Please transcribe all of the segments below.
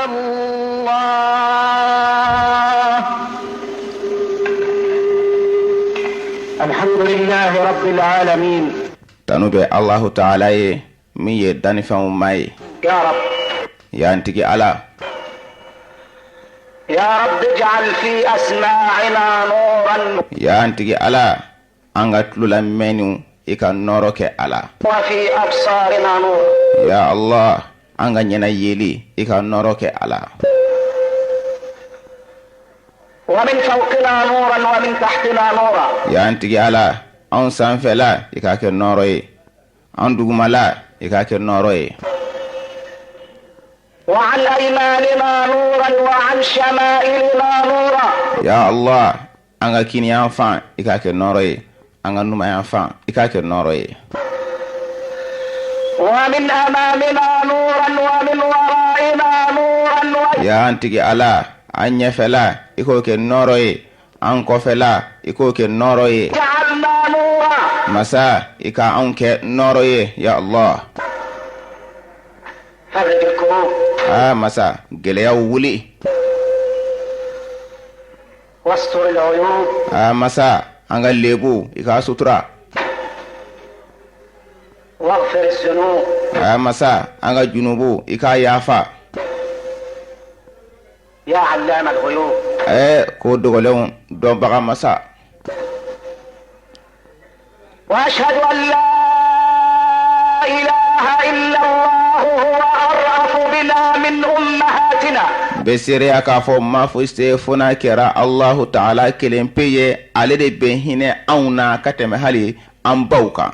الله. الحمد لله رب العالمين. تنوبة الله تعالى مي دانفا ماي يا رب يا انتكي على يا رب اجعل في أسماعنا نورا يا انتكي على انغت لولا منو إكا نورك على وفي أبصارنا نور. يا الله anga nyana yeli ika noroke ala ومن فوقنا نورا ومن تحتنا نورا. ya antigi ala on sanfela ika ke noroye on dugumala ika ke noroye وعن أيماننا نورا وعن شمائلنا نورا. ya allah anga kini enfant ika ke noroye anga numa enfant ika ke noroye ومن أمامنا نورا ومن ورائنا نورا ya antigi ala anya fela iko ke noroye an ko fela iko ke noroye جعلنا نورا. masa ika an ke noroye ya allah فرج الكروب masa geleya wuli واستر العيوب masa anga lebu ika sutura واغفر الذنوب. masa anga junubu ika yafa يا علام الغيوب. ko dogolew do baga masa وأشهد أن لا إله إلا الله هو أرأف بنا من أمهاتنا. besere aka fo ma fo ste fona kera allah ta'ala kelen peye ale de be hine auna kateme hali an bauka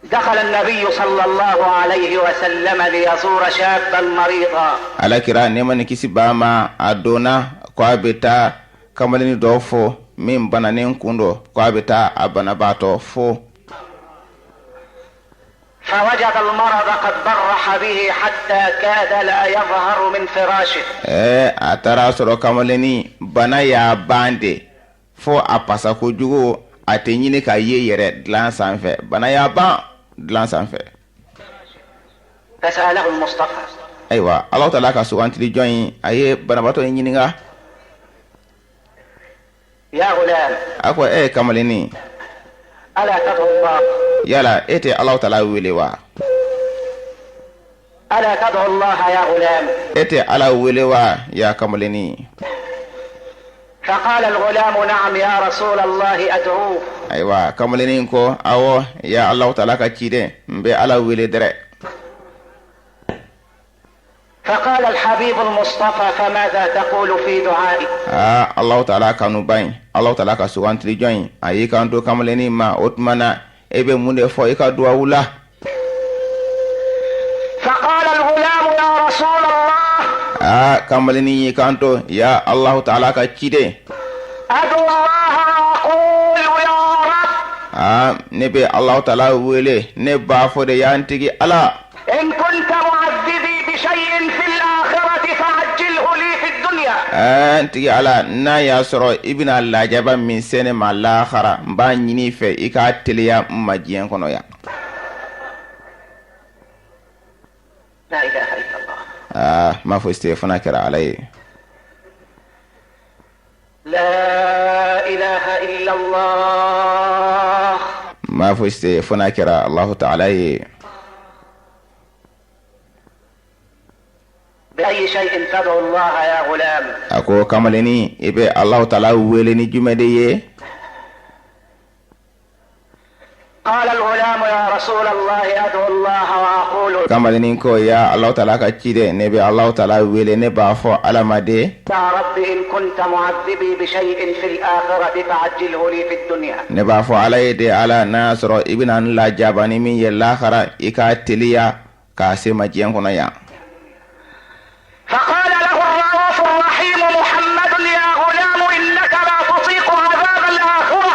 دخل النبي صلى الله عليه وسلم ليزور شابا مريضا. ala kira neman kisi bama adona ko abeta kamalini do fo min bananen kundo ko abeta abana bato fo فوجد المرض قد برح به حتى كاد لا يظهر من فراشه. atara soro kamalini bana ya bande fo apasa ko jugo atenyine ka ye yere dlan sanfe bana ya ban dlan sanfe فسأله المصطفى aywa allah ta'ala ka suganti join aye bana bato nyininga يا غلام ako kamalini ألا تدعو الله yala ete allah ta'ala wele wa ألا تدعو الله يا غلام. ete ala wele wa ya kamalini فقال الغلام نعم يا رسول الله أدعوه. aywa kamalini ko awo ya allah ta'ala ka chide mbe ala wele dere فقال الحبيب المصطفى فماذا تقول في دعائي. allah ta'ala kanu bain allah ta'ala ka suganti join ayi kan to kamalini ma otmana ebe munde fo ika duwa wula فقال الغلام يا رسول الله kamalini kanto ya allah ta'ala ka chide أدعو الله وأقول يا رب nebe allah ta'ala wele ne ba fo de yantigi ala إن كنت معذبي بشيء في الآخرة فعجله لي في الدنيا. tigi ala na ya soro ibina lajaba min sene ma lakhara ba nyini fe ika teliya majiyen kono ya لا إله إلا الله. ma fo stefana kera alay لا إله إلا الله. ma fo stefana kera allah ta'ala بأي شيء تدعو الله يا غلام. ako kamaleni ibe allah ta'ala wele ni jumede ye قال الغلام يا رسول الله أدعو الله وأقول kamaleni ko ya allah ta'ala ka chide nebe allah ta'ala wele ne ba fo alamade يا رب إن كنت معذبي بشيء في الآخرة فعجله لي في الدنيا. ne ba fo ala de ala na soro ibina la jabani min ye lakhara ika teliya ka se majiyen kono ya فقال له الرؤوف الرحيم محمد يا غلام إنك لا تطيق عذاب الآخرة.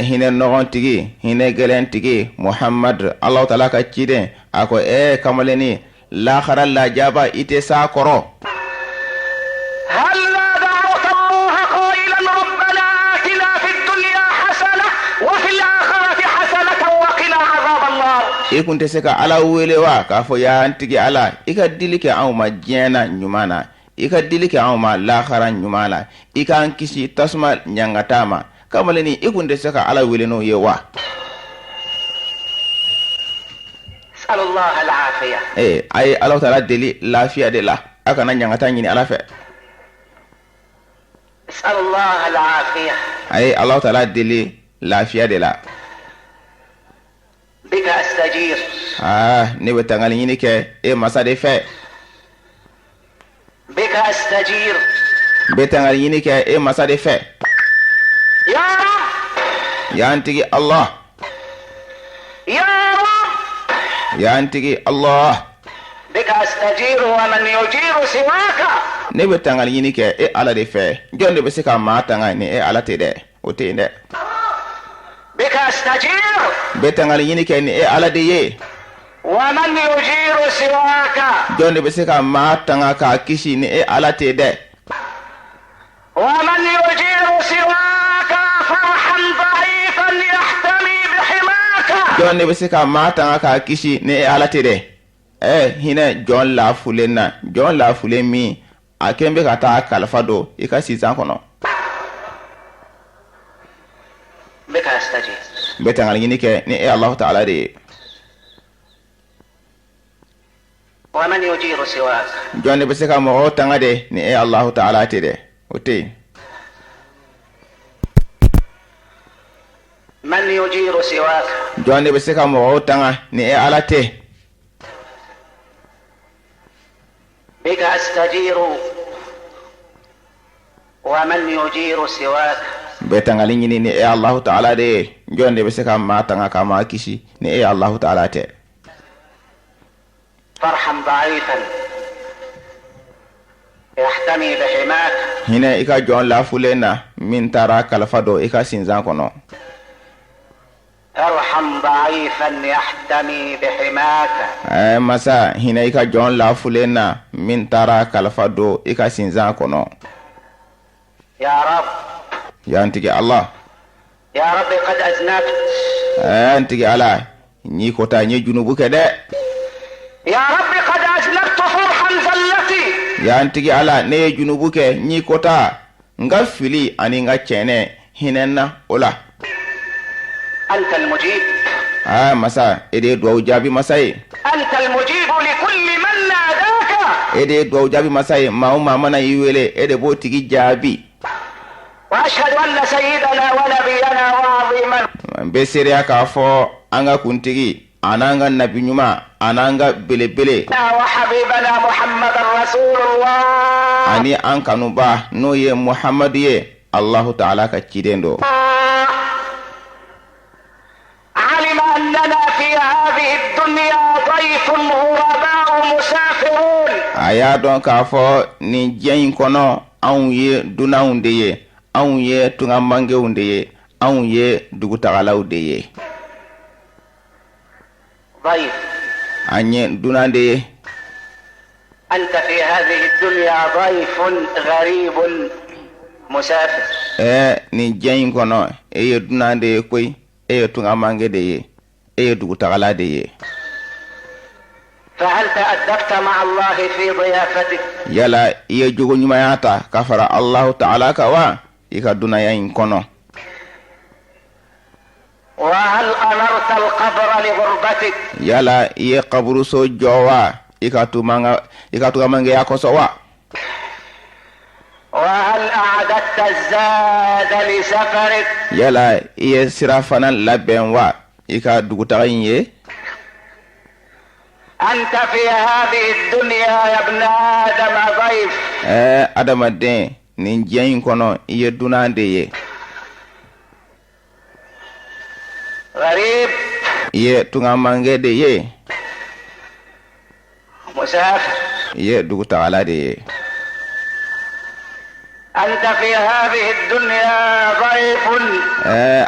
hine nogon tigi hine gelen tigi muhammad allah ta'ala ka chide ako kamaleni lakhara la jaba ite sa koro هل لا دعوت الله قائلا ربنا آتنا في الدنيا حسنة وفي الآخرة حسنة وقنا عذاب النار. i kun tɛ se ka ala wele wa k'a fɔ y'an tigi ala i ka dili kɛ anw ma diɲɛ na ɲuman na i ka dili kɛ anw ma lahara ɲuman la i k'an kisi tasuma ɲangata ma kamalennin i kun tɛ se ka ala wele n'o ye wa اسأل الله العافية a ye ala taala deli lafiya de la a kana ɲangata ɲini ala fɛ اسأل الله العافية a ye ala taala deli lafiya de la بك أستجير ne bɛ tangali ɲini kɛ e masa de fɛ بك أستجير n bɛ tangali ɲini kɛ e masa de fɛ يا رب y'an tigi allah يا رب y'an tigi allah بك أستجير ومن يجير سواك ne bɛ tangali ɲini kɛ e ala de fɛ jɔn de bɛ se ka maa tanga ni e ala tɛ dɛ o tɛ yen dɛ بك أستجير n bɛ tangali ɲini kɛ ni e ala de ye ومن يجير سواك jɔn de bɛ se ka maa tanga k'a kisi ni e ala tɛ dɛ ومن يجير سواك فرحا ضعيفا يحتمي بحماك jɔn de bɛ se ka maa tanga k'a kisi ni e ala tɛ dɛ hinɛ jɔn laafulen na jɔn laafulen min a kɛn bɛ ka taa kalifa don i ka sisan kɔnɔ بك أستجير n bɛ tangali ɲini kɛ ni e alahu taala de ye ومن يجير سواك jɔn de bɛ se ka mɔgɔw tanga de ni e alahu taala tɛ dɛ o tɛ yen من يجير سواك jɔn de bɛ se ka mɔgɔw tanga ni e ala tɛ بك أستجير ومن يجير سواك n bɛ tangali ɲini ni e alahu taala de ye jɔn de bɛ se ka maa tanga ka maa kisi ni e alahu taala tɛ فرحا ضعيفا يحتمي بحماك hinɛ i ka jɔn laafulen na min taara kalifa don i ka sinzan kɔnɔ ارحم ضعيفا يحتمي بحماك masa hinɛ i ka jɔn laafulen na min taara kalifa don i ka sinzan kɔnɔ يا رب y'an tigi allah يا رب قد أذنبت n tigi ala n'i kota n ye junubu kɛ dɛ يا رب قد أذنبت فرحا زلتي y'an tigi ala ne ye junubu kɛ n'i kota n ka fili ani n ka cɛnɛ hinɛ na o la أنت المجيب masa e de ye duwawu jaabi masa ye أنت المجيب لكل من ناداك e de ye duwawu jaabi masa ye maa o maa mana i wele e de b'o tigi jaabi وأشهد أن سيدنا ونبينا وعظيما n bɛ seereya k'a fɔ an ka kuntigi an'an ka nabi ɲuman an'an ka belebele وحبيبنا محمد رسول الله ani an kanuba n'o ye muhamadu ye allahu taala ka ciden do علم أننا في هذه الدنيا ضيف غرباء مسافرون a y'a dɔn k'a fɔ nin diɲɛ in kɔnɔ anw ye dunanw de ye anw ye tungamangew de ye anw ye dugutagalaw de ye ضيف an ye dunan de ye أنت في هذه الدنيا ضيف غريب مسافر nin diɲɛ in kɔnɔ e ye dunan de ye koyi e ye tungamange de ye e ye dugutagala de ye فهل تأدبت مع الله في ضيافتك yala i ye jogo ɲumanya ta ka fara allahu taala kan wa i ka dunaya in kɔnɔ وهل أمرت القبر لغربتك yala i ye kaburuso jɔ wa i ka tungamangeya kɔsɔ wa وهل أعددت الزاد لسفرك yala i ye sira fana labɛn wa i ka dugutaga in ye أنت في هذه الدنيا يا ابن آدم ضيف adamaden nin diɲɛ in kɔnɔ i ye dunan de ye غريب i ye tungamange de ye مسافر i ye dugutagala de ye أنت في هذه الدنيا ضيف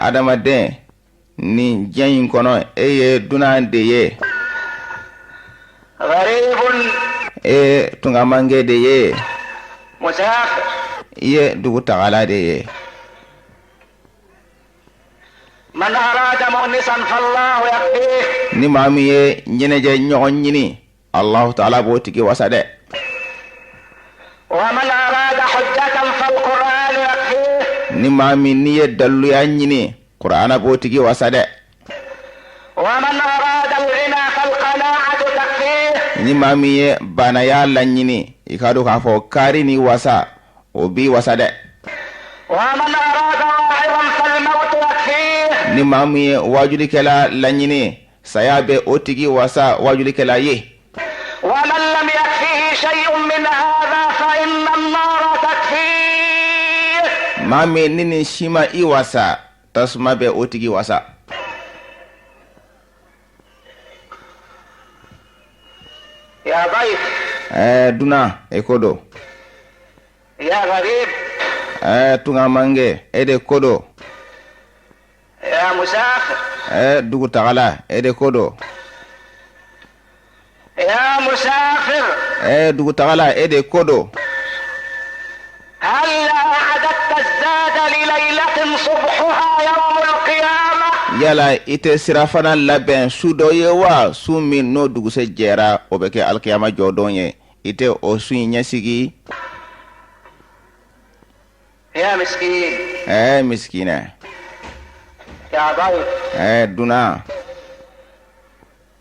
adamaden nin diɲɛ in kɔnɔ e ye dunan de ye غريب tungamange de ye مسافر i ye dugutagala de ye من أراد مؤنسا فالله يكفيه. ni maa min ye ɲɛnɛjɛ ɲɔgɔn ɲini Allahu taala b'o tigi wasa dɛ. ومن أراد حجة فالقرآن يكفيه. ni maa min ni ye daluya ɲini Qur'ana b'o tigi wasa dɛ. ومن أراد الغنى فالقناعة تكفيه. ni maa min ye banaya laɲini i ka dɔn k'a fɔ kari ni wasa o b'i wasa dɛ. ومن أراد واعظا فالموت يكفيه. ni maa min ye wajulikɛla laɲini saya bɛ o tigi wasa wajulikɛla ye. ومن لم يكفيه شيء من هذا فإن النار تكفيه. maa min ni nin si ma i wasa tasuma bɛ o tigi wasa. يا ضيف. duna e ko do. يا غريب. tunga mange e de ko do. يا مسافر. dugu tagala e de ko do. يا مسافر. dugu tagala e de ko do. هل أعددت الزاد لليلة صبحها يوم القيامة؟ yala ite sirafana labɛn su dɔ ye wa su min n'o dugusɛ jɛra o bɛ kɛ alikiyama jɔdon ye ite o su in ɲɛsigi. يا مسكين. miskina. يا ضيف. duna.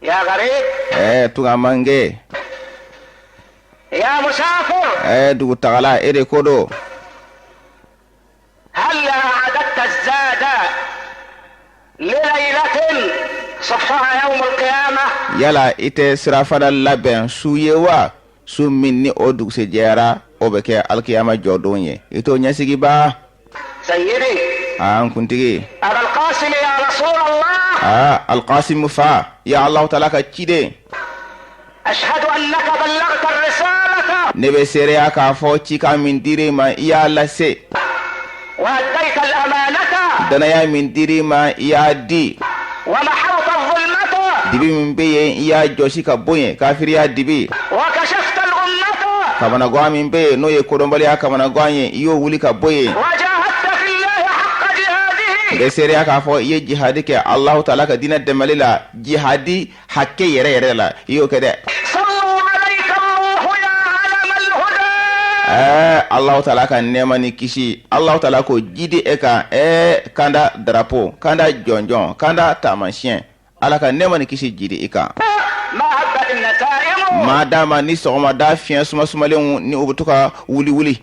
يا غريب. tunga mange. يا مسافر. dugu tagala e de ko do. هل أعددت الزاد لليلة صبحها يوم القيامة؟ yala ite sirafana labɛn su ye wa su min ni o dugusɛ jɛra o bɛ kɛ alikiyama jɔdon ye ito ɲɛsigi ba. سيدي. an kuntigi. أبا القاسم يا رسول الله. alqasim fa ya Allahu taala ka ciden. أشهد أنك بلغت الرسالة. ne bɛ seereya k'a fɔ cikan min dir'i ma i y'a lase. وأديت الأمانة. danaya min dir'i ma i y'a di. ومحوت الظلمة. dibi min bɛ yen i y'a jɔsi ka bɔ yen kafiriya dibi. وكشفت الأمة. kamanagwan min bɛ yen n'o ye kodɔnbaliya kamanagwan ye i y'o wuli ka bɔ yen. وجاهدت في الله حق جهاده. bɛ seereya k'a fɔ i ye jihadi kɛ Allahu taala ka diinɛ dɛmɛli la jihadi hakɛ yɛrɛ yɛrɛ la i y'o kɛ dɛ. صلوا عليك الروح يا علم الهدى. Allahu taala ka nɛɛma ni kisi Allahu taala ko jidi e kan kanda drapeau kanda jɔnjɔn kanda taamasiyɛn ala ka nɛɛma ni kisi jidi i kan. ما هبت النسائم. maadama ni sɔgɔmada fiɲɛ sumasumalenw ni o bɛ to ka wuli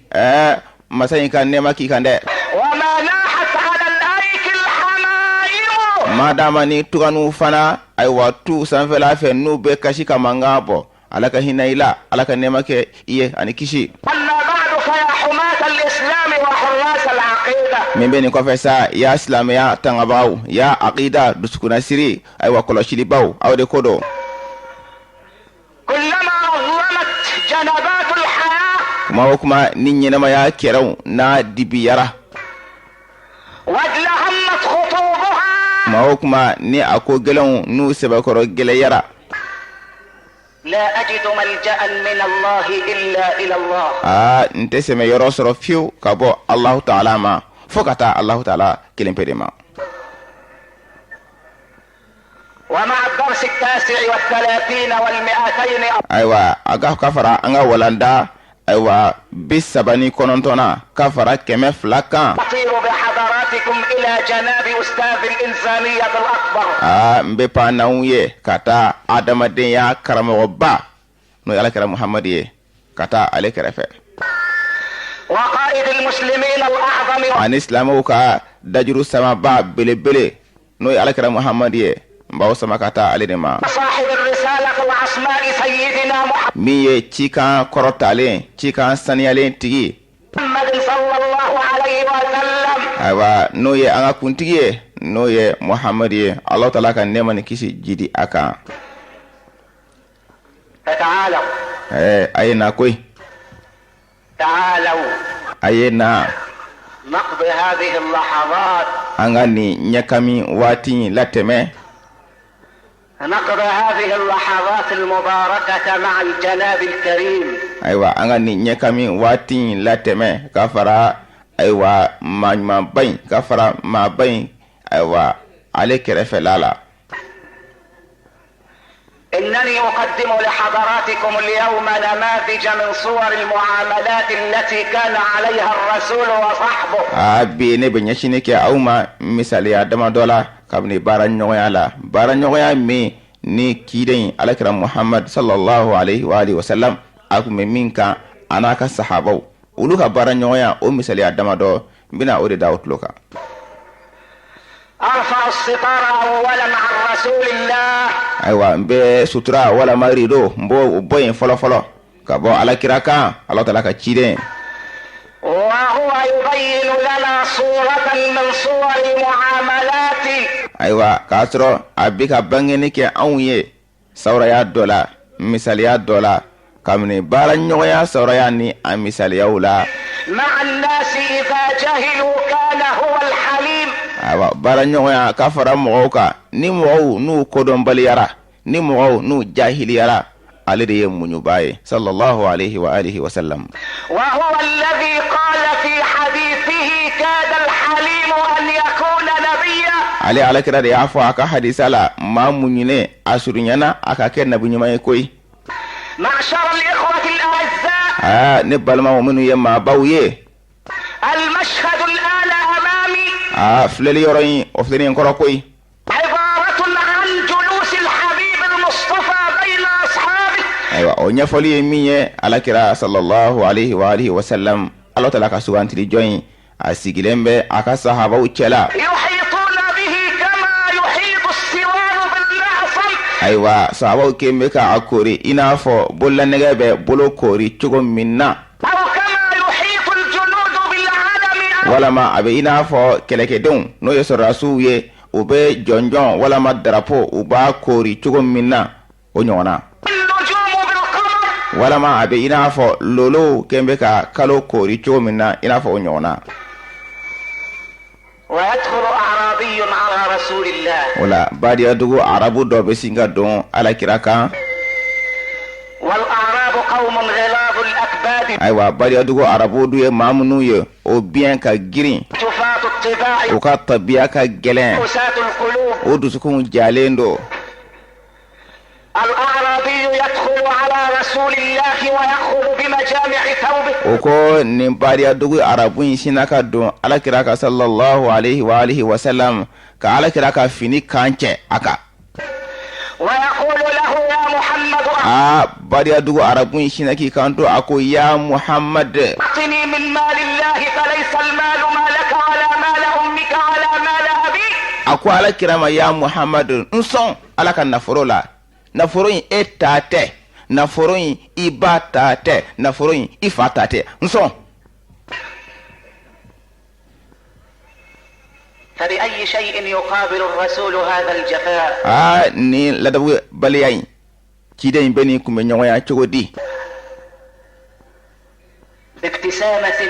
masa in ka nɛɛma k'i kan dɛ. وما ناحت على الأيك الحمائم. maadama ni tuganu fana ayiwa tu sanfɛla fɛ n'u bɛ kasi ka mankan bɔ ala ka hinɛ i la ala ka nɛɛma kɛ i ye ani kisi. أما بعد فيا حماة الإسلام وحراس العقيدة. min bɛ nin kɔfɛ sa ya silamɛya tangabagaw ya aqida dusukunnasiri ayiwa kɔlɔsilibaw aw de ko don. كلما أظلمت جنبات الحياة. kuma o kuma ni ɲɛnɛmaya kɛrɛw n'a dibiyara. وادلهمت خطوبها. kuma o kuma ni a ko gɛlɛnw n'u sɛbɛkɔrɔ gɛlɛyara. لا أجد ملجأ من الله إلا إلى الله. n tɛ sɛmɛ yɔrɔ sɔrɔ fiyewu ka bɔ Allahu taala ma fo ka taa Allahu taala kelen pe de ma. ومع الدرس 39 والمئتين. ayiwa a ka fara an ka walanda ayiwa 39 ka fara 200 kan. أطير بحضراتكم إلى جناب أستاذ الإنسانية الأكبر. n bɛ pan n'anw ye ka taa adamadenya karamɔgɔba n'o ye alakira Muhamadi ye ka taa ale kɛrɛfɛ. وقائد المسلمين الأعظم. ani silamɛw ka dajuru samaba belebele n'o ye alakira Muhamadi ye n b'aw sama ka taa ale de ma. صاحب الرسالة العصماء سيدنا min ye cikan kɔrɔtalen cikan saniyalen tigi. محمد صلى الله عليه وسلم. ayiwa n'o ye an ka kuntigi ye n'o ye Muhamadi ye Allahu taala ka nɛɛma ni kisi jidi a kan. فتعالوا. a ye na koyi. تعالوا. a ye na. نقضي هذه اللحظات. an ka nin ɲɛkami waati in latɛmɛ. نقضي هذه اللحظات المباركة مع الجناب الكريم. ayiwa an ka nin ɲɛkami waati in latɛmɛ ka fara ayiwa maa ɲumanba in ka fara maaba in ayiwa ale kɛrɛfɛ la إنني أقدم لحضراتكم اليوم نماذج من صور المعاملات التي كان عليها الرسول وصحبه. bi ne bɛ ɲɛsini kɛ aw ma misaliya damadɔ la kabini baara ɲɔgɔnya la baara ɲɔgɔnya min ni kiden alakira Muhammad sallallahu alaihi wa alihi wasallam a kun bɛ min kan a n'a ka sahabaw olu ka baara ɲɔgɔnya o misaliya damadɔ n bɛna o de da o tulo kan. أرفع الستار أولا عن رسول الله. ayiwa n bɛ sutura walama rido n bɔ yen fɔlɔ ka bɔ alakira kan Ala Taala ka ciden. وهو يبين لنا صورة من صور المعاملات. ayiwa k'a sɔrɔ a bɛ ka bangeni kɛ anw ye sawuraya dɔ la misaliya dɔ la kabini baara ɲɔgɔnya sawuraya ni a misaliyaw la. مع الناس إذا جهلوا كان هو الحليم. ayiwa baara ɲɔgɔnya ka fara mɔgɔw kan ni mɔgɔw n'u kodɔnbaliyara ni mɔgɔw n'u jahiliyara ale de ye muɲuba ye sallallahu alaihi wa alihi wa sallam. وهو الذي قال في حديثه كاد الحليم أن يكون نبيا. ale alakira de y'a fɔ a ka hadisa la maa muɲunen a surunyana a ka kɛ nabi ɲuman ye koyi. معشر الإخوة الأعزاء. ne balimaw minnu ye maabaw ye. المشهد الآن أمامي. filɛli yɔrɔ in o filɛli kɔrɔ koyi. عبارة عن جلوس الحبيب المصطفى بين أصحابه. ayiwa o ɲɛfɔli ye min ye alakira sallallahu alaihi wa alihi wa sallam Ala Taala ka sugantili jɔn a sigilen bɛ a ka sahabaw cɛla. يحيطون به كما يحيط السوار بالمعصم. ayiwa sahabaw kɛlen bɛ k'a kori i n'a fɔ bololanɛgɛ bɛ bolo kori cogo min na. أو كما يحيط الجنود بالعدم. walama a bɛ i n'a fɔ kɛlɛkɛdenw n'o ye sɔrɔdasiw ye u bɛ jɔnjɔn walama darapo u b'a kori cogo min na o ɲɔgɔnna. النجوم بالقمر. walama a bɛ i n'a fɔ lolow kɛlen bɛ ka kalo kori cogo min na i n'a fɔ o ɲɔgɔnna. ويدخل أعرابي على رسول الله. wala badiyadugu arabu dɔ bɛ sin ka don alakira kan. والأعراب قوم غلاظ الأكباد. ayiwa badiyadugu arabu du ye maa minnu ye o biɲɛ ka girin جفاة الطباع. o ka tabiya ka gɛlɛn قساة القلوب. o dusukun jalen do. الأعرابي يدخل على رسول الله ويأخذ بمجامع ثوبه. o ko nin badiyadugu arabu in sina ka don alakira ka sallallahu alaihi wa alihi wa sallam ka alakira ka fini kancɛ a kan. ويقول له يا محمد badiyadugu arabu in sina k'i kanto a ko ya Muhammad. أعطني من مال الله فليس المال مالك ولا مال أمك ولا مال أبيك. a ko alakira ma ya Muhammad n sɔn ala ka nafolo la nafolo in e ta tɛ nafolo in i ba ta tɛ nafolo in i fa ta tɛ n sɔn. فبأي شيء يقابل الرسول هذا الجفاء؟ ni ladabu baliya in ciden in bɛ nin kun bɛ ɲɔgɔnya cogo di. بابتسامة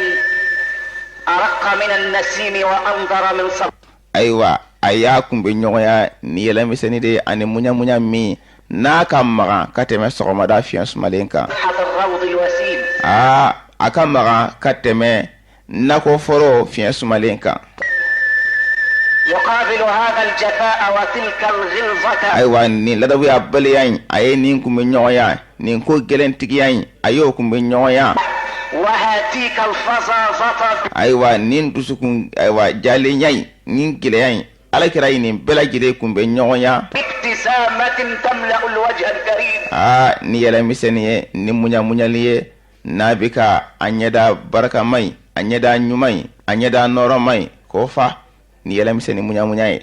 أرق من النسيم وأنظر من صبر. ayiwa a y'a kun bɛ ɲɔgɔnya ni yɛlɛmisɛnnin de ani muɲamuɲa min n'a ka magan ka tɛmɛ sɔgɔmada fiɲɛ sumalen kan. الروض الوسيم. a ka magan ka tɛmɛ nakɔ foro fiɲɛ sumalen kan. يقابل هذا الجفاء وتلك الغلظة. ayiwa nin ladabuya baliya in a ye nin kun bɛ ɲɔgɔnya nin ko gɛlɛntigiya in a y'o kun bɛ ɲɔgɔnya. وهاتيك الفظاظة. ayiwa nin dusukun ayiwa jalenya in nin gɛlɛya in alakira ye nin bɛɛ lajɛlen kun bɛ ɲɔgɔnya. ابتسامة تملأ الوجه الكريم. ni yɛlɛmisɛnnin ye ni muɲamuɲali ye n'a bɛ ka a ɲɛda barakama in a ɲɛda ɲuman in a ɲɛda nɔrɔma in k'o fa ni yɛlɛmisɛnnin muɲamuɲa ye.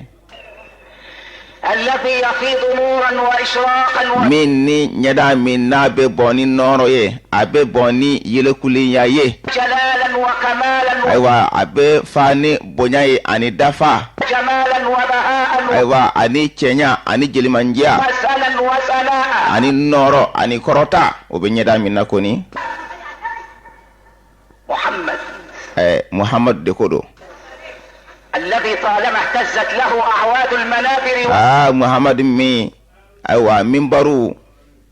الذي يفيض نورا وإشراقا. min ni ɲɛda min n'a bɛ bɔn ni nɔrɔ ye a bɛ bɔn ni yelekuliya ye. جلالا وكمالا. ayiwa a bɛ fa ni bonya ye ani dafa. جمالا وبهاء. ayiwa ani cɛɲa ani jelimandiya حسنا وسناء. ani nɔrɔ ani kɔrɔta o bɛ ɲɛda min na kɔni. محمد. Muhammad de ko don. الذي طالما اهتزت له أعواد المنابر. Muhammad min ayiwa minbaru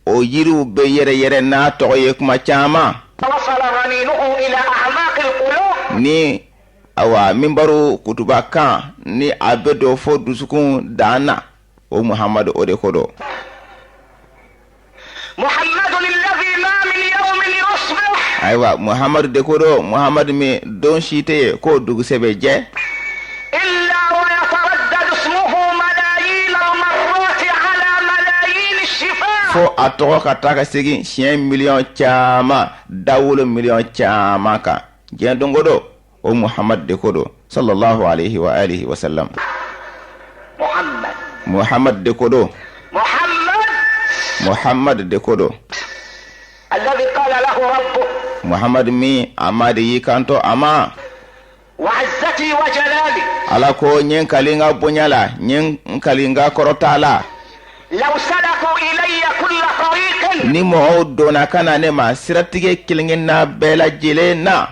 o yiriw bɛ yɛrɛ n'a tɔgɔ ye kuma caman. وصل رنينه إلى أعماق القلوب. ni awa mimbaru kutuba kan ni abedo fo dusukun dana o Muhammad o de kodo محمد الذي ما من يوم يصبح aywa Muhammad de kodo Muhammad mi don shite ko dugu sebe je إلا ويتردد اسمه ملايين المرات على ملايين الشفاه fo atoko kataka segi 100 million chama dawulo million chama ka je dongodo o Muhammad de kodo sallallahu alayhi wa alihi wa sallam Muhammad de kodo Muhammad de kodo الذي قال له ربه Muhammad mi amadi yikanto ama وعزتي وجلالي ala ko nyen kalinga bonyala nyen kalinga korotala لو سلكوا إلي كل طريق ni mo dona kana ne ma siratige kilingen na bela jelena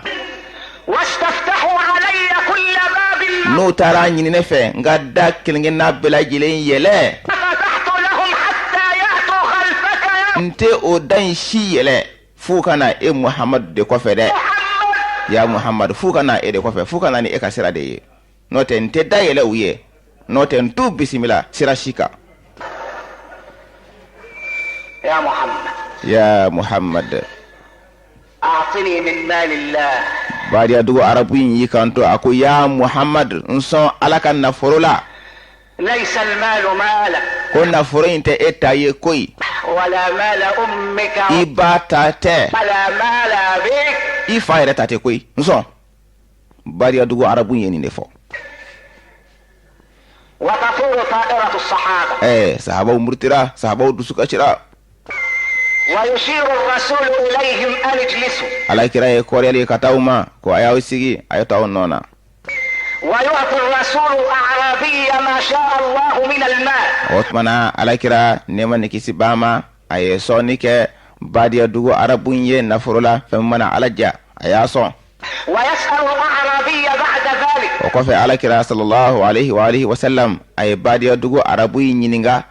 واستفتحوا علي كل باب no tara nyini ne fe ngada kilingen na bela jelen yele فتحت لهم حتى يأتوا خلفك nte o dan shi yele fukana e Muhammad de ko fede ya Muhammad fukana e de ko fe fukana ni e ka sira de ye no te nte da yele uye no te ntu bismillah sira shika يا محمد ya Muhammad أعطني من مال الله bari adugo arabu yi kanto ako ya Muhammad nson alaka na forola ليس المال مالك ko na foro inte etaye koi ولا مال أمك ibata te ولا مال أبيك ifa ere tate koi nson bari adugo arabu yi ni defo وتطول طائرة الصحابة sahaba umurtira sahaba dusuka chira ويشير الرسول إليهم أن اجلسوا ala kira e korele katauma ko ayaw sigi ayata nona ويعطي الرسول أعرابي ما شاء الله من المال otmana ala kira nema nikisi bama aye sonike badi adugo arabu yi na forola femana alaja ayaso ويسأل الأعرابي بعد ذلك وكفى على كرا صلى الله عليه وآله وسلم أي بادي أدوغو عربي نينغا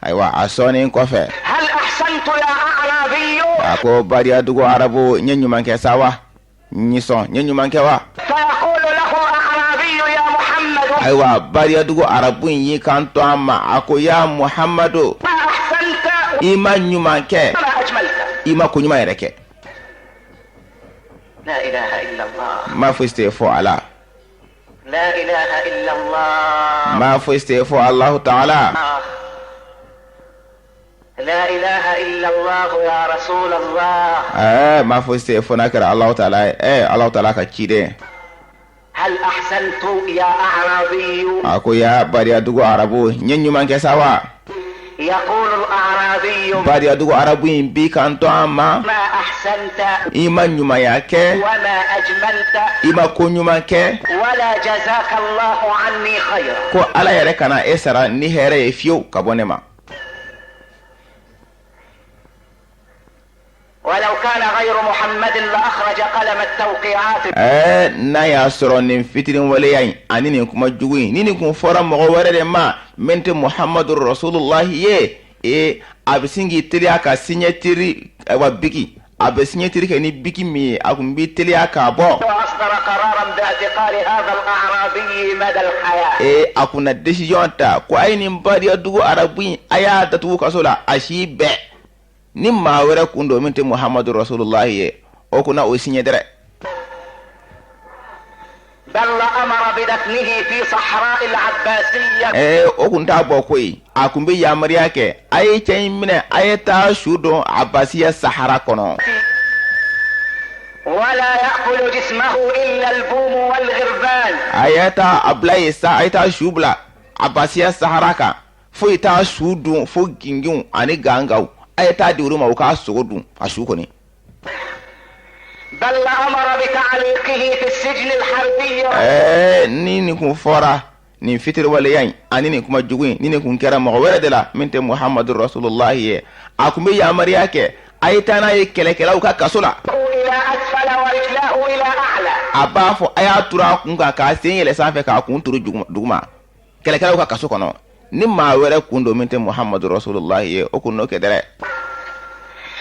أيوا أصوني كفى هل أحسنت يا أعرابي أكو بادي أدوغو عربو نينيو مانكي ساوا نيسون نينيو مانكي وا فيقول له أعرابي يا محمد أيوا بادي أدوغو عربي يكانتو أما أكو يا محمد ما أحسنت إما نيو مانكي ما أجملت إما كونيو مانكي لا إله إلا الله ما فستيفو على لا إله إلا الله ما فستيفو الله تعالى لا إله إلا الله يا رسول الله ما فستيفو نكر الله تعالى الله تعالى كتشيدي هل أحسنت يا أعرابي أكو يا بادي أدوغو عربو نينيو مانكي ساوا يقول الأعرابي bari adugo arabu in bi kanto ama ما أحسنت ima nyuma yake وما أجملت ima ko nyuma ke ولا جزاك الله عني خيرا ko ala yere kana esara ni here efio kabonema ولو كان غير محمد لأخرج قلم التوقيعات na ya soro nin fitirin wale yayin ani nin kuma juguin ni kun fora mo wore de ma mente Muhammadur Rasulullah ye abisingi tiri aka signetiri wa biki abisingetiri ke ni biki mi akumbi tiri aka bo وأصدر قرارا باعتقال هذا الأعرابي مدى الحياة akuna decision ta ko ainin bari adugo arabu aya datu kasola ashibe ni ma were kundo mente Muhammadur Rasulullah ye o kuna o sinye dere بل أمر بدفنه في صحراء العباسية o kunta bokoi akumbe ya mariya ke ay cey mine ay ta shudo Abbasiya Sahara kono ولا يأكل جسمه إلا البوم والغربان ayata ablay sa ayta shubla Abbasiya Sahara ka fo ita shudu fo gingin ani gangaw ayata diuruma ka sogodu ashuko ni بل أمر بتعليقه في السجن الحربي ni kun fora ni fitir wala yan ani ni kuma juguin ni kun kera mo wala de la mente Muhammadur Rasulullah ye akumbe ya mariya ke ayta na ye kele kele ka kasula إلى أسفل ورجلاه إلى أعلى abafo ayatura kun ka sen yele sanfɛ ka kun turu duguma kele kele ka kaso kono ni ma wɛrɛ kun do mente Muhammadur Rasulullah ye o kun no kedere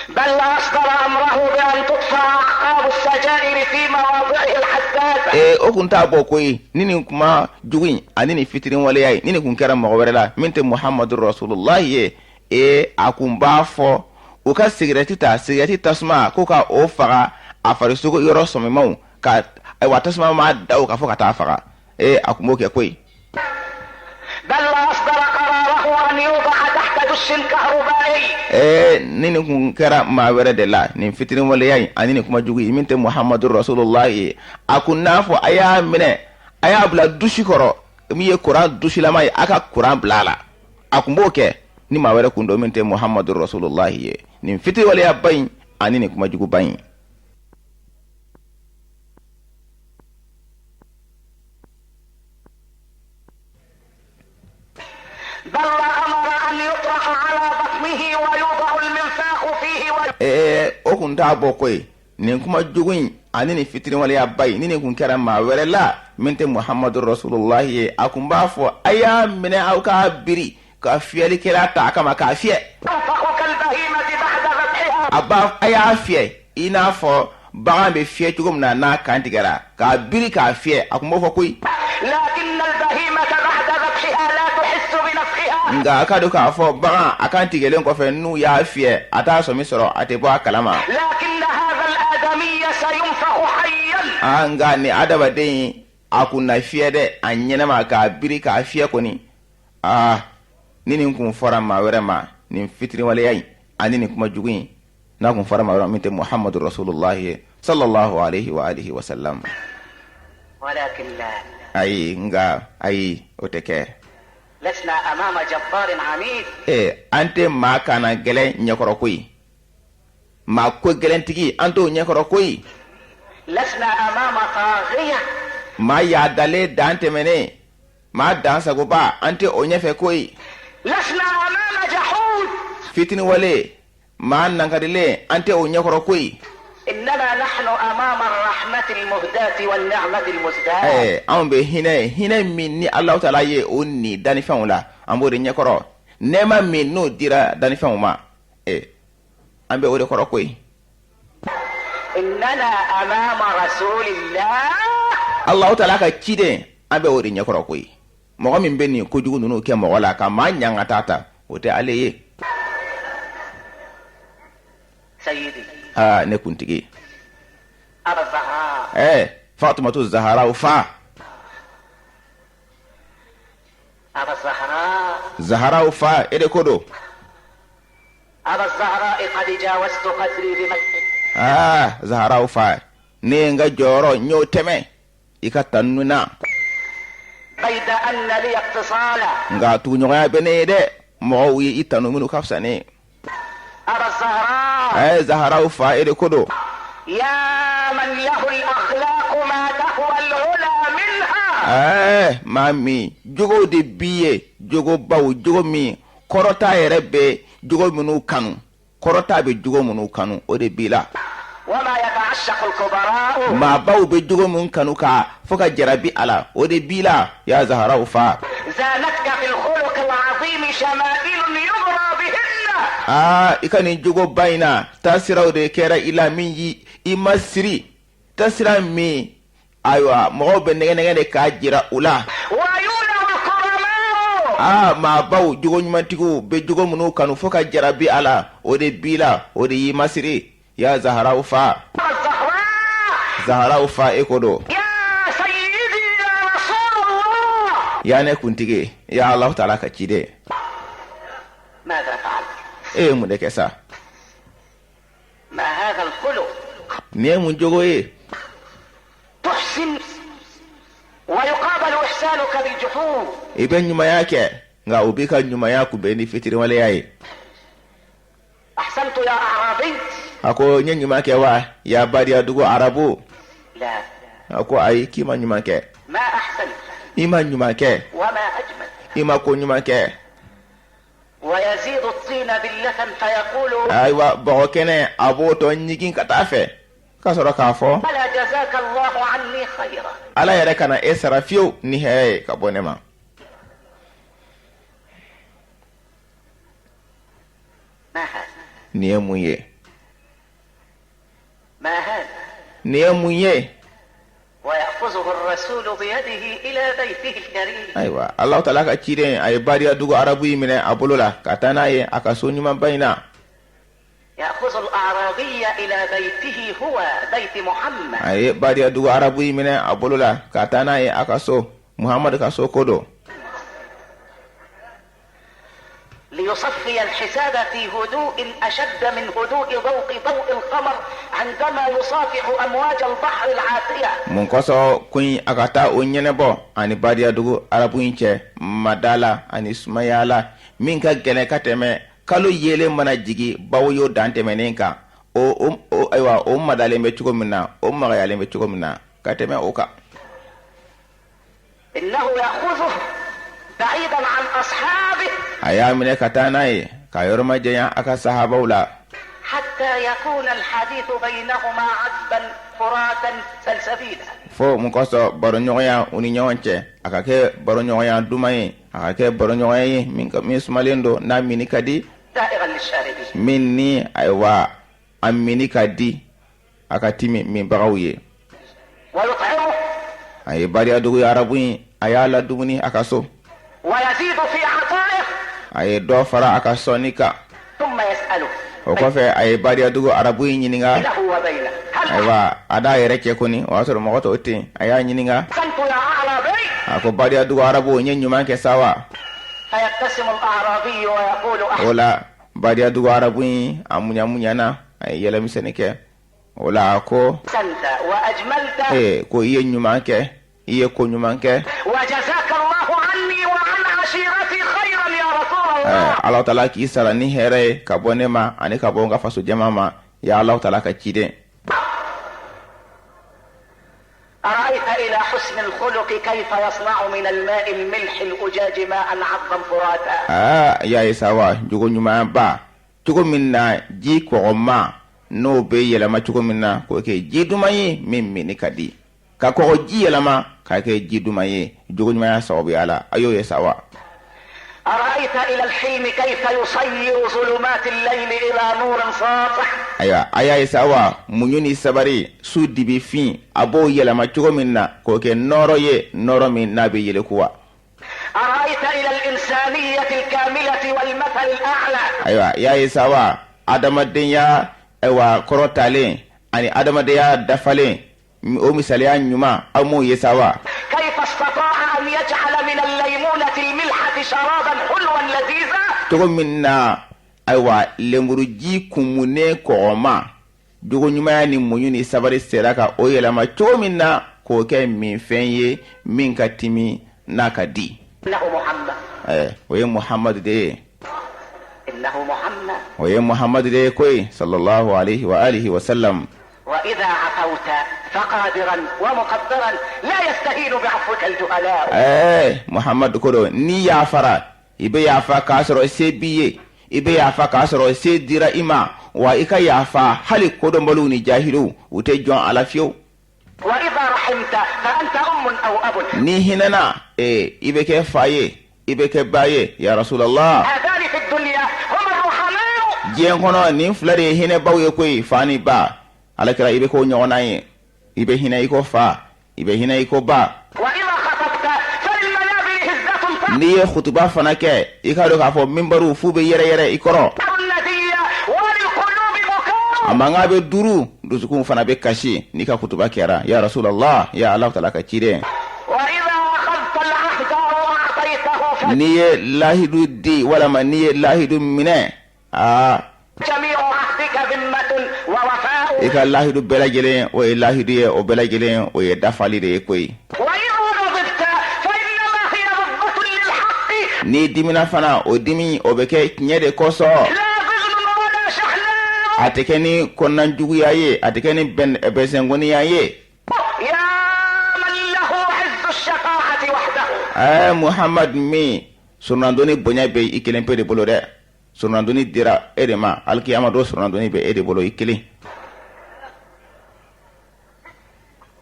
بل بل أصدر أمره بأن تطفى أعقاب السجائر في مواضعه الحساسة. o kun t'a bɔ koyi ni nin kuma jugu in ani nin fitirin waleya ye ni nin kun kɛra mɔgɔ wɛrɛ la min tɛ muhamadu rasulullah ye a kun b'a fɔ u ka sigirɛti tasuma ko ka o faga a farisogo yɔrɔ sɔmimaw ka wa tasuma ma da o ka fɔ ka taa faga a kun b'o kɛ koyi. بل أصدر قراره أن يوضع تحت دش كهربائي. ni nin kun kɛra maa wɛrɛ de la nin fitirin waleya in ani nin kuma jugu in min tɛ muhamadu rasulullah ye a kun n'a fɔ a y'a minɛ a y'a bila dusi kɔrɔ min ye kuran dusilama ye a ka kuran bila a la a kun b'o kɛ ni maa wɛrɛ kun don min tɛ muhamadu rasulullah ye nin fitirin waleya ba in ani nin kuma jugu ba in. بل أمر أن يطرح على بطنه ويوضع المنفاخ فيه o kun t'a bɔ koyi nin kuma jugu in ani nin fitirin waleya ba in ni nin kun kɛra maa wɛrɛ la min tɛ muhamadu rasulullah ye a kun b'a fɔ a y'a minɛ aw k'a biri ka fiyɛlikɛla ta a kama k'a fiyɛ. a y'a fiyɛ i n'a fɔ bagan bɛ fiyɛ cogo min na n'a kan tigɛra k'a biri k'a fiyɛ a kun b'o fɔ koyi. nga a ka don k'a fɔ bagan a kan tigɛlen kɔfɛ n'u y'a fiyɛ a t'a sɔmi sɔrɔ a tɛ bɔ a kalama. nga ni adamaden a kun na fiyɛ dɛ a ɲɛnɛma k'a biri k'a fiyɛ kɔni ni nin kun fɔra maa wɛrɛ ma nin fitirin waleya in ani nin kuma jugu in n'a kun fɔra maa wɛrɛ ma min tɛ muhamadu rasulullah ye sallallahu alaihi wa alihi wa sallam. ayi nga ayi o tɛ kɛ. لسنا أمام جبار عنيد. an tɛ maa kana gɛlɛn ɲɛkɔrɔ koyi maa ko gɛlɛntigi an t'o ɲɛkɔrɔ koyi. لسنا أمام طاغية. maa yaadalen dan tɛmɛnen maa dan sagoba an tɛ o ɲɛfɛ koyi. لسنا أمام جحود. fitini wale maa nankarilen an tɛ o ɲɛkɔrɔ koyi. إننا نحن أمام الرحمة المهداة والنعمة المزداة. anw bɛ hinɛ min ni Allahu Taala ye o ni dannifɛnw la an b'o de ɲɛkɔrɔ nɛɛma min n'o dira dannifɛnw ma an bɛ o de kɔrɔ koyi. إننا أمام رسول الله. Allahu Taala ka ciden an bɛ o de ɲɛkɔrɔ koyi mɔgɔ min bɛ nin kojugu ninnu kɛ mɔgɔ la ka maa ɲanga ta o tɛ ale ye. سيدي. ne kuntigi. أبا الزهراء. Fatumatu Zahara fa. أبا الزهراء. Zahara fa de kodo. أبا الزهراء قد جاوزت قدري بمسجد. Zahara fa ne nga joro nyo teme ikatanuna. بيد أن لي اتصالا. nga tu nyoya bene de mo wi itanu minu kafsane. أبا الزهراء. Zahara fa de kodo. يا من له الأخلاق ما تهوى العلا منها. mami jogo de biye jogo bawo jogo mi korota yɛrɛ bɛ jogo minnu kanu korota bɛ jogo minnu kanu o de b'i la. وما يتعشق الكبراء. maa baw bɛ jogo min kanu ka fo ka jarabi a la o de b'i la ya Zahara fa. زانتك في الخلق العظيم شمائل يبرى بهن. i ka nin jogo ba in na taasiraw de kɛra i la min yi i ma siri taasira min ayiwa mɔgɔw bɛ nɛgɛ de k'a jira u la. maa baw jogo ɲumantigiw bɛ jogo minnu kanu fo ka jarabi a la o de b'i la o de y'i masiri ya Zahara fa. Zahara fa ko do. ya ne kuntigi ya Allahu Taala ka ciden. mun de kɛ sa. ne mun jogo ye. تحسن ويقابل إحسانك بالجحود. i bɛ ɲumanya kɛ nka o b'i ka ɲumanya kunbɛn ni fitiri waleya ye. أحسنت يا أعرابي. a ko n ye ɲuman kɛ wa ya badiya dugu arabu. لا. a ko ayi k'i ma ɲuman kɛ. ما أحسنت. i ma ɲuman kɛ. وما أجمل. i ma ko ɲuman kɛ. ويزيد الطين ذلة فيقول. ayiwa bɔgɔ kɛnɛ a b'o tɔ ɲigin ka taa fɛ ka sɔrɔ k'a fɔ. ألا جزاك الله عني خيرا. ala yɛrɛ kana e sara fiyewu ni hɛrɛ ye ka bɔ ne ma. ما هذا. nin ye mun ye. ni munye ويأخذه الرسول بيده إلى بيته الكريم. aywa Allah ta'ala ka cire ay bariya dugu arabu yimine abulula katana ye akasoni mabaina يأخذ الأعرابي إلى بيته هو بيت محمد. ay bariya dugu arabu yimine abulula katana ye akaso Muhammad kaso kodo ليصفي الحساب في هدوء أشد من هدوء ضوء القمر عندما يصافح أمواج البحر العاتية. mun koso kun akata o nyenebo ani bariya dugu arabu yinche madala ani sumayala min ka gele kateme kalo yele mana jigi bawo dantemenenka o aywa o madale me chugo minna o magayale me chugo minna kateme oka إنه يأخذه بعيدا عن أصحابه aya mine katana ye ka yorma jenya aka sahaba wala حتى يكون الحديث بينهما عذبا فراتا سلسبيلا. fo mun koso baro nyoya uni nyonche aka ke baro nyoya dumaye aka ke baro nyoya min ka min sumalendo na mini kadi دائغا للشاربين. minni aywa amini kadi aka timi min bagawiye ويطعمه ay bari adugu ya arabu ayala duguni aka so ويزيد في عطائه ay do fara aka sonika ثم يسأله o ko fe ay bari adugu arabu nyininga بينه وبينه هل aywa ada yere ke kuni wato mo goto otti aya nyininga أحسنت يا أعرابي؟ ako bari adugu arabu nyenyuma ke sawa فيبتسم الأعرابي ويقول أحسنت. wala bari adugu arabu amunya na ay yele misenike wala ko وأجملت ko iye nyuma ke iye ko nyuma ke وجزاك الله عني وعن عشيرتي خيرا يا رسول الله. Allah ta'ala ki sara ni here ka bonema ani ka bonga faso jamama ya Allah ta'ala ka kide أرأيت إلى حسن الخلق كيف يصنع من الماء الملح الأجاج ماء عذبا فراتا. ya isawa jugo nyuma ba jugo minna ji ko ma no be yelama jugo minna ko ke ji dumaye mimmi ni kadi ka ko ji yelama ka ke ji dumaye jugo nyuma sawabi ala ayo ya sawa. أرأيت إلى الحلم كيف يصير ظلمات الليل إلى نور ساطع. aya isawa munyuni sabari su dibi fin abo yelama jugo minna ko ke noro ye noro min nabi yele kuwa. أرأيت إلى الإنسانية الكاملة والمثل الأعلى. ya isawa adamadenya korotale ani adamadenya dafale o misaliya nyuma amu yesawa. كيف استطاع أن يجعل من الليمونة الملحة شرابا حلوا لذيذا. togo minna lemburuji kumune koma jogo nyuma ni munyuni sabari seraka o yelama togo minna ko ke min fenye min katimi nakadi. إنه محمد. oye Muhammad de إنه محمد. oye Muhammad de koy sallallahu alaihi wa alihi wa sallam. وإذا عفوت فقادرا ومقدرا لا يستهين بعفوك الجهلاء. Muhammad kodo ni ya fara ibe ya fa kasoro sebiye ibe ya fa kasoro se dira ima wa ika ya fa hali kodo mbalu ni jahilu ute jon alafiyo. وإذا رحمت فأنت أم أو أب. ni hinana ibe ke faye ibe ke baye ya Rasulullah. هذان في الدنيا هم الرحماء. jien kono ni flare hine bawye koy fani ba alakira ibe ko nyona ye ibe hina iko fa ibe hina iko ba. وإذا خطبت فللمنابر هزة ni ye khutuba fana ke ikado ka fo mimbaru fube yere ikoro الندية وللقلوب بكاء. amanga be duru dusukun fana be kashi ni ka khutuba kera ya Rasulullah ya Allah ta'ala ka cire. وإذا أخذت العهد وأعطيته ni ye lahidu di wala ma ni ye lahidu mine فجميع عهدك ذمة ووفاء. ika lahidu belajelen o ye lahidu ye o belajelen o ye dafali de koy. وإذا غضبت فإنما هي غضبة للحق ni dimina fana o dimi o be ke nyede koso لا غزل ولا شحناء. ateke ni konnan juguya ye ateke ni besengoni ya ye. يا من له عز الشفاعة وحده. Muhammad mi sunandoni bonya be ikelen pe de bolo de sunandoni dira edema alkiyama do sunandoni be ede bolo ikeli.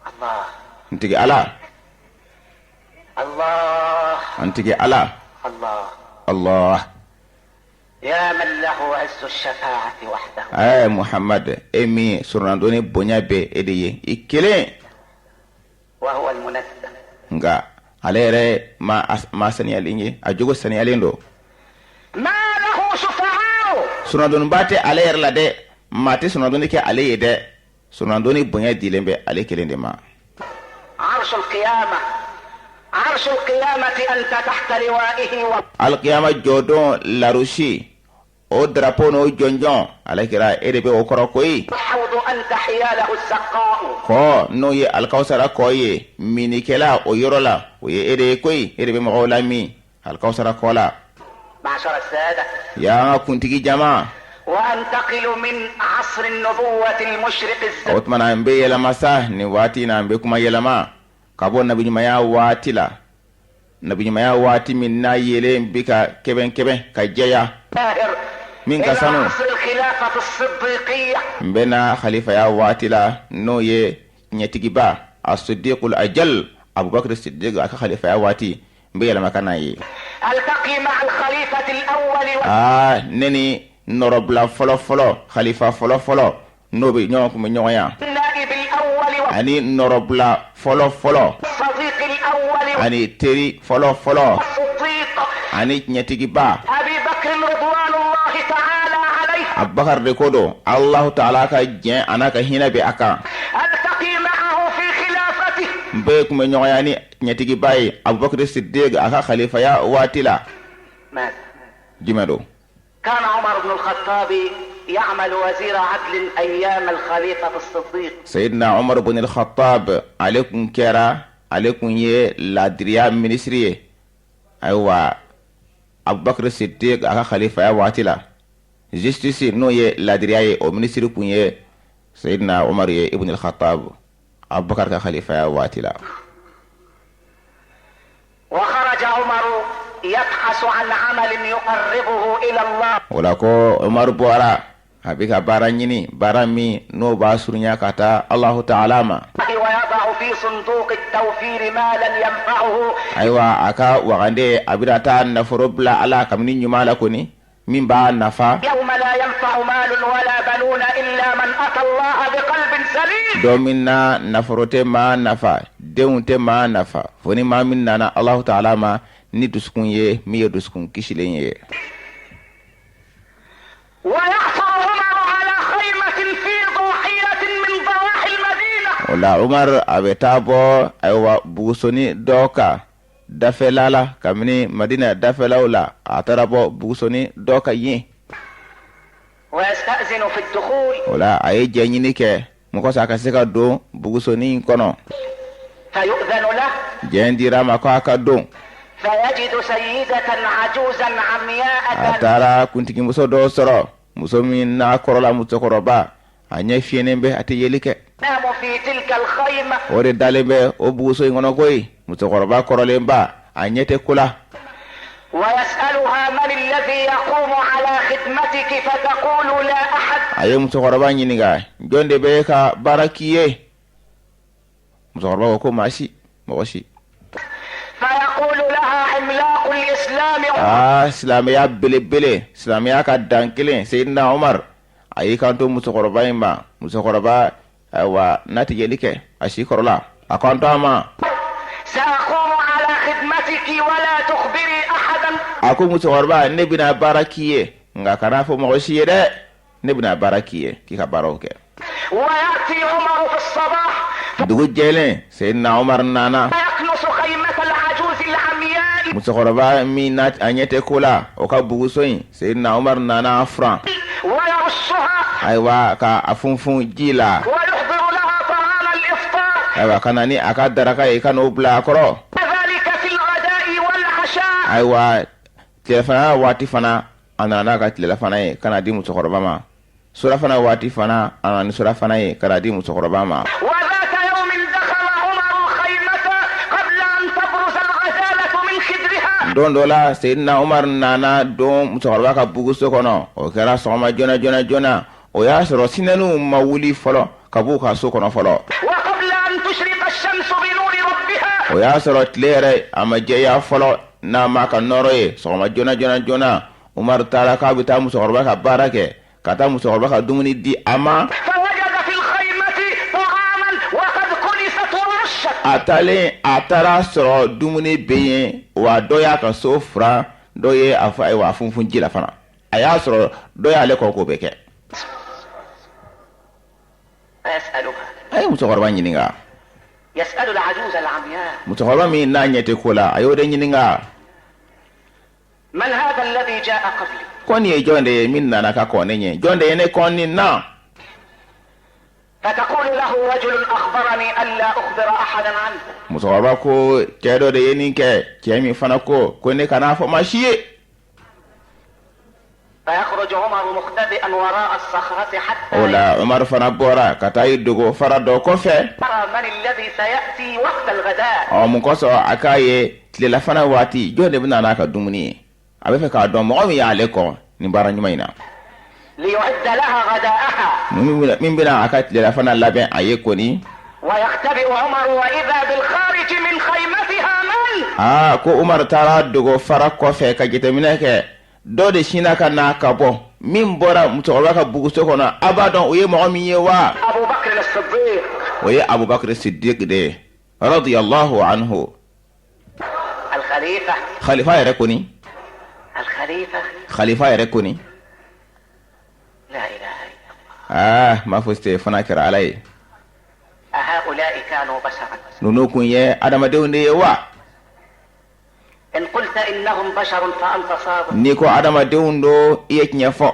الله ntigi ala الله ntigi ala الله. Allah يا من له عز الشفاعة وحده. ay Muhammad emi surandoni bonya be ediye ikele وهو المنزه. nga ale yɛrɛ ma saniyalen ye a jogo saniyalen do. ما له شفعاء. sunadoniba tɛ ale yɛrɛ la dɛ, maa tɛ sunadoni kɛ ale ye dɛ, sunadoni bonya dilen bɛ ale kelen de ma. عرش القيامة، عرش القيامة أنت تحت لوائه. alqiyama jɔdon larusi o drapeau n'o jɔnjɔn ale kɛra e de bɛ o kɔrɔ koyi. الحوض أنت حياله السقاء. kɔ n'o ye alikawusara kɔ ye minikɛla o yɔrɔ la o ye e de ye koyi, e de bɛ mɔgɔw la min alikawusara kɔ la. معشر السادة، y'an ka kuntigi jama. وأنتقل من عصر النبوة المشرق o tuma na n bɛ yɛlɛma sa nin waati na n bɛ kuma yɛlɛma ka bɔ nabiɲumanya waati la, nabiɲumanya waati min n'a yelen bi ka kɛbɛn ka jɛya الزاهر min إلى ka sanu. عصر الخلافة الصديقية. n bɛ na khalifaya waati la n'o ye ɲɛtigiba as-siddiqul ajal abubakar siddiq a ka khalifaya waati n bɛ yɛlɛma ka n'a ye. ألتقي مع الخليفة الأول ne ni nɔrɔbila fɔlɔ khalifa fɔlɔ n'o bɛ ɲɔgɔn kun bɛ ɲɔgɔn ya, والنائب الأول ani nɔrɔbila fɔlɔ والصديق الأول ani teri fɔlɔ والصديق ani ɲɛtigiba أبي بكر رضوان الله تعالى عليه. abubakar de ko don Allahu ta'ala ka diɲɛ a n'a ka hinɛ bɛ a kan. ألتقي معه في خلافته. n bɛɛ kun bɛ ɲɔgɔn ya ni ɲɛtigiba ye abubakar siddiq a ka khalifaya waati la. ماذا؟ jumɛn don? كان عمر بن الخطاب يعمل وزير عدل أيام الخليفة الصديق. sayidina umar ibn al-khattab ale kun kɛra, ale kun ye ladiriya minisiri ye, ayiwa abubakar siddiq a ka khalifaya waati la. justice n'o ye ladiriya ye o minisiri kun ye sayidina umar ye ibn al-khattab abubakar ka khalifaya waati la. وخرج عمر يبحث عن عمل يقربه إلى الله. wala ko umar bɔra a bɛ ka baara ɲini, baara min n'o b'a surunya ka taa Allahu ta'ala ma. ويضع في صندوق التوفير مالا ينفعه. ayiwa a ka wagande a bɛna taa nafolo bila ala kabini ɲuman la kɔni min b'a nafa. يوم لا ينفع مال ولا بنون إلا من أتى الله بقلب سليم. don min na nafolo tɛ maa nafa, denw tɛ maa nafa, fo ni maa min nana Allahu ta'ala ma ni dusukun ye min ye dusukun kisilen ye. ويحفر عمر على خيمة في ضاحية من ضواحي المدينة. o la umar a bɛ taa bɔ ayiwa bugusoni dɔ kan dafɛla la kabini madina dafɛlaw la, a taara bɔ bugusoni dɔ kan yen. ويستأذن في الدخول. o la a ye jɛ ɲini kɛ mɔgɔ sa a ka se ka don bugusoni in kɔnɔ. فيؤذن له. jɛn dira a ma ko a ka don. فيجد سيدة عجوزا a عمياء. taara kuntigimuso dɔ sɔrɔ, muso min n'a kɔrɔla musokɔrɔba, a ɲɛ fiyɛnen bɛ, a tɛ yeli kɛ. تنام في تلك الخيمة. o de dalen bɛ o buguso in kɔnɔ koyi, musokɔrɔba kɔrɔlenba, a ɲɛ tɛ ko la. ويسألها من الذي يقوم على خدمتك فتقول لا أحد. a ye musokɔrɔba ɲininka, jɔn de bɛ ka baara k'i ye? musokɔrɔba ko ko maa si, mɔgɔ si. فيقول لها عملاق الإسلام. silamɛya belebele, silamɛya ka dan kelen, Seydina Umar a y'i kanto musokɔrɔba in ma. musokɔrɔba ayiwa n'a tɛ yeli kɛ, a si kɔrɔla, a kanto a ma. سأقوم على خدمتك ولا تخبري أحدا. a ko musokɔrɔba, ne bɛna baara k'i ye nka kana fɔ mɔgɔ si ye dɛ, ne bɛna baara k'i ye k'i ka baaraw kɛ. ويأتي عمر في الصباح dugu jɛlen Seydina Umar nana. فيكنس خيمة العجوز العمياء musokɔrɔba min n'a a ɲɛ tɛ ko la, o ka buguso in Seydina Umar nana a furan, ويرشها ayiwa ka a funfun ji la, ويحضر لها طعام الإفطار. ayiwa ka na ni a ka daraka ye ka n'o bila a kɔrɔ. كذلك في الغداء والعشاء. ayiwa tilefana waati fana a nana n'a ka tilelafana ye ka na di musokɔrɔba ma. surafana waati fana a nana ni surafana ye ka na di musokɔrɔba ma. وذات يوم دخل عمر الخيمة قبل أن تبرز الغزالة من خدرها. don dɔ la Seydina Umar nana don musokɔrɔba ka buguso kɔnɔ, o kɛra sɔgɔma joona. o y'a sɔrɔ sinɛniw ma wuli fɔlɔ ka b'u ka so kɔnɔ fɔlɔ. وقبل أن تشرق الشمس بنور ربها. o y'a sɔrɔ tile yɛrɛ a ma jɛya fɔlɔ n'a ma ka nɔrɔ ye, sɔgɔma joona. Umar taara k'a bɛ taa musokɔrɔba ka baara kɛ ka taa musokɔrɔba ka dumuni di a ma. فوجد في الخيمة طعاما وقد كنست ورشت. a taara sɔrɔ dumuni bɛ yen wa dɔ y'a ka so furan dɔ ye a fɔ ayiwa a funfun ji la fana a y'a sɔrɔ dɔ y'ale kɔ k'o bɛ kɛ. فيسألها. a ye musokɔrɔba ɲininka. يسأل العجوز العمياء. musokɔrɔba min n'a ɲɛ tɛ ko la a y'o de ɲininka. من هذا الذي جاء قبلي؟ ko nin ye jɔn de ye min nana ka kɔn ne ɲɛ jɔn de ye ne kɔn nin na. فتقول له رجل أخبرني ألا أخبر أحدا عنه. musokɔrɔba ko cɛ dɔ de ye nin kɛ cɛ min fana ko ne kana fɔ maa si ye. فيخرج عمر مختبئا وراء الصخرة حتى o la Umar fana bɔra ka taa i dogo fara dɔ kɔfɛ. يرى من الذي سيأتي وقت الغداء. mun kosɔn a k'a ye tilelafana waati jɔn de bɛna n'a ka dumuni ye a bɛ fɛ k'a dɔn mɔgɔ min y'ale kɔ nin baara ɲuman in na. ليعد لها غداءها. min bɛna a ka tilelafana labɛn a ye kɔni. ويختبئ عمر وإذا بالخارج من خيمتها من. ko Umar taara dogo fara kɔfɛ ka jateminɛ kɛ dɔ de sinna ka na ka bɔ min bɔra musokɔrɔba ka buguso kɔnɔ a b'a dɔn o ye mɔgɔ min ye wa. أبو بكر الصديق. o ye Abubakar Siddiq de ye radiyallahu anhu. الخليفة. khalifa yɛrɛ kɔni. الخليفة. khalifa yɛrɛ kɔni. لا إله إلا الله. ma fosi tɛ fana kɛra Ala ye. أهؤلاء كانوا بشرا؟ ninnu kun ye adamadenw de ye wa. إن قلت إنهم بشر فأنت صادق. n'i ko adamadenw do i ye tiɲɛ fɔ.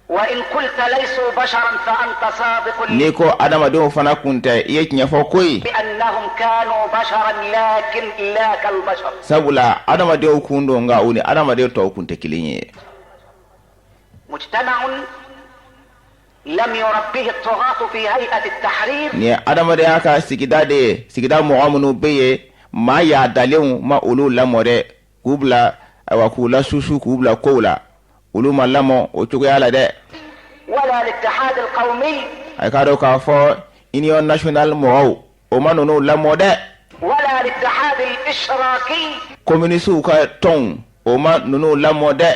وإن قلت ليسوا بشرا فأنت صادق. n'i ko adamadenw fana kun tɛ i ye tiɲɛ fɔ koyi. بأنهم كانوا بشرا لكن لا كالبشر. sabula adamadenw kun do nka u ni adamadenw tɔw kun tɛ kelen ye. مجتمع لم يربيه الطغاة في هيئة التحرير. ni adamadenya ka sigida de ye sigida mɔgɔ minnu bɛ yen maa y'a dalenw ma olu lamɔ dɛ k'u bila ayiwa k'u la susu k'u bila kow la olu ma lamɔ o cogoya la dɛ. ولا الاتحاد القومي. a ka dɔn k'a fɔ union national mɔgɔw o ma ninnu lamɔ dɛ. ولا الاتحاد الاشراكي. communisiw ka tɔnw o ma ninnu lamɔ dɛ.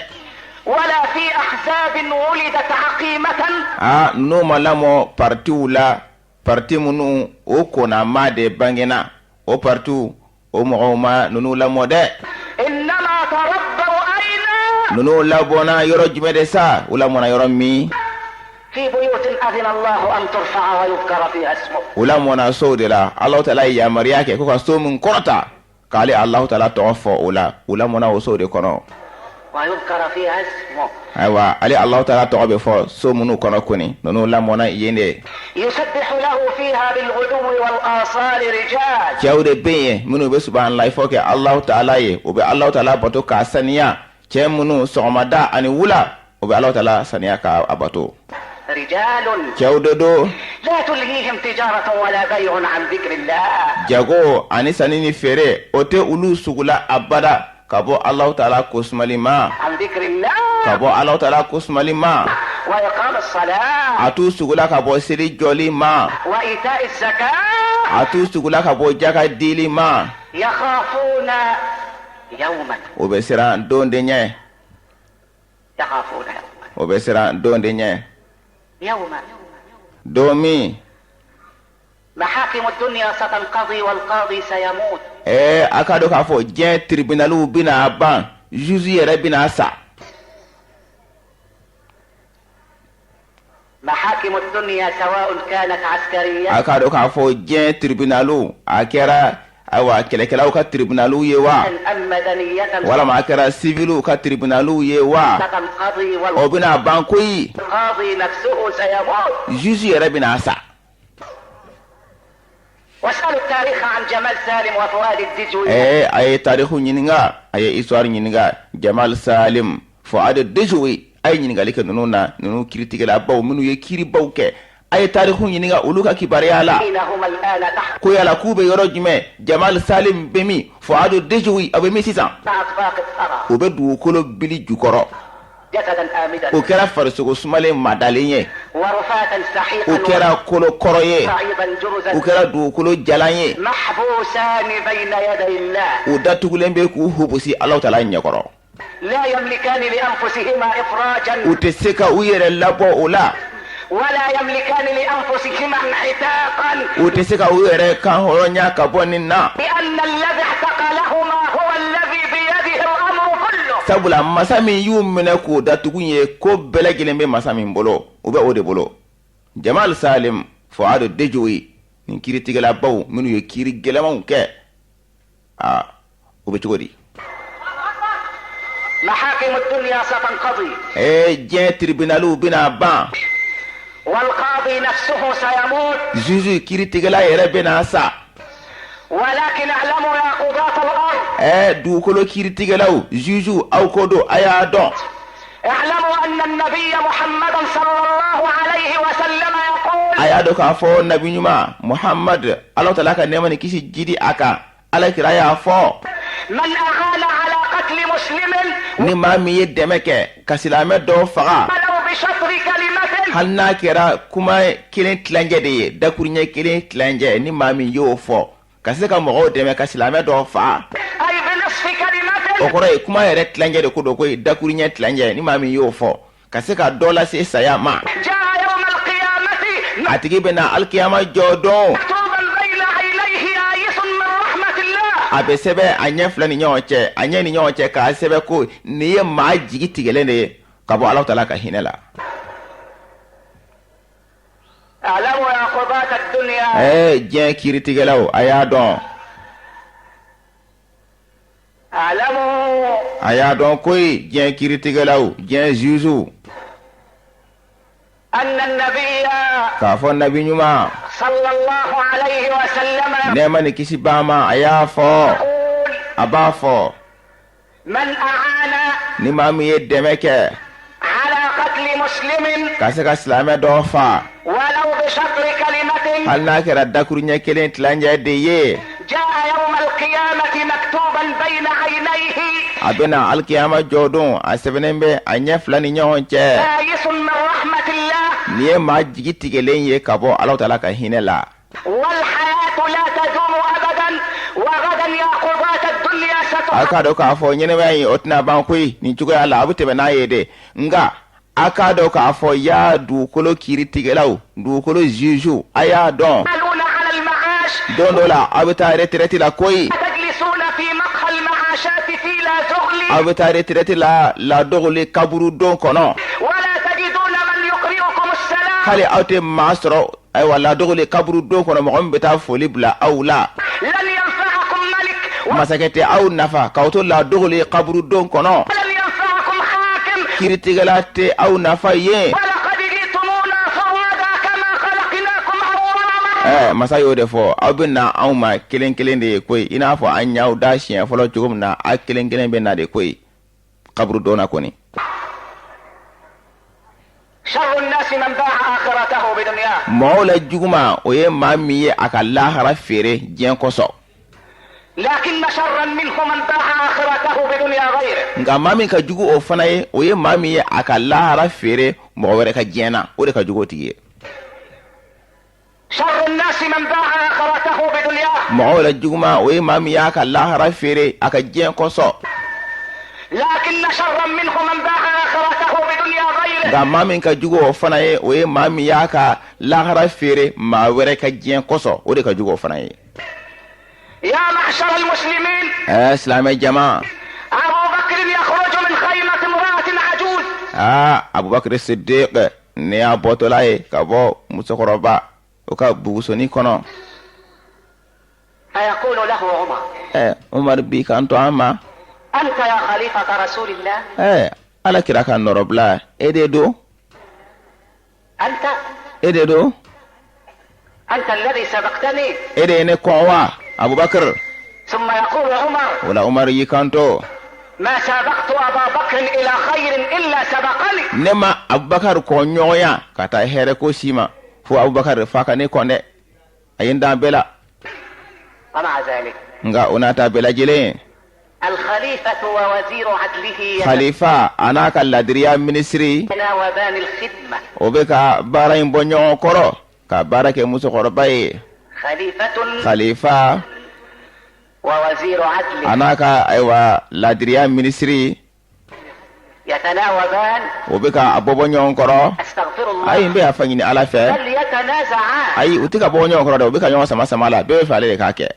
ولا في احزاب ولدت عقيمة. ninnu ma lamɔ partiw la parti minnu o kɔnama de bangena o partiw o mɔgɔw ma ninnu lamɔ dɛ. انما تربوا اين؟ ninnu labɔna yɔrɔ jumɛn de sa u lamɔna yɔrɔ min. في بيوت اذن الله ان ترفع ويذكر فيها اسمه. u lamɔna sow de la Alahu Taala ye yamariya kɛ ko ka so min kɔrɔta k'ale Alahu Taala tɔgɔ fɔ o la u lamɔna o sow de kɔnɔ. ويذكر فيها اسمه. ayiwa ale Alahu Taala tɔgɔ bɛ fɔ so minnu kɔnɔ kɔni ninnu lamɔna yen de. يسبح له فيها بالغدو والآصال رجال. cɛw de bɛ yen minnu bɛ subahanallahi fɔ kɛ Alahu Taala ye u bɛ Alahu Taala bato k'a saniya cɛ minnu sɔgɔmada ani wula u bɛ Alahu Taala saniya k'a bato. رجال cɛw de do. لا تلهيهم تجارة ولا بيع عن ذكر الله. jago ani sanni ni feere o tɛ olu sugula abada ka bɔ Alahu Taala kosumali ma. عن ذكر الله. ka bɔ Alahu Taala kosumali ma. وإقام الصلاة. a t'u sugula ka bɔ seli jɔli ma. وإيتاء الزكاة. a t'u sugula ka bɔ jaka dili ma. يخافون يوما. o bɛ siran don de ɲɛ. يخافون يوما. o bɛ siran don de ɲɛ. يوما. don min. محاكم الدنيا ستنقضي والقاضي سيموت. a ka dɔn k'a fɔ diɲɛ tribunaliw bɛna ban juge yɛrɛ bɛna sa. محاكم الدنيا سواء كانت عسكرية. a ka dɔn k'a fɔ diɲɛ tribunaliw a kɛra ayiwa kɛlɛkɛlaw ka tribunaliw ye wa. أم مدنية. walama a kɛra civiliw ka tribunaliw ye wa. ستنقضي o bɛna ban koyi. والقاضي نفسه سيموت. juge yɛrɛ bɛna sa. واسألوا التاريخ عن جمال سالم وفؤاد الدجوي. a ye tarikhu ɲininka a ye histoire ɲininka Jamal Salim Fuad Dejoué a ye ɲininkali kɛ ninnu na ninnu kiiritigɛlabaw minnu ye kiiribaw kɛ a ye tarikhu ɲininka olu ka kibaruya la. بينهما الآن تحت ko yala k'u bɛ yɔrɔ jumɛn Jamal Salim bɛ min Fuad Dejoué a bɛ min sisan. أطباق الثرى. o bɛ dugukolo bili jukɔrɔ. جسدا آمدا. o kɛra farisogo sumalen madalen ye. ورفاتا o سحيقا. kɛra kolo kɔrɔ ye. صعيدا o جرزا. kɛra dugukolo jalan ye. محبوسان بين يدي الله. o datugulen bɛ k'u hubusi Alahu Taala ɲɛkɔrɔ. لا يملكان لأنفسهما إفراجا u tɛ se ka u yɛrɛ labɔ o la, ولا يملكان لأنفسهما انحتاقا u tɛ se ka u yɛrɛ kan hɔrɔnya ka bɔ nin na. لأن الذي احتقلهما هو الذي بيده الأمر كله. Sabula masa min y'u minɛ k'o datugu ye ko bɛɛ lajɛlen bɛ masa min bolo, u bɛ o de bolo. Jamal Salim Fuadu Dejoye nin kiiritigɛlabaw minnu ye kiiri gɛlɛmanw kɛ, u bɛ cogo di? محاكم الدنيا ستنقضي diɲɛ tribunaliw bɛna ban, والقاضي نفسه سيموت. juge kiiritigɛla yɛrɛ bɛna sa, ولكن اعلموا يا قضاة الأرض dugukolo kiiritigɛlaw juge aw ko don a y'a dɔn. اعلموا أن النبي محمد صلى الله عليه وسلم يقول a y'a dɔn k'a fɔ nabi ɲuman Muhammad Alahu Taala ka nɛɛma ni kisi jidi a kan, Alakira y'a fɔ, من أعان على قتل مسلم ni maa min ye dɛmɛ kɛ ka silamɛ dɔ faga, ولو بشطر كلمة hali n'a kɛra kuma kelen tilancɛ de ye, dakuruɲɛ kelen tilancɛ, ni maa min y'o fɔ ka se ka mɔgɔw dɛmɛ ka silamɛ dɔ faga, أي بنصف o كلمة kɔrɔ ye kuma yɛrɛ tilancɛ de ko don, ko ye dakuruɲɛ tilancɛ, ni maa min y'o fɔ ka se ka dɔ lase saya ma, جاء يوم القيامة a tigi bɛ na alikiyama jɔ don, مكتوبا بين عينيه آيس من رحمة الله. a bɛ sɛbɛn a ɲɛ fila ni ɲɔgɔn cɛ, a ɲɛ ni ɲɔgɔn cɛ k'a sɛbɛn ko nin ye maa jigi tigɛlen de ye ka bɔ Alahu Taala ka hinɛ la. اعلموا يا قضاة الدنيا diɲɛ kiiritigɛlaw a y'a dɔn, اعلموا a y'a dɔn koyi diɲɛ kiiritigɛlaw, diɲɛ jugew, أن النبي k'a fɔ nabi ɲuman صلى الله عليه وسلم nɛɛma ni kisi b'a ma, a y'a fɔ, يقول a b'a fɔ, من أعان ni maa min ye dɛmɛ kɛ على قتل مسلم ka se ka silamɛ dɔ fa, ولو بشطر كلمة hali n'a kɛra dakuruɲɛ kelen tilancɛ de ye, جاء يوم القيامة مكتوبا بين عينيه a bɛna alikiyama jɔ don, a sɛbɛnnen bɛ a ɲɛ fila ni ɲɔgɔn cɛ, آيس من رحمة الله. nin ye maa jigi tigɛlen ye ka bɔ Alahu Taala ka hinɛ la. والحياة لا تدوم أبدا وغدا يا قضاة الدنيا a ستحق. k'a dɔn k'a fɔ ɲɛnɛmaya in o tɛna ban koyi nin cogoya la, a bɛ tɛmɛ n'a ye de, nka a k'a dɔn k'a fɔ ya dugukolo kiiritigɛlaw, dugukolo jugew, a y'a dɔn تسألون على المعاش don dɔ la a bɛ taa retraite la koyi, تجلسون في مقهى المعاشات في لا زغل a bɛ taa retraite la dɔgɔli kaburu don kɔnɔ, ولا تجدون من يقرئكم السلام. hali aw tɛ maa sɔrɔ ayiwa la dɔgɔli kaburu don kɔnɔ mɔgɔ min bɛ taa foli bila aw la, لن ينفعكم ملك masakɛ tɛ aw nafa k'aw to la dɔgɔli kaburu don kɔnɔ, ولن ينفعكم حاكم kiiritigɛla tɛ aw nafa ye. ولقد جئتمونا فرادا كما خلقناكم أول مرة. masa y'o de fɔ, aw bɛ na anw ma kelen kelen de ye koyi, i n'a fɔ an y'aw da siɲɛ fɔlɔ cogo min na, a kelen kelen bɛ na de koyi kaburu don na kɔni. شر الناس من باع آخرته بدنياه. mɔgɔw la juguman o ye maa min ye a ka lahara feere diɲɛ kosɔn, لكن شرا منه من باع آخرته بدنيا غيره. nka maa min ka jugu o fana ye, o ye maa min ye a ka lahara feere mɔgɔ wɛrɛ ka diɲɛ na, o de ka jugu o tigi ye. شر الناس من باع آخرته بدنياه. mɔgɔw la juguman o ye maa min ye a ka lahara feere a ka diɲɛ kosɔn, لكن شرا منه من باع آخرته بدنيا غيره. nka maa min ka jugu o fana ye, o ye maa min ye a ka lahara feere maa wɛrɛ ka diɲɛ kosɔn, o de ka jugu o fana ye. يا معشر المسلمين silamɛ jama, أبو بكر يخرج من خيمة امرأة عجوز Abubakar Siddiq ne y'a bɔtɔla ye ka bɔ musokɔrɔba o ka bugusoni kɔnɔ. فيقول له عمر Umar bi kan to an ma, أنت يا خليفة رسول الله. ala kira ka nɔrɔbila, e de don, أنت e de don, أنت الذي سبقتني. e de ye ne kɔn wa Abubakar. ثم يقول عمر Wala Umar y'i kan to, ما سابقت أبا بكر إلى خير إلا سبقني. ne ma Abubakar kɔn ɲɔgɔnya ka taa hɛrɛ ko si ma fo Abubakar fa ka ne kɔn dɛ, a ye n dan bɛɛ la, ومع ذلك nka o n'a ta bɛɛ lajɛlen, الخليفة ووزير عدله Khalifa a n'a ka ladiriya minisiri يتناوبان الخدمة. o bɛ ka baara in bɔ ɲɔgɔn kɔrɔ ka baara kɛ musokɔrɔba ye. خليفة Khalifa ووزير عدله a n'a ka ayiwa ladiriya minisiri يتناوبان وبكا أبو نيون كرو استغفر الله أي بيا فني على فه بل يتنازعان أي وتك أبو نيون كرو وبكا نيون سما لا بيا فعلي كاكي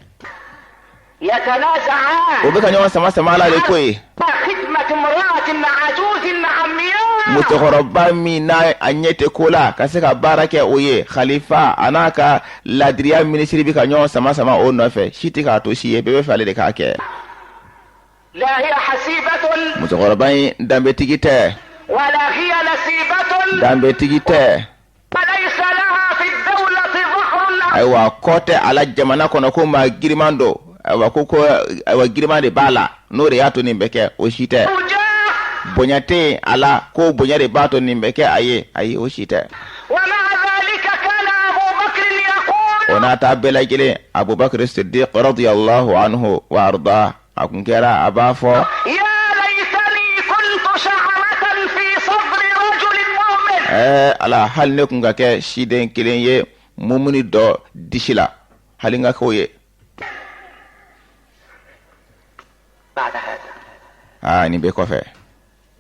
يتنازعان وبكا نيون سما لا لكوي خدمة امرأة عجوز عمياء musokɔrɔba min n'a a ɲɛ tɛ ko la ka se ka baara kɛ o ye khalifa a n'a ka ladiriya minisiri bi ka ɲɔgɔn sama o nɔfɛ si tɛ k'a to si ye bɛɛ bɛ fɛ ale de k'a kɛ. لا هي حسيبة musokɔrɔba in danbetigi tɛ ولا هي نسيبة danbetigi tɛ وليس لها في الدولة ظهر ayiwa kɔ tɛ a la jamana kɔnɔ ko maa giriman don ayiwa ko ayiwa giriman de b'a la n'o de y'a to nin bɛ kɛ o si tɛ bonya tɛ a la ko bonya de b'a to nin bɛ kɛ a ye ayi o si tɛ. ومع ذلك كان أبو بكر يقول o n'a ta bɛɛ lajɛlen abubakar siddiq radiyallahu anhu wa arda a kun kɛra a b'a fɔ يا ليتني كنت شعرة في صدر رجل مؤمن ala hali ne kun ka kɛ siden kelen ye mumuni dɔ disi la hali n ka k'o ye. بعد هذا nin bɛ kɔfɛ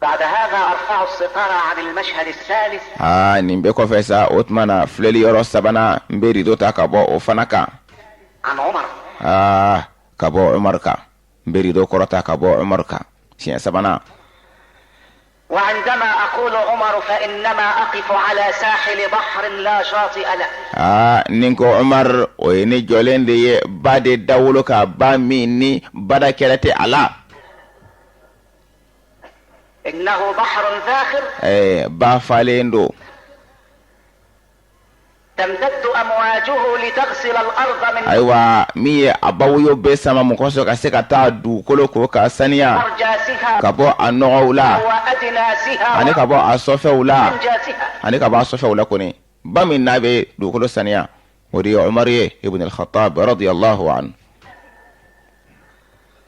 بعد هذا أرفع الستار عن المشهد الثالث nin bɛ kɔfɛ sa o tuma na filɛli yɔrɔ sabanan n bɛ rido ta ka bɔ o fana kan عن عمر ka bɔ umar kan n bɛ rido kɔrɔta ka bɔ umar kan siɲɛ sabanan. وعندما أقول عمر فإنما أقف على ساحل بحر لا شاطئ له nin ko umar o ye ne jɔlen de ye ba de dawolo ka ba min ni bada kɛlɛ tɛ a la. إنه بحر ذاخر ba falen do تمتد أمواجه لتغسل الأرض من ayiwa min ye a bawuyo bɛɛ sama mun kɔsɔn ka se ka taa dugukolo ko ka saniya أرجاسها ka bɔ a nɔgɔw la وأدناسها ani ka bɔ a sɔfɛw la وأنجاسها ani ka bɔ a sɔfɛw la kɔni ba min n'a bɛ dugukolo saniya o de ye umar ye ibn al-khattab radiyallahu anhu.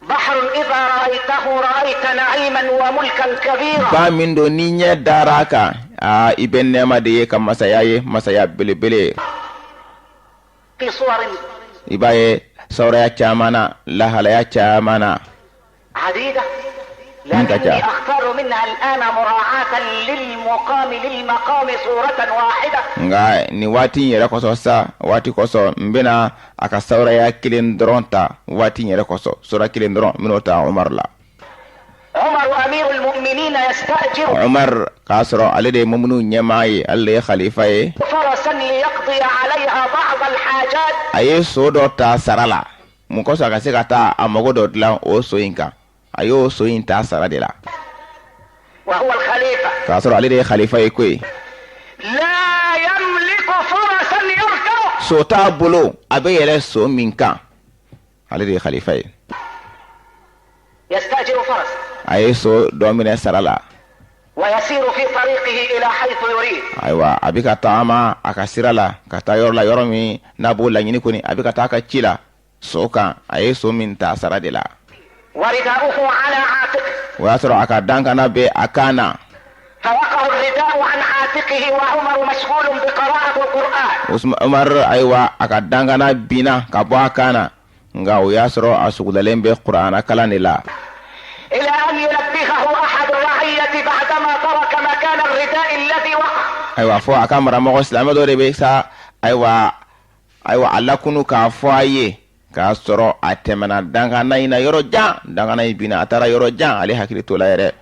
بحر إذا رأيته رأيت نعيما وملكا كبيرا ba min do ni ɲɛ dara a kan i bɛ nɛɛma de ye ka masaya ye masaya belebele. في صور i b'a ye sawuraya caman na lahalaya caman na. عديدة لكني أختار منها الآن مراعاة للمقام صورة واحدة. nga ni waati in yɛrɛ kɔsɔ sa waati kɔsɔ n bɛna a ka sawuraya kelen dɔrɔn ta waati in yɛrɛ kɔsɔ sura kelen dɔrɔn n bɛn'o ta umar la. عمر أمير المؤمنين يستأجر umar k'a sɔrɔ ale de ye mumunu ɲɛmaa ye ale de ye khalifa ye. فرسا ليقضي عليها بعض الحاجات. a ye so dɔ ta sara la mun kɔsɔn a ka se ka taa a mago dɔ dilan o so in kan a y'o so in ta sara de la. وهو الخليفة. k'a sɔrɔ ale de ye khalifa ye koyi. لا يملك فرسا يركب. so t'a bolo a bɛ yɛlɛ so min kan ale de ye khalifa ye. يستأجر فرس. a ye so dɔ minɛ sara la. ويسير في طريقه إلى حيث يريد. ayiwa a bɛ ka taama a ka sira la ka taa yɔrɔ la yɔrɔ min n'a b'o laɲini kɔni a bɛ ka taa a ka ci la so kan a ye so min ta sara de la. ورداؤه على عاتقه. o y'a sɔrɔ a ka dankana bɛ a kan na. فوقع الرداء عن عاتقه وعمر مشغول بقراءة القرآن. umar ayiwa a ka dankana binna ka bɔ a kan na nka o y'a sɔrɔ a sugudalen bɛ kuranna kalan de la. إلى أن ينبهه أحد الرعية بعدما ترك مكان الرداء الذي وقع. ayiwa fɔ a ka maramɔgɔ silamɛ dɔ de bɛ sa ayiwa a lakunu k'a fɔ a ye k'a sɔrɔ a tɛmɛna dankana in na yɔrɔ jan dankana in binna a taara yɔrɔ jan ale hakili t'o la yɛrɛ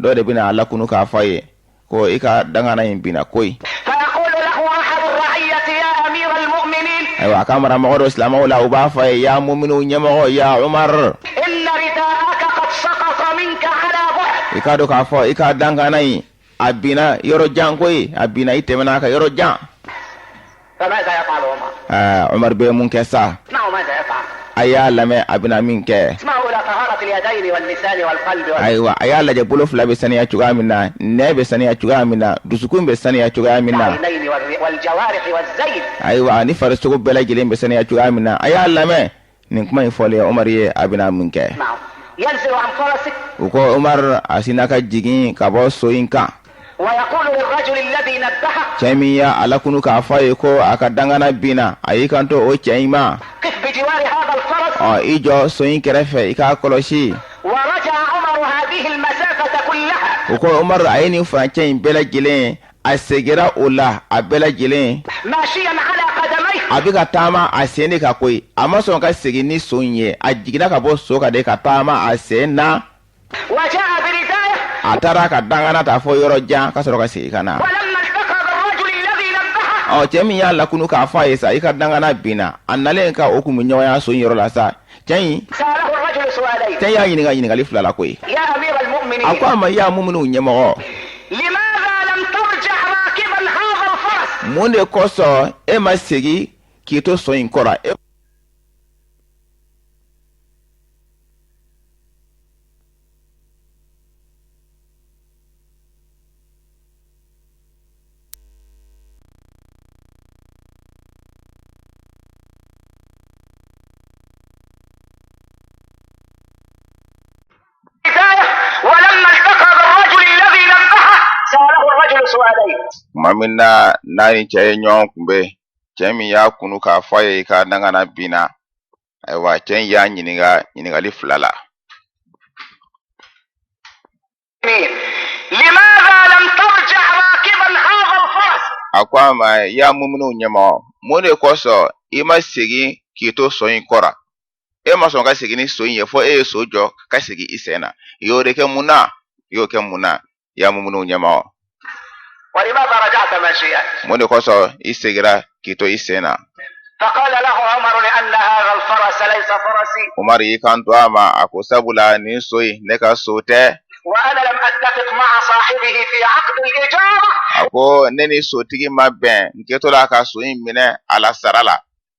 dɔ de bɛna a lakunu k'a fɔ a ye ko i ka dankana in binna koyi. فيقول له أحد الرعية يا أمير المؤمنين. ayiwa a ka maramɔgɔ dɔ silamɛw la u b'a fɔ a ye ya muminu ɲɛmɔgɔ ya umar. إن رداءك قد سقط منك على بعد. i k'a dɔn k'a fɔ i ka dankana in a binna yɔrɔ jan koyi a binna i tɛmɛna a ka yɔrɔ jan. فماذا يفعل عمر؟ umar bɛ mun kɛ sa اسمعوا ماذا يفعل. a y'a lamɛn a bɛna min kɛ. اسمعوا إلى طهارة اليدين واللسان والقلب ayiwa a y'a lajɛ bolo fila bɛ saniya cogoya min na nɛ bɛ saniya cogoya min na dusukun bɛ saniya cogoya min na والعينين والجوارح والزين. ayiwa ni farisogo bɛɛ lajɛlen bɛ saniya cogoya min na a y'a lamɛn nin kuma in fɔlen umar ye a bɛna mun kɛ. اسمعوا ينزل عن فرسه. u ko umar a sinna ka jigin ka bɔ so in kan. ويقول للرجل الذي نبهه. cɛ min y'a alakunu k'a fɔ a ye ko a ka dangana binna a y'i kanto o cɛ in ma. قف بجوار هذا الفرس. i jɔ so in kɛrɛfɛ i k'a kɔlɔsi. ورجع عمر هذه المسافة كلها. o ko Umar a ye nin furancɛ in bɛɛ lajɛlen a segira o la a bɛɛ lajɛlen ماشيا على قدميه a bɛ ka taama a sen de ka koyi a ma sɔn ka segin ni so in ye a jiginna ka bɔ so kan de ka taama a sen na وجاء بردايه a taara ka dangana ta fɔ yɔrɔ jan ka sɔrɔ ka segin ka na ولما التقى بالرجل الذي نبهه cɛ min y'a lakunu k'a fɔ a ye sa i ka dangana binna a nalen ka o kun bɛ ɲɔgɔnya so in yɔrɔ la sa cɛ in سأله الرجل سؤالين y'a ɲininka ɲininkali fila la koyi يا أمير a المؤمنين ko a ma i y'a mumunu ɲɛmɔgɔ لماذا لم ترجع راكبا هذا الفرس mun de kosɔn e ma segin k'i to so in kɔrɔ بداية ولما التقى بالرجل الذي نبهه سأله الرجل سؤالين tuma min na n'a ni cɛ ye ɲɔgɔn kunbɛn cɛ min y'a kunu k'a fɔ a ye i ka dangana binna ayiwa cɛ in y'a ɲininka ɲininkali fila la لماذا لم ترجع راكبا هذا الفرس a ko a ma i y'a mumunu ɲɛmɔgɔ mun de kosɔn i ma segin k'i to so in kɔrɔ e ma sɔn ka segin ni so in ye fɔ e ye so jɔ ka segin i sen na i y'o de kɛ mun na i y'o kɛ mun na i y'a mumunu ɲɛmɔgɔ ولماذا رجعت ماشيا mun de kosɔn i segira k'i to i sen na فقال له عمر لأن هذا الفرس ليس فرسي Umar y'i kan to a ma a ko sabula nin so in ne ka so tɛ وأنا لم أتفق مع صاحبه في عقد الإجارة a ko ne ni sotigi ma bɛn n kɛtɔ la ka so in minɛ a la sara la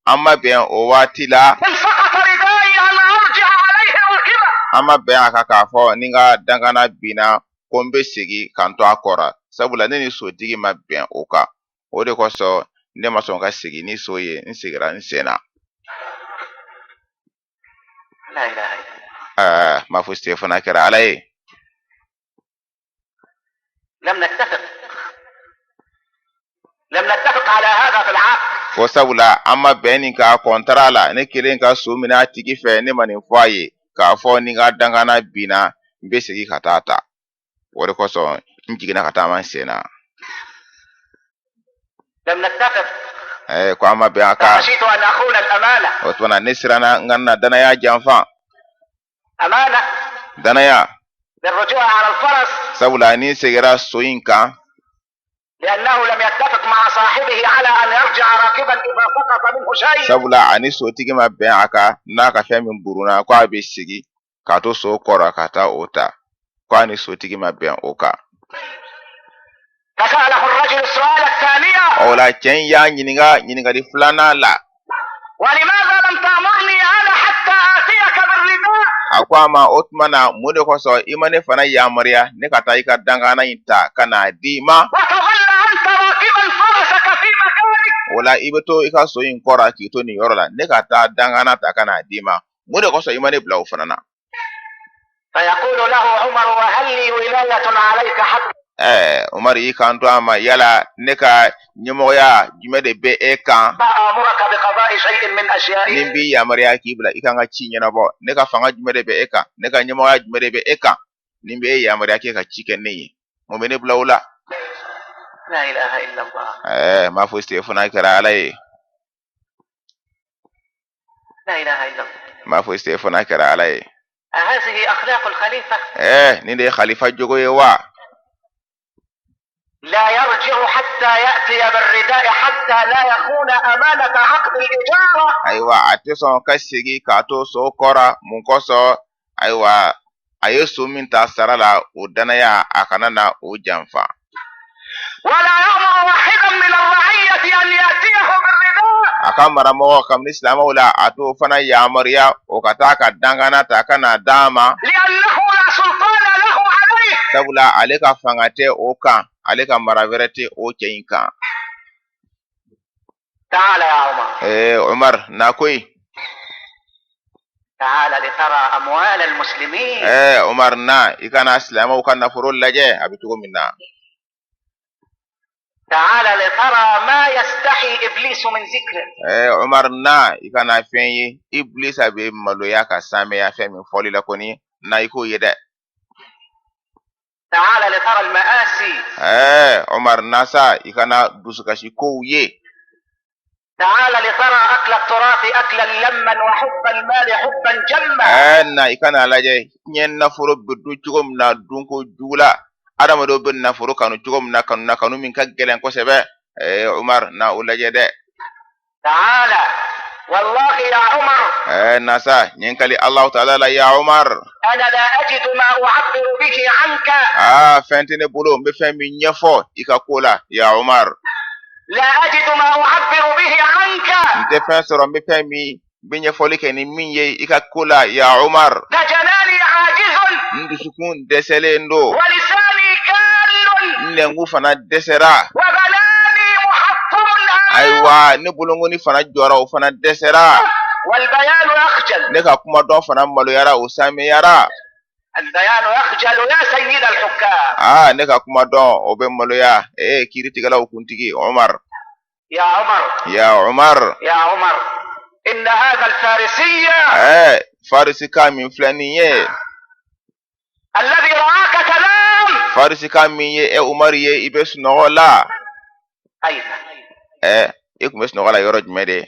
an ma bɛn o waati la إن سقط ردائي أن أرجع عليه راكبا an ma bɛn a kan k'a fɔ ni n ka dangana binna ko n bɛ segin ka n to a kɔrɔ sabula ne ni sotigi ma bɛn o kan o de kosɔn ne ma sɔn ka segin ni so ye n segira n sen na لا إله إلا الله ma fo se fana kɛra ala ye لم نتفق على هذا في العقد fo sabula an ma bɛn nin ka kɔntara la ne kelen ka so minɛ a tigi fɛ ne ma nin fɔ a ye k'a fɔ ni n ka dangana binna n bɛ segin ka taa ta o de kosɔn n jiginna ka taama n sen na لم نتفق ko an ma bɛn a kan فخشيت أن أخون الأمانة o tuma na ne siranna n ka na danaya janfa أمانة danaya بالرجوع على الفرس sabula ni n segira so in kan لأنه لم يتفق مع صاحبه على أن يرجع راكبا إذا سقط منه شيء sabula ani sotigi ma bɛn a kan n'a ka fɛn min buruna ko a bɛ sigi k'a to so kɔrɔ ka taa o ta ko a ni sotigi ma bɛn o kan فسأله الرجل السؤال الثانية o la cɛ in y'a ɲininka ɲininkali filanan la ولماذا لم تأمرني أنا حتى آتيك بالرداء a ko a ma o tuma na mun de kosɔn i ma ne fana yamaruya ne ka taa i ka dangana in ta ka n'a di ma وتظل أنت راكبا فرسك في مكانك o la i bɛ to i ka so in kɔrɔ k'i to nin yɔrɔ la ne ka taa dangana ta ka n'a di ma mun de kosɔn i ma ne bila o fana na فيقول له عمر وهل لي ولاية عليك حتى Umar y'i kan to a ma yala ne ka ɲɛmɔgɔya jumɛn de bɛ e kan آمرك بقضاء شيء من ni أشيائي n b'i yamaruya k'i bila i kan ka ci ɲɛnabɔ ne ka fanga jumɛn de bɛ e kan ne ka ɲɛmɔgɔya jumɛn de bɛ e kan ni n bɛ e yamaruya k'e ka ci kɛ ne ye mun bɛ ne bila o la لا إله إلا الله m'a fɔ se fana kɛra ala ye لا إله إلا الله m'a fɔ se fana kɛra ala ye هذه أخلاق الخليفة nin de ye khalifa jogo ye wa لا يرجع حتى يأتي بالرداء حتى لا يخون أمانة عقد الإجارة ayiwa a tɛ sɔn ka segin k'a to so kɔrɔ mun kosɔn ayiwa a ye so min ta sara la o danaya a kana na o janfa ولا يأمر واحدا من الرعية أن يأتيه بالرداء a ka maramɔgɔ kabini silamɛw la a t'o fana yamaruya o ka taa ka dangana ta ka na d'a ma لأنه لا سلطان له عليه sabula ale ka fanga tɛ o kan ale ka mara wɛrɛ tɛ o cɛ in kan تعال يا عمر Umar na koyi تعال لترى أموال المسلمين Umar na i kana silamɛw ka nafolo lajɛ a bɛ cogo min na تعال لترى ما يستحي إبليس من ذكره Umar na i kana fɛn ye Iblisa bɛ maloya ka sameya fɛn min fɔli la kɔni na i k'o ye dɛ تعال لترى المآسي. عمر ناسا يكنا دوسكاشي كويه. تعال لترى أكل التراث أكلا لما وحب المال حبا جما. na ikana laje nyen nafuro bidu chugum na dunko jula adama do bin nafuro kanu chugum na kanu min ka gelen ko sebe Umar na ulaje de. تعال والله يا عمر. nasa nyen kali Allah ta'ala la ya Umar. أنا لا أجد ما أعبر به عنك. fentine bulo mbe femi nyefo ikakola ya Umar. لا أجد ما أعبر به عنك. nte fensoro mbe femi binye folike ni minye ikakola ya Umar. فجناني عاجز. ndusukun desele ndo. ولساني كال. ndengu fana desera. وبلاني محطم. aywa ne bulongoni fana jora o fana desera. والبيان يخجل. ne ka kuma don fana malo yara o sami yara. البيان يخجل يا سيد الحكام. ne ka kuma don o be malo ya kiritigala o kuntigi Umar. يا عمر. ya Umar. يا عمر إن هذا الفارسي. farisi kamin flaniye. الذي رآك تنام. farisi kamin Umar ye ibe sunola. أين؟ ikume sunola yoro jumede.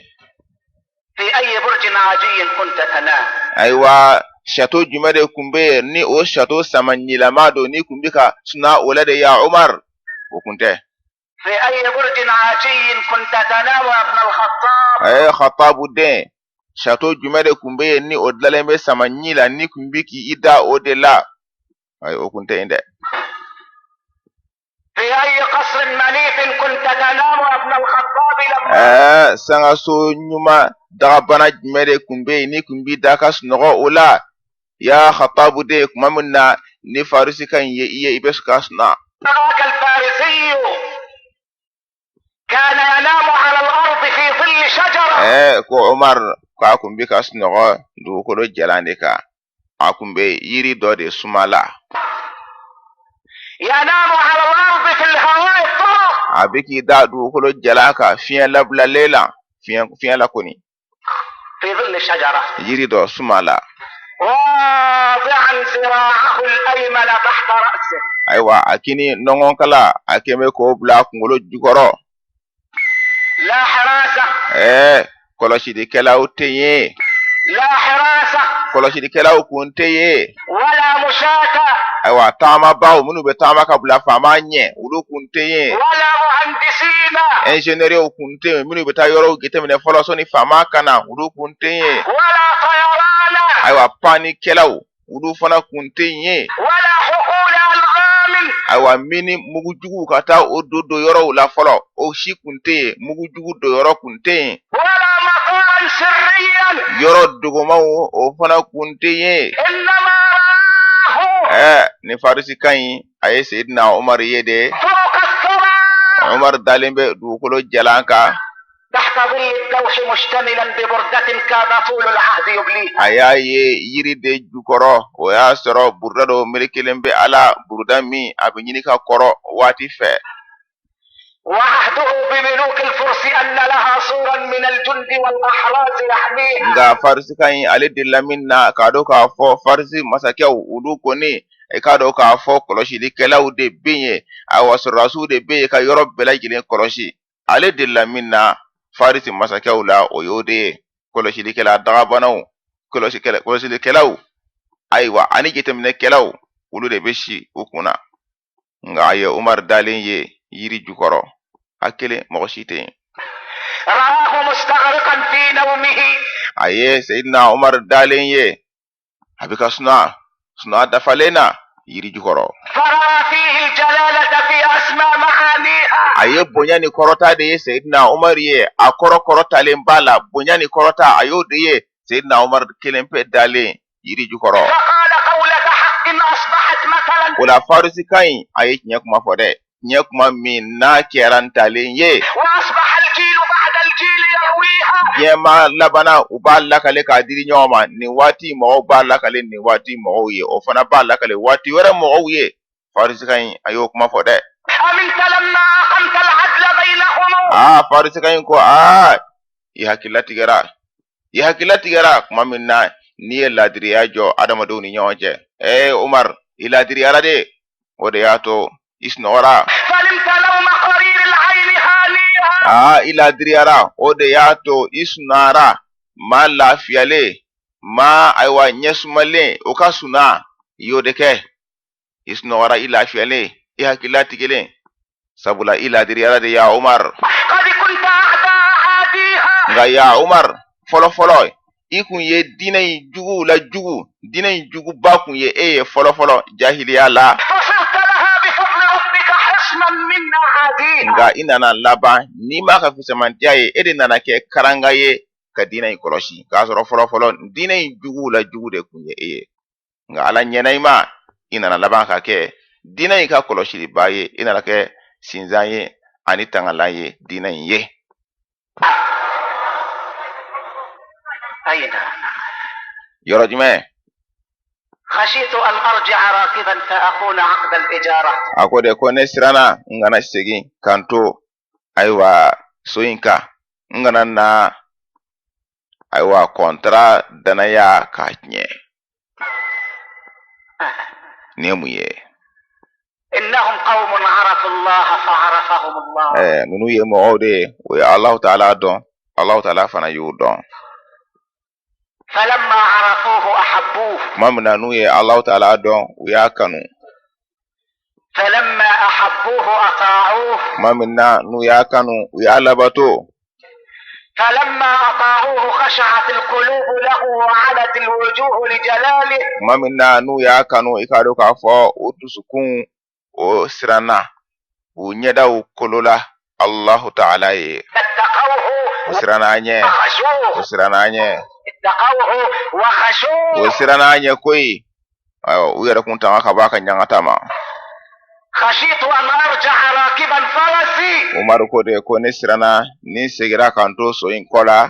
في أي برج عاجي كنت تنام؟ aywa chateau jumede kumbe ni o chateau samanyilama ni kumbika suna olade ya Umar o kunte. في أي برج عاجي كنت تنام يا ابن الخطاب؟ Khattabu den chateau jumede kumbe ni odlalembe samanyila ni kumbiki ida odela o kunte inde. في أي قصر منيف كنت تنام يا ابن الخطاب لما sanga so nyuma daga bana jumede kumbe ni kumbi daka sunogo ola ya Khattabu de kuma minna ni farisi kan ye iye ibeska suna. ذاك الفارسي كان ينام على الأرض في ظل شجرة. ko Umar ka kumbi ka sunogo du ko do jalande ka akumbe yiri do de sumala. ينام على الأرض في الهواء الطلق. abiki da du ko do jalaka fiyan labla lela fiyan la koni. في ظل شجرة. yiri do sumala. واضعا ذراعه الأيمن تحت رأسه. aywa akini nongon kala akeme ko bla kungolo jukoro. لا حراسة. koloshi di kela uteye. لا حراسة. koloshi di kela ukunteye. ولا مشاة. aywa tama bawo munu be tama ka bla fama nye ulu kunteye. ولا مهندسين. ingénieur ukunte munu be ta yoro gitemne foloso ni fama kana ulu kunteye. ولا طيران. aywa pani kelaw ulu fana kunteye. ولا حقول ألغام. aywa mini mugu jugu kata ododo yoro la folo o shi kunteye mugu jugu do yoro kunteye. ولا مقام سريا. yoro dugoma o fana kunteye. إنما رآه ni farisi kan aye Sayyidina Umar yede. فوق الثرى. Umar dalimbe du kolo jalanka. تحت ظل الدوح مشتملا ببردة كاد طول العهد يبليها. ayaye yiri de jukoro o ya soro burda do melikelembe ala burda mi abinyini ka koro wati fe. وعهده بملوك الفرس أن لها صورا من الجند والأحراز يحميها. nga farisi kan ale de laminna ka do ka fo farisi masakew udu koni ka do ka fo koloshi di kelaw de binye awasu rasu de be ka yoro belajile koloshi ale de laminna farisi masakew la oyode koloshi di kela daga banaw koloshi di kelaw aywa ani jitemne kelaw ulu de beshi ukuna nga aye Umar dalin ye yiri jukoro akele moshite. رآه مستغرقا في نومه. aye Sayyidina Umar dalin ye abika suna dafalena yiri jukoro. فرأى فيه الجلالة في أسمى معانيها. aye bonyani korota de ye Sayyidina Umar ye akoro korota lembala bonyani korota ayo de ye Sayyidina Umar kelempe dale yiri jukoro. فقال قولة حق أصبحت مثلا. Ola farisi kan aye nyakuma fode nyakuma min na kerantale ye. وأصبح الجيل بعد الجيل يرويها. yema labana uba lakale ka diri nyoma ni wati mo ba lakale ni wati mo ye o fana ba lakale wati wera mo ye farisi kan ayo kuma fode. أمنت لما أقمت العدل بينهم. farisi kan ko ya hakilati gara kuma minna ni ladiri ajo adama do ni nyoje. Umar iladiri ala de o de y'a to i sunɔgɔra. فنمت نوم قرير العين هانيها. I ladiriyara o de y'a to i sunara ma lafiyalen ma ayiwa ɲɛsumalen o ka suna i y'o de kɛ. I sunɔgɔra i lafiyalen i hakilila tigɛlen sabula i ladiriyara de ya Umar. قد كنت أعدى عاديها. Nka ya Umar fɔlɔfɔlɔ i kun ye diinɛ in jugu la jugu diinɛ in juguba kun ye e ye fɔlɔfɔlɔ jahiliya la. فصرت لها بفضل ربك حصنا منا عاديها. Nka i nana laban n'i ma ka fisamantiya ye e de nana kɛ karanga ye ka diinɛ in kɔlɔsi k'a sɔrɔ fɔlɔfɔlɔ diinɛ in jugu la jugu de kun ye e ye. Nka Ala ɲɛna i ma i nana laban ka kɛ diinɛ in ka kɔlɔsiliba ye i nana kɛ sinzan ye ani tangalan ye diinɛ in ye. أين؟ Yɔrɔ jumɛn? خشيت أن أرجع راكبا فأخون عقد الإجارة. A ko de ko ne siranna n kana segin kan to ayiwa so in kan n kana na ayiwa kɔntara danaya k'a tiɲɛ. Nin ye mun ye? إنهم قوم عرفوا الله فعرفهم الله. Ninnu ye mɔgɔw de ye o ye Alahu Taala dɔn Alahu Taala fana y'u dɔn. فلما عرفوه أحبوه. Tuma min na n'u ye Alahu Taala dɔn u y'a kanu. فلما أحبوه أطاعوه. Tuma min na n'u y'a kanu u y'a labato. فلما أطاعوه خشعت القلوب له وعلت الوجوه لجلاله. Tuma min na n'u y'a kanu i k'a dɔn k'a fɔ o dusukun o siranna u ɲɛdaw kolola Alahu Taala ye. اتقوه U siranna a ɲɛ وخشوه. u siranna a ɲɛ اتقوه وخشوه. u siranna a ɲɛ koyi ayiwa u yɛrɛ kun tanga ka bɔ a ka ɲangata ma. خشيت أن أرجع راكبا فرسي. Umaru ko de ko ne siranna ni segira kan to so in kɔ la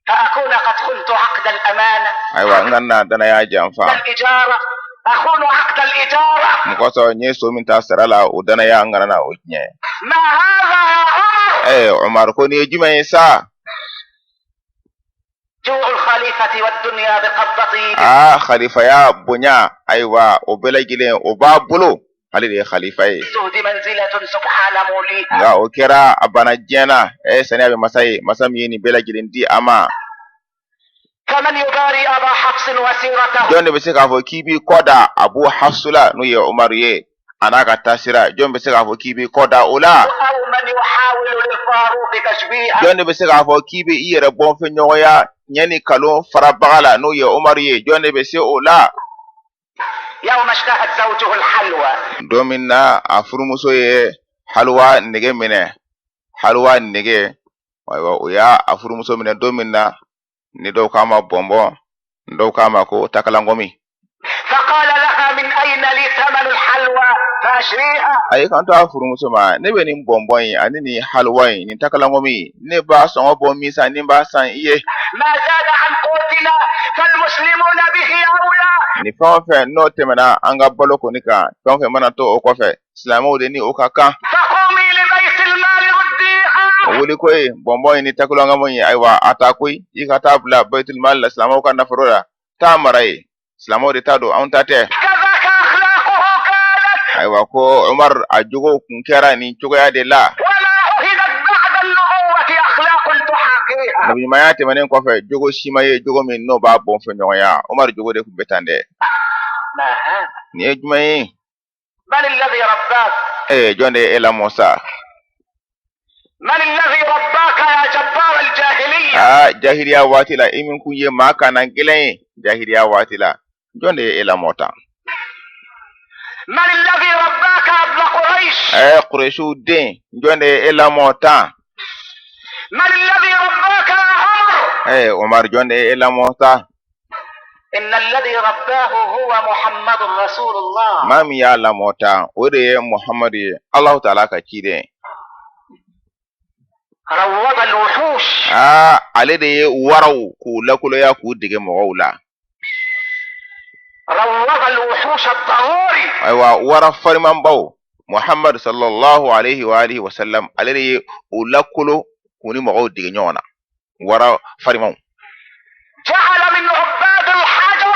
فأكون قد خنت عقد الأمانة. ayiwa n kana danaya janfa الإجارة. أخون عقد الإجارة. mun kɔsɔn n ye so min ta sara la o danaya n kana na o tiɲɛ. ما هذا يا عمر؟ Umaru ko nin ye jumɛn ye sa? جوع الخليفة والدنيا بقبضته. Khalifaya bonya ayiwa o bɛɛ lajɛlen o b'a bolo ale de ye khalifa ye. الزهد منزلة سبحان موليها. Nka o kɛra a bana diɲɛ na sani a bɛ masa ye masa min ye nin bɛɛ lajɛlen di a ma. فمن يباري أبا حفص وسيرته. Jɔn de bɛ se k'a fɔ k'i b'i kɔ da Abu Hafsu la n'o ye Umaru ye a n'a ka taasira jɔn bɛ se k'a fɔ k'i b'i kɔ da o la? أو من يحاول للفاروق تشبيها. Jɔn de bɛ se k'a fɔ k'i bɛ i yɛrɛ bɔnfɛ ɲɔgɔnya ɲɛ ni kalon farabaga la n'o ye Umaru ye jɔn de bɛ se o la? يوم اشتهت زوجه الحلوى. Don min na a furumuso ye halwa nege minɛ halwa nege ayiwa o y'a a furumuso minɛ don min na ni dɔw k'a ma bɔnbɔn dɔw k'a ma ko takalankomi. فقال لها من أين لي ثمن الحلوى فأشريها. A ye kan to a furumuso ma ne bɛ nin bɔnbɔn in ani nin halwa in nin takalankomi ne b'a sɔngɔ bɔ min san ni b'a san i ye. ما زاد عن قوتنا فالمسلمون به أولى. Ni fɛn o fɛn n'o tɛmɛna an ka balo kɔni kan fɛn o fɛn mana to o kɔfɛ silamɛw de ni o ka kan. فقومي لبيت المال رديها. O wuli ko ye bɔnbɔn in ni takalankomi in ayiwa a ta koyi i ka taa bila Baitul Mal la silamɛw ka nafolo la taa mara ye silamɛw de ta don anw ta tɛ. كذاك أخلاقه كانت. Ayiwa ko Umar a jogo kun kɛra nin cogoya de la. ولا أهدت بعد النبوة أخلاق تحاكيها. Nabiɲumanya tɛmɛnen kɔfɛ jogo si ma ye jogo min n'o b'a bɔnfɛ ɲɔgɔnya Umar jogo de kun bɛ tan dɛ. ما هذا؟ Nin ye jumɛn ye? من الذي رباك؟ Jɔn de ye e lamɔ sa? من الذي رباك يا جبار الجاهلية؟ Jahiliya waati la i min kun ye maa kana gɛlɛn ye jahiliya waati la jɔn de ye e lamɔ tan? من الذي رباك يا ابن قريش؟ Qurayshiw den jɔn de ye e lamɔ tan? من الذي رباك يا عمر؟ Umar jɔn de ye e lamɔ tan? إن الذي رباه هو محمد رسول الله. Maa min y'a lamɔ tan o de ye Muhammadu ye Alahu Taala ka ciden. روض الوحوش. Ale de ye waraw k'u lakoloya k'u dege mɔgɔw la. روض الوحوش الضروري. Ayiwa wara farimanbaw Muhammad sallallahu alaihi wa alihi wa sallam ale de ye u lakolo k'u ni mɔgɔw dege ɲɔgɔn na wara farimanw. جعل من عباد الحجر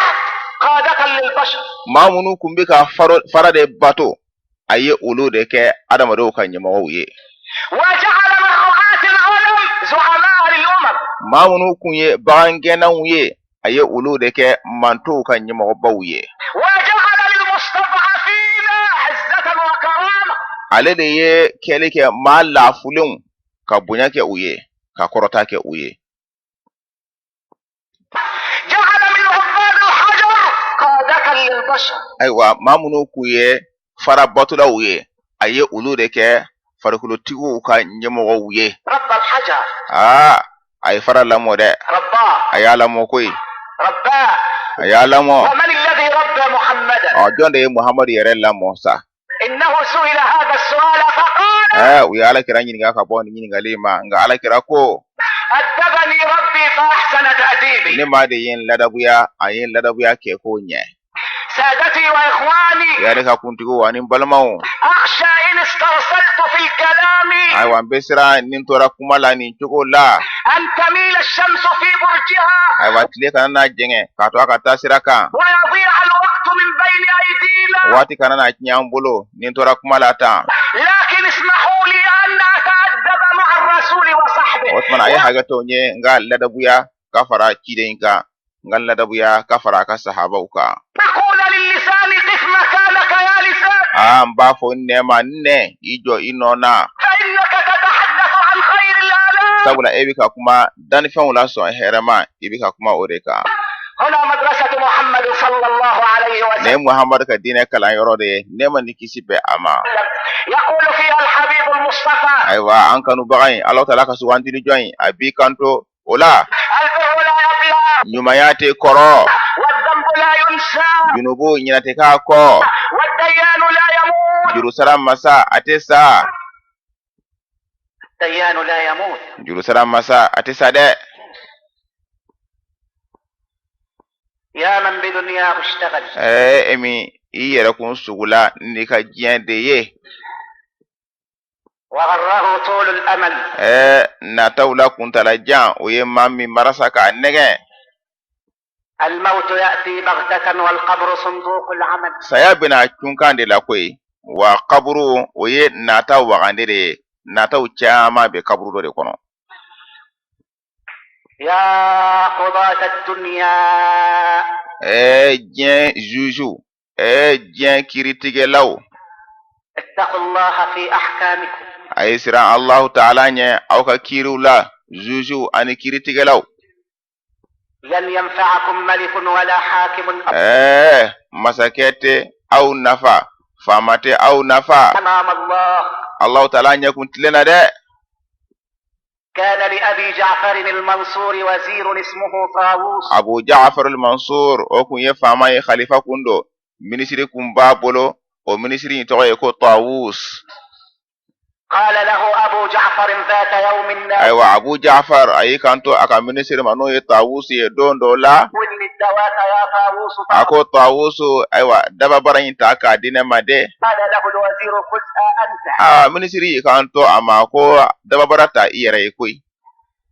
قادة للبشر. Maa minnu kun bɛ ka fara de bato aye ulu de ke adamado ka ɲɛmɔgɔw ye وجعل من رعاة الغنم زعماء للأمم maa minnu kun ye bagangɛnnaw ye aye ulu de kɛ mantow ka ɲɛmɔgɔbaw ye وجعل للمستضعفين عزة وكرامة ale de ye kɛli kɛ maa laafulenw ka bonya kɛ u ye ka kɔrɔta kɛ u ye جعل من عباد الحجر قادة للبشر ayiwa maa minnu kun ye farabatulaw ye aye ulu de kɛ farikolotigiw ka ɲɛmɔgɔw ye رب الحجر a ye fara lamɔ dɛ رباه a y'a lamɔ koyi رباه a y'a lamɔ ومن الذي ربى محمدا jɔn de ye muhamadu yɛrɛ lamɔ sa إنه سئل هذا السؤال فقال u ye alakira ɲininka ka bɔ nin ɲininkali ma nka alakira ko أدبني ربي فأحسن تأديبي ne maa de ye n ladabuya a ye n ladabuya kɛ ko ɲɛ سادتي وإخواني yɛrɛ ka kuntigiw ani n balimaw أخشى إن استرسلت في الكلام ayiwa n bɛ siran nin tora kuma la nin cogo la أن تميل الشمس في برجها ayiwa tile kana n'a jɛngɛ k'a to a ka taa sira kan ويضيع الوقت من بين أيدينا waati kana n'a tiɲɛ an bolo nin tora kuma la tan لكن اسمحوا لي أن أتأدب مع الرسول وصحبه o tumana a ye hakɛ to n ye n ka ladabuya ka fara ciden kan n ka ladabuya ka fara a ka sahabaw kan تقول للسان قف مكانك يا لسان n b'a fɔ n nɛ ma n nɛ i jɔ i nɔ na فإنك تتحدث عن خير الآلام sabula e bɛ ka kuma dannifɛnw la sɔn hɛrɛma i bɛ ka kuma o de kan هنا مدرسة محمد صلى الله عليه ne ye وسلم muhamadu ka diinɛ kalanyɔrɔ de ye ne ma ni kisi bɛ a ma يقول فيها الحبيب المصطفى ayiwa an kanubaga in ala taala ka sugantili jɔn in a b'i kanto o la البر لا يبلى ɲumanya tɛ kɔrɔ والذنب لا ينسى junubu ɲinɛ tɛ k'a kɔ والديان لا يموت jurusara masa a tɛ sa الديان لا يموت jurusara masa a tɛ sa dɛ يا من بدنياه اشتغل emi i yɛrɛ kun sugula ni ka diɲɛ de ye وغره طول الأمل nataw la kuntalajan o ye maa min marasa k'a nɛgɛ الموت يأتي بغتة والقبر صندوق العمل saya bɛna cunkan de la koyi wa kaburu o ye nataw wagande de ye nataw caman bɛ kaburu dɔ de kɔnɔ يا قضاة الدنيا diɲɛ juju diɲɛ kiritigɛlaw اتقوا الله في أحكامكم a ye siran Allahu Taala ɲɛ aw ka kiiriw la juju ani kiritigɛlaw لن ينفعكم ملك ولا حاكم masakɛ tɛ aw nafa faama tɛ aw nafa أمام الله. Allahu Taala ɲɛ kun tilenna dɛ كان لأبي جعفر المنصور وزير اسمه طاووس Abu Ja'far al-Mansur o kun ye faama ye khalifa kun do minisiri kun b'a bolo o minisiri in tɔgɔ ye ko Tawus قال له أبو جعفر ذات يوم ayiwa Abu Ja'far a y'i kanto a ka minisiri ma n'o ye Tawus ye don dɔ la ولي الدواء يا طاووس a ko Tawusu ayiwa dababara in ta k'a di ne ma de قال له الوزير خذها أنت minisiri y'i kanto a ma ko dababara ta i yɛrɛ ye koyi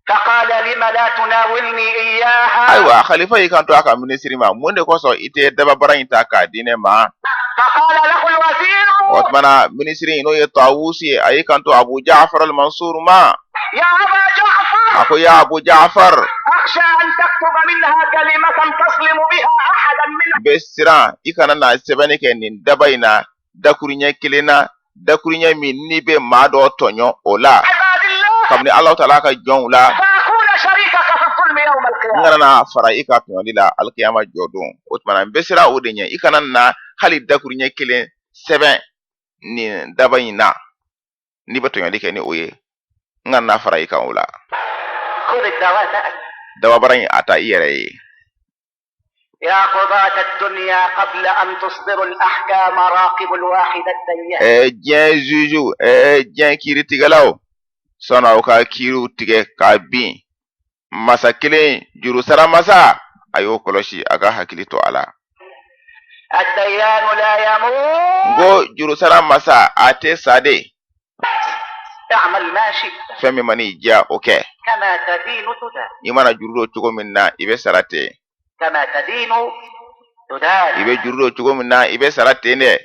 فقال لم لا تناولني إياها ayiwa khalifa y'i kanto a ka minisiri ma mun de kosɔn i tɛ dababara in ta k'a di ne ma فقال له الوزير o tumana minisiri n'o ye Tawus ye a y'i kanto Abu Ja'far al-Mansur ma يا أبا جعفر a ko ya Abu Ja'far أخشى أن تكتب منها كلمة تظلم بها أحدا منهم bɛ siran i kana na sɛbɛnni kɛ nin daba in na dakuriɲɛ kelen na dakuriɲɛ min n'i bɛ maa dɔ tɔɲɔ o la عباد الله kabini Alahu Taala ka jɔnw la فأكون شريكك في الظلم يوم n القيامة kana na fara i ka tɔɲɔli la alikiyama jɔ don o tumana n bɛ siran o de ɲɛ i kana na hali dakuriɲɛ kelen sɛbɛn nin daba in na n'i bɛ tɔɲɔli kɛ ni o ye n kana na fara i kan o la خذ الدواء تأكل dababara in a ta i yɛrɛ ye يا قضاة الدنيا قبل أن تصدروا الأحكام راقبوا الواحد الديان diɲɛ juju diɲɛ kiiritigɛlaw sɔnna aw ka kiiriw tigɛ k'a bin masa kelen jurusara masa a y'o kɔlɔsi a ka hakili to a la الديان لا يموت n ko jurusara masa a tɛ sa de اعمل ما شئت fɛn min ma n'i diya o kɛ كما تدين تدان i mana juru don cogo min na i bɛ sara ten كما تدين i تدان bɛ juru don cogo min na i bɛ sara ten dɛ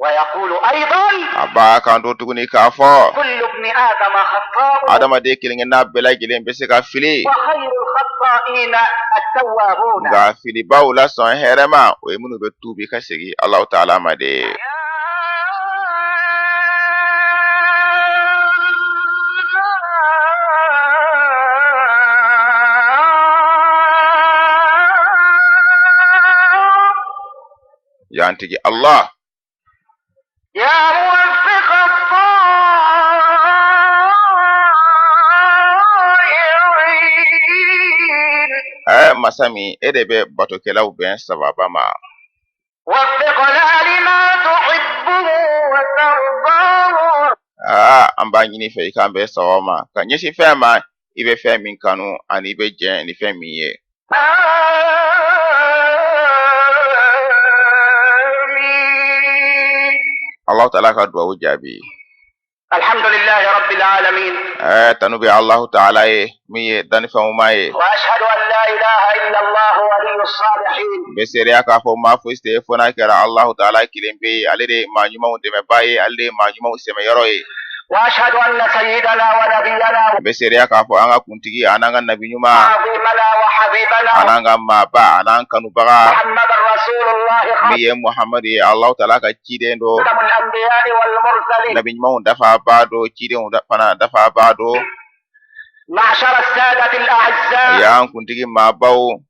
ويقول أيضا aba kan do tuguni k'a fɔ كل ابن آدم خطاء adamaden kelen n'a bɛɛ lajɛlen bɛ se ka fili وخير الخطائين التوابون. nka filibaw la sɔn hɛrɛ ma o ye minnu bɛ tuubi ka segin Alahu Taala ma de. yantigi Allah يا موفق الطائعين masa min e de bɛ batokɛlaw bɛn sababa ma وفقنا لما تحبه وترضاه. an b'a ɲini fɛ i k'an bɛn sababa ma ka ɲɛsin fɛn ma i bɛ fɛn min kanu ani i bɛ jɛn ni fɛn min ye. Allahu Taala ka duwawu jaabi. الحمد لله رب العالمين. tanu bɛ Allahu Taala ye min ye dannifɛnw ma ye. وأشهد أن لا إله إلا الله ولي الصالحين. Bɛ seereya k'a fɔ maa foyi tɛ fo n'a kɛra Allahu Taala kelen pe ye ale de ye maa ɲumanw dɛmɛbaa ye ale de ye maa ɲumanw sɛmɛyɔrɔ ye. وأشهد أن سيدنا ونبينا Bɛ seereya k'a fɔ an ka kuntigi an'an ka nabi ɲuman وعظيمنا وحبيبنا an'an ka maaba an'an kanubaga محمد رسول الله min ye Muhamadu ye Allahu Taala ka ciden do خاتم الأنبياء والمرسلين. nabi ɲumanw dafabaa do cidenw fana dafabaa do. معشر السادة الأعزاء y'an kuntigi maabaw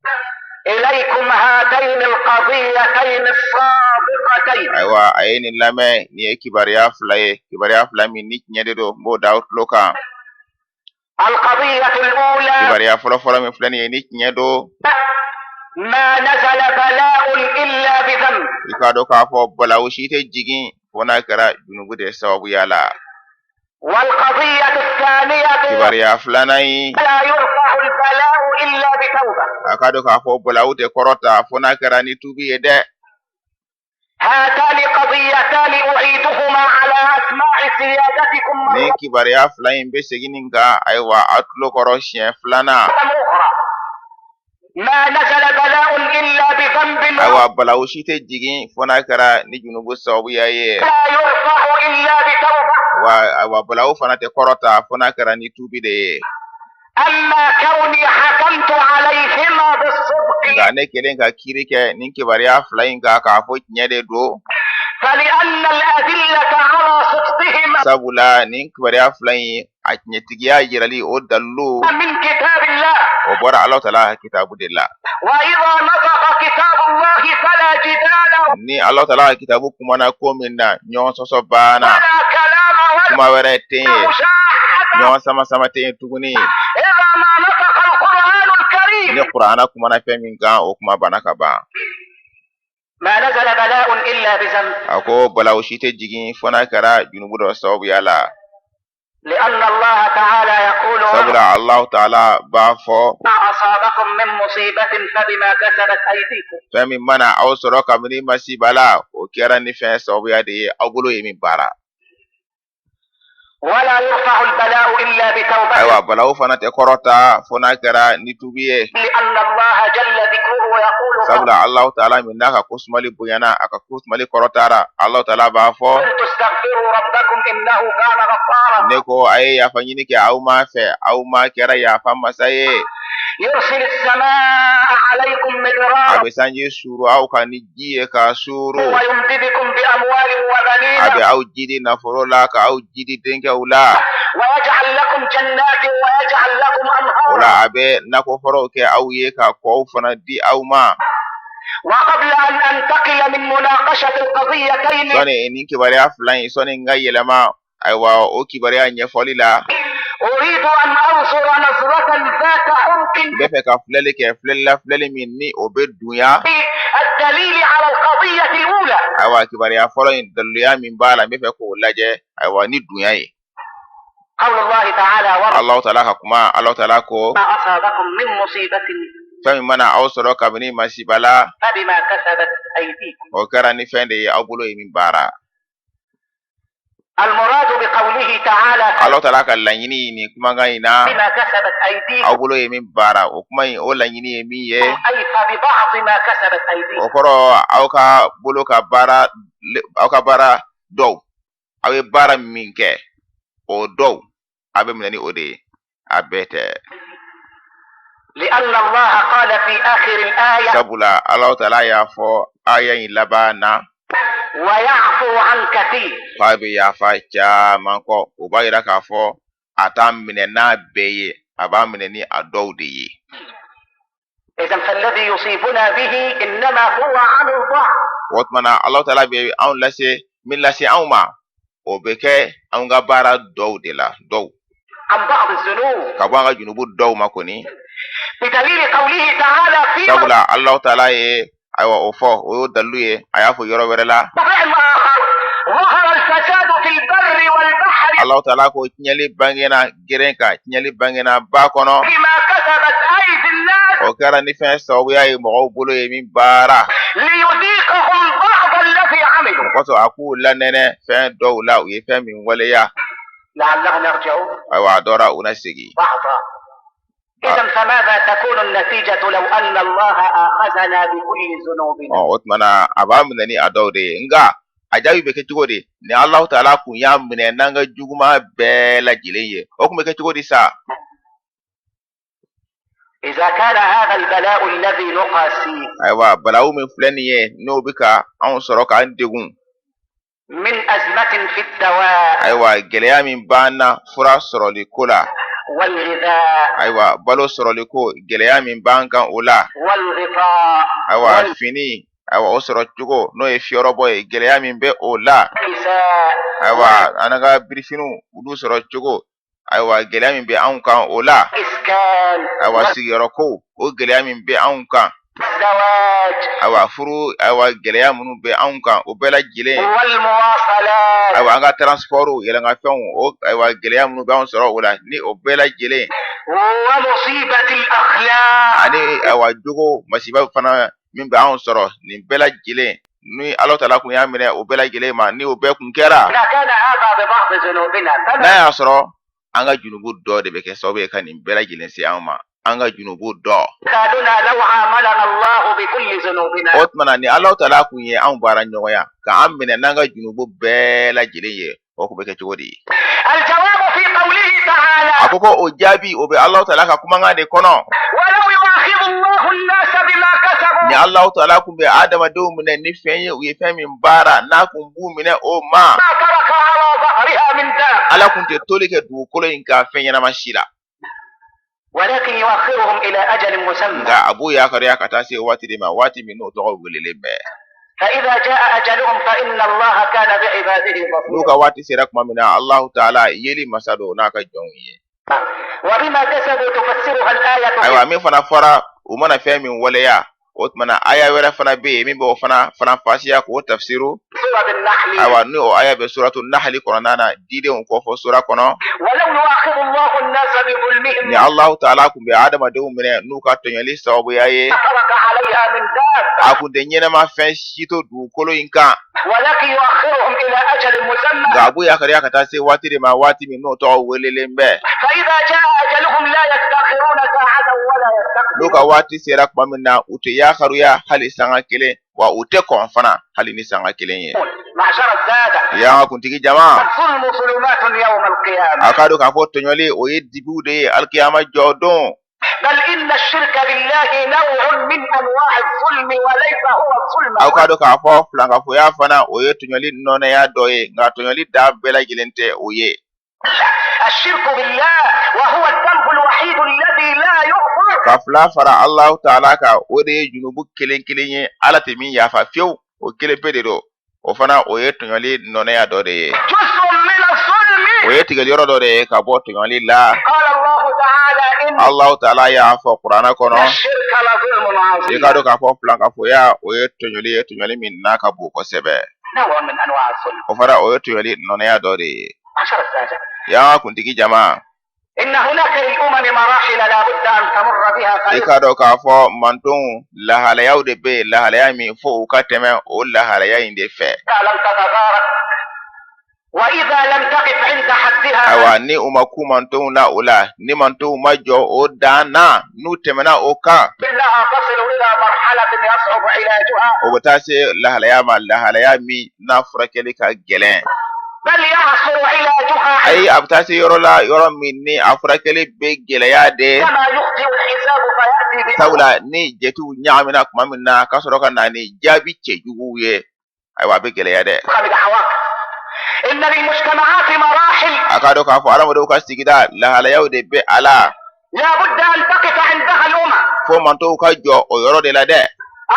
إليكم هاتين القضيتين الصادقتين. ayiwa a ye nin lamɛn nin ye kibariya fila ye kibariya fila min ni tiɲɛ de do n b'o da o tulo kan. القضية الأولى kibariya fɔlɔfɔlɔ min filɛ nin ye ni tiɲɛ do ما نزل بلاء إلا بذنب. i k'a dɔn k'a fɔ balawu si tɛ jigin fo n'a kɛra junubu de sababuya la. والقضية الثانية kibariya filanan in لا يرفع البلاء إلا بتوبة. a k'a dɔn k'a fɔ balawu tɛ kɔrɔta fo n'a kɛra ni tubi ye dɛ. هاتان قضيتان أعيدهما على أسماع سيادتكم nin مرة kibariya fila in bɛ segin nin kan ayiwa a tulo kɔrɔ siɲɛ filanan. أخرى. ما نزل بلاء إلا بذنب ayiwa balawu si tɛ jigin fo n'a kɛra ni junubu sababuya ye. لا يرفع إلا بتوبة. ayiwa balawu fana tɛ kɔrɔta fo n'a kɛra ni tubi de ye. أما كوني حكمت عليهما بالصدق nka ne kelen ka kiiri kɛ nin kibariya fila in kan k'a fɔ tiɲɛ de do. فلأن الأدلة على صدقهما sabula nin kibariya fila in a tiɲɛtigiya yirali o dalilu من كتاب الله. o bɔra Alahu Taala ka kitabu de la. وإذا نطق كتاب الله فلا جدال ni Alahu Taala ka kitabu kumana ko min na ɲɔgɔn sɔsɔ banna ولا كلام ولا kuma wɛrɛ tɛ ye مشاحة. ɲɔgɔn sama tɛ ye tuguni. إذا ما نطق القرآن الكريم ni Kur'ana kumana fɛn min kan o kuma banna ka ban. ما نزل بلاء إلا بذنب. a ko balawu si tɛ jigin fo n'a kɛra junubu dɔ sababuya la. لأن الله تعالى يقول sabula Alahu Taala b'a fɔ ما أصابكم من مصيبة فبما كسبت أيديكم fɛn min mana aw sɔrɔ kabini masiba la o kɛra ni fɛn sababuya de ye aw bolo ye min baara. ولا يرفع البلاء إلا بتوبة. ayiwa balawu fana tɛ kɔrɔta fo n'a kɛra ni tubi ye. لأن الله جل ذكره يقول sabula Alahu Taala min n'a ka ko sumali bonyana a ka ko sumali kɔrɔtara Alahu Taala b'a fɔ قلت استغفروا ربكم إنه كان غفارا ne ko a ye yafa ɲini kɛ aw ma fɛ aw ma kɛra yafa masa ye. يرسل السماء عليكم a مدرارا bɛ sanji suuru aw kan ni ji ye k'a suuru. ويمددكم بأموال a وبنين bɛ aw jidi nafolo la ka aw jidi denkɛw la. ويجعل لكم جنات ويجعل لكم o أنهارا. la a bɛ nakɔfɔrɔw kɛ aw ye ka kɔw fana di aw ma. وقبل أن أنتقل من مناقشة القضيتين sɔni nin kibariya fila in sɔni n ka yɛlɛma ayiwa o kibariya ɲɛfɔli la أريد أن أنظر نظرة ذات عمق n bɛ fɛ ka filɛli kɛ filɛli min ni o bɛ dunya. في الدليل على القضية الأولى. ayiwa kibariya fɔlɔ in daliluya min b'a la n bɛ fɛ k'o lajɛ ayiwa ni dunya ye. قول الله تعالى وما Alahu Taala ka kuma Alahu Taala ko أصابكم من مصيبة fɛn min mana aw sɔrɔ kabini masiba la فبما كسبت أيديكم. o kɛra ni fɛn de ye aw bolo ye min baara. المراد بقوله تعالى Allah ta'ala ka laɲini ni kumakan in na بما كسبت أيديكم aw bolo ye min baara o kuma in o laɲini ye min ye أي فببعض ما كسبت أيديكم o kɔrɔ aw ka bolo ka baara dɔw aw ye baara min kɛ o dɔw a bɛ minɛ ni o de ye a bɛɛ tɛ لأن الله قال في آخر الآية sabula Allah ta'ala y'a fɔ aya in laban na ويعفو عن كثير k'a bɛ yafa caman kɔ o b'a yira k'a fɔ a t'a minɛ n'a bɛɛ ye a b'a minɛ ni a dɔw de ye إذا فالذي يصيبنا به إنما هو عن الضعف o tuma na Allah ta'ala bɛ anw min lase anw ma o bɛ kɛ anw ka baara dɔw de la dɔw عن بعض الذنوب ka bɔ an ka junubu dɔw ma kɔni بدليل قوله تعالى في sabula Allah ta'ala ye ayiwa o fɔ o y'o dalilu ye a y'a fɔ yɔrɔ wɛrɛ la موضع آخر ظهر الفساد في البر والبحر Allah ta'ala ko tiɲɛli bangena geren kan tiɲɛli bangena ba kɔnɔ بما كسبت أيدي الناس o kɛra ni fɛn sababuya ye mɔgɔw bolo ye min baara ليذيقهم بعض الذي عملوا o kosɔn a k'u lanɛnɛ fɛn dɔw la u ye fɛn min waleya لعلهم يرجعون ayiwa a dɔra u na segin بعضا إذا فماذا تكون النتيجة لو أن الله آخذنا بكل ذنوبنا o tuma na a b'a minɛ ni a dɔw de ye nka a jaabi bɛ kɛ cogo di ni Allah ta'ala kun y'a minɛ n'an ka juguma bɛɛ lajɛlen ye o kun bɛ kɛ cogo di sa إذا كان هذا البلاء الذي نقاسيه ayiwa balawu min filɛ nin ye n'o bɛ ka anw sɔrɔ k'an degun من أزمة في الدواء ayiwa gɛlɛya min b'an na fura sɔrɔli ko la والغذاء ayiwa balo sɔrɔli ko gɛlɛya min b'an kan o la والغطاء ayiwa fini ayiwa o sɔrɔ cogo n'o ye fiyɔrɔbɔ ye gɛlɛya min bɛ o la والكساء ayiwa an ka birifiniw olu sɔrɔ cogo ayiwa gɛlɛya min bɛ anw kan o la والإسكان ayiwa sigiyɔrɔ ko o gɛlɛya min bɛ anw kan والزواج ayiwa furu ayiwa gɛlɛya minnu bɛ anw kan o bɛɛ lajɛlen والمواصلات ayiwa an ka transportw yɛlɛnkafɛnw o ayiwa gɛlɛya minnu bɛ anw sɔrɔ o la ni o bɛɛ lajɛlen ومصيبة الأخلاق ani ayiwa jogo masiba fana min bɛ anw sɔrɔ nin bɛɛ lajɛlen ni Allah ta'ala kun y'a minɛ o bɛɛ lajɛlen ma ni o bɛɛ kun kɛra إذا كان هذا ببعض ذنوبنا n'a y'a sɔrɔ an ka junubu dɔ de bɛ kɛ sababu ye ka nin bɛɛ lajɛlen se anw ma an ka junubu dɔ فمثالنا لو عاملنا الله بكل ذنوبنا o tuma na ni Allah ta'ala kun ye anw baara ɲɔgɔnya ka an minɛ n'an ka junubu bɛɛ lajɛlen ye o kun bɛ kɛ cogo di الجواب في قوله تعالى a ko o jaabi o bɛ Allah ta'ala ka kumakan de kɔnɔ ولو يؤاخذ الله الناس بما كسبوا ni Allah ta'ala kun bɛ adamadenw minɛ ni fɛn ye u ye fɛn min baara n'a kun b'u minɛ o ma ما ترك على ظهرها من دابة Ala kun tɛ toli kɛ dugukolo in kan fɛn ɲɛnama si la ولكن يؤخرهم إلى أجل مسمى nka a b'u yakariya ka taa se waati de ma waati min n'o tɔgɔ welelen bɛ فإذا جاء أجلهم فإن الله كان بعباده n'u بصيرا ka waati sera tuma min na Allah ta'ala yeli masa don n'a ka jɔnw ye وبما كسبوا تفسرها الآية ayiwa min fana fɔra u mana fɛn min waleya o tuma na aya wɛrɛ fana bɛ yen min b'o fana fasiya k'o tafsiru في سورة النحل ayiwa ni o aya bɛ suratu nahali kɔnɔna na didenw kɔfɔ sura kɔnɔ ولو يؤاخذ الله الناس بظلمهم ni Allah ta'ala kun bɛ adamadenw minɛ n'u ka tɔɲɔli sababuya ye ما ترك عليها من دابة a kun tɛ ɲɛnama fɛn si to dugukolo in kan ولكن يؤخرهم إلى أجل مسمى nka a b'u yakariya ka taa se waati de ma waati min n'o tɔgɔ welelen bɛ فإذا جاء أجلهم لا يستأخرون ساعة ولا n'u يستقدمون ka waati sera tuma min na u tɛ yakaruya hali sanga kelen wa u tɛ kɔn fana hali ni sanga kelen ye معشر السادة y'an ka kuntigi jama الظلم ظلمات يوم القيامة a ka dɔn k'a fɔ tɔɲɔli o ye dibiw de ye alikiyama jɔ don بل إن الشرك بالله نوع من أنواع الظلم وليس هو الظلم aw ka dɔn k'a fɔ filankafoya fana o ye tɔɲɔli nɔnɛya dɔ ye nka tɔɲɔli da bɛɛ lajɛlen tɛ o ye الشرك بالله وهو الذنب الوحيد الذي لا يغفر ka fila fara Allah ta'ala kan o de ye junubu kelen kelen ye ala tɛ min yafa fiyewu o kelen pe de don o fana o ye tɔɲɔli nɔnɛya dɔ de ye جزء من الظلم o ye tigɛli yɔrɔ dɔ de ye ka bɔ tɔɲɔli la قال الله تعالى إن Allah ta'ala y'a fɔ Kurana kɔnɔ الشرك لظلم i عظيم ka dɔn k'a fɔ filankafoya o ye tɔɲɔli min n'a ka bon kosɛbɛ نوع من أنواع الظلم o fana o ye tɔɲɔli nɔnɛya dɔ de ye معشر السادة y'an ka kuntigi jama إن هناك للأمم مراحل لا بد أن تمر بها i فإذا ka dɔn k'a fɔ mantonw lahalayaw de bɛ yen lahalaya min fo u ka tɛmɛ o lahalaya in de fɛ لم تتدارك وإذا لم تقف عند حدها awa ni uma kumantonw la o la ni mantonw ma jɔ o dan na n'u tɛmɛna o kan إنها تصل إلى مرحلة يصعب علاجها o bɛ taa se lahalaya ma lahalaya min n'a furakɛli ka gɛlɛn بل يعصر علاجها ayi a bɛ taa se yɔrɔ la yɔrɔ min ni a furakɛli bɛ gɛlɛya de كما يخطئ الحساب فيأتي بأمر sabula ni jɛtiw ɲagamina tuma min na ka sɔrɔ ka na ni jaabi cɛjuguw ye ayiwa a bɛ gɛlɛya dɛ بدعوات. إن للمجتمعات مراحل a k'a dɔn k'a fɔ adamadenw ka sigida lahalayaw de bɛ a la لا بد أن تقف عندها الأمم. fo mantow ka jɔ o yɔrɔ de la dɛ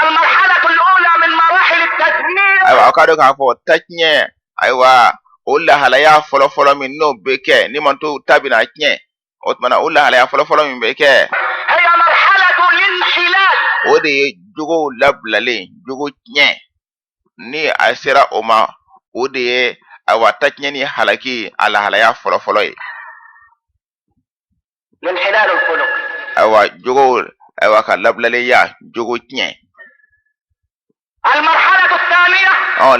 المرحلة الأولى من مراحل التدمير ayiwa a k'a dɔn k'a fɔ taciɲɛ ayiwa o lahalaya fɔlɔfɔlɔ min n'o bɛ kɛ ni mantow ta bɛna tiɲɛ o tumana o lahalaya fɔlɔfɔlɔ min bɛ kɛ هي مرحلة الانحلال. o de ye jogow labilalen jogo tiɲɛ ni a sera o ma o de ye ayiwa taciɲɛ ni halaki a lahalaya fɔlɔfɔlɔ ye الانحلال الخلقي. ayiwa jogow ayiwa ka labilaleya jogo tiɲɛ المرحلة الثانية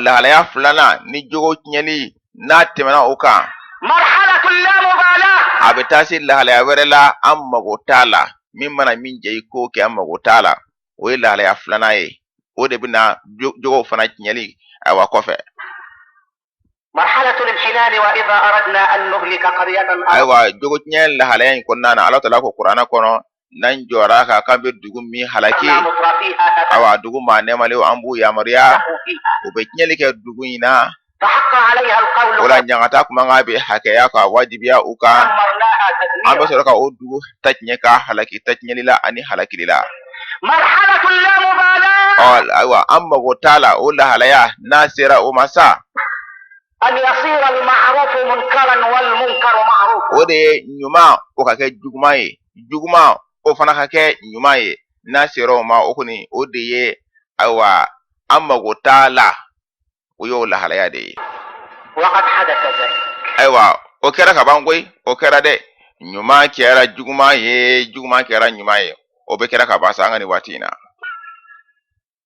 lahalaya filanan ni jogo tiɲɛli n'a tɛmɛna o kan مرحلة اللامبالاة. a bɛ taa se lahalaya wɛrɛ la an mago t'a la min mana min jɛ i k'o kɛ an mago t'a la o ye lahalaya filanan ye o de bɛna jogow fana tiɲɛli ayiwa kɔfɛ مرحلة الانحلال وإذا أردنا أن نهلك قرية ayiwa jogo tiɲɛ lahalaya in kɔnɔna na Ala Taala ko kuranɛ kɔnɔ n'an jɔra kan k'an bɛ dugu min halaki أمرنا مترفيها ayiwa dugu maa nɛɛmalew an b'u yamaruya فتحوا فيها u bɛ tiɲɛli kɛ dugu in na فحق عليها القول o la ɲangata kumakan bɛ hakɛya ka wajibiya u kan دمرناها an bɛ تدميرا. sɔrɔ ka o dugu ta tiɲɛ ka halaki ta tiɲɛli la ani halakili la مرحلة اللامبالاة ayiwa an mago t'a la o lahalaya n'a sera o ma sa أن يصير المعروف منكرا والمنكر معروفا. o de ye ɲuman o ka kɛ juguman ye juguman o fana ka kɛ ɲuman ye n'a sera o ma o kɔni o de ye ayiwa an mago t'a la o y'o lahalaya de ye وقد حدث ذلك. ayiwa o kɛra ka ban koyi o kɛra dɛ ɲuman kɛra juguman ye juguman kɛra ɲuman ye o bɛ kɛra ka ban sa an ka nin waati in na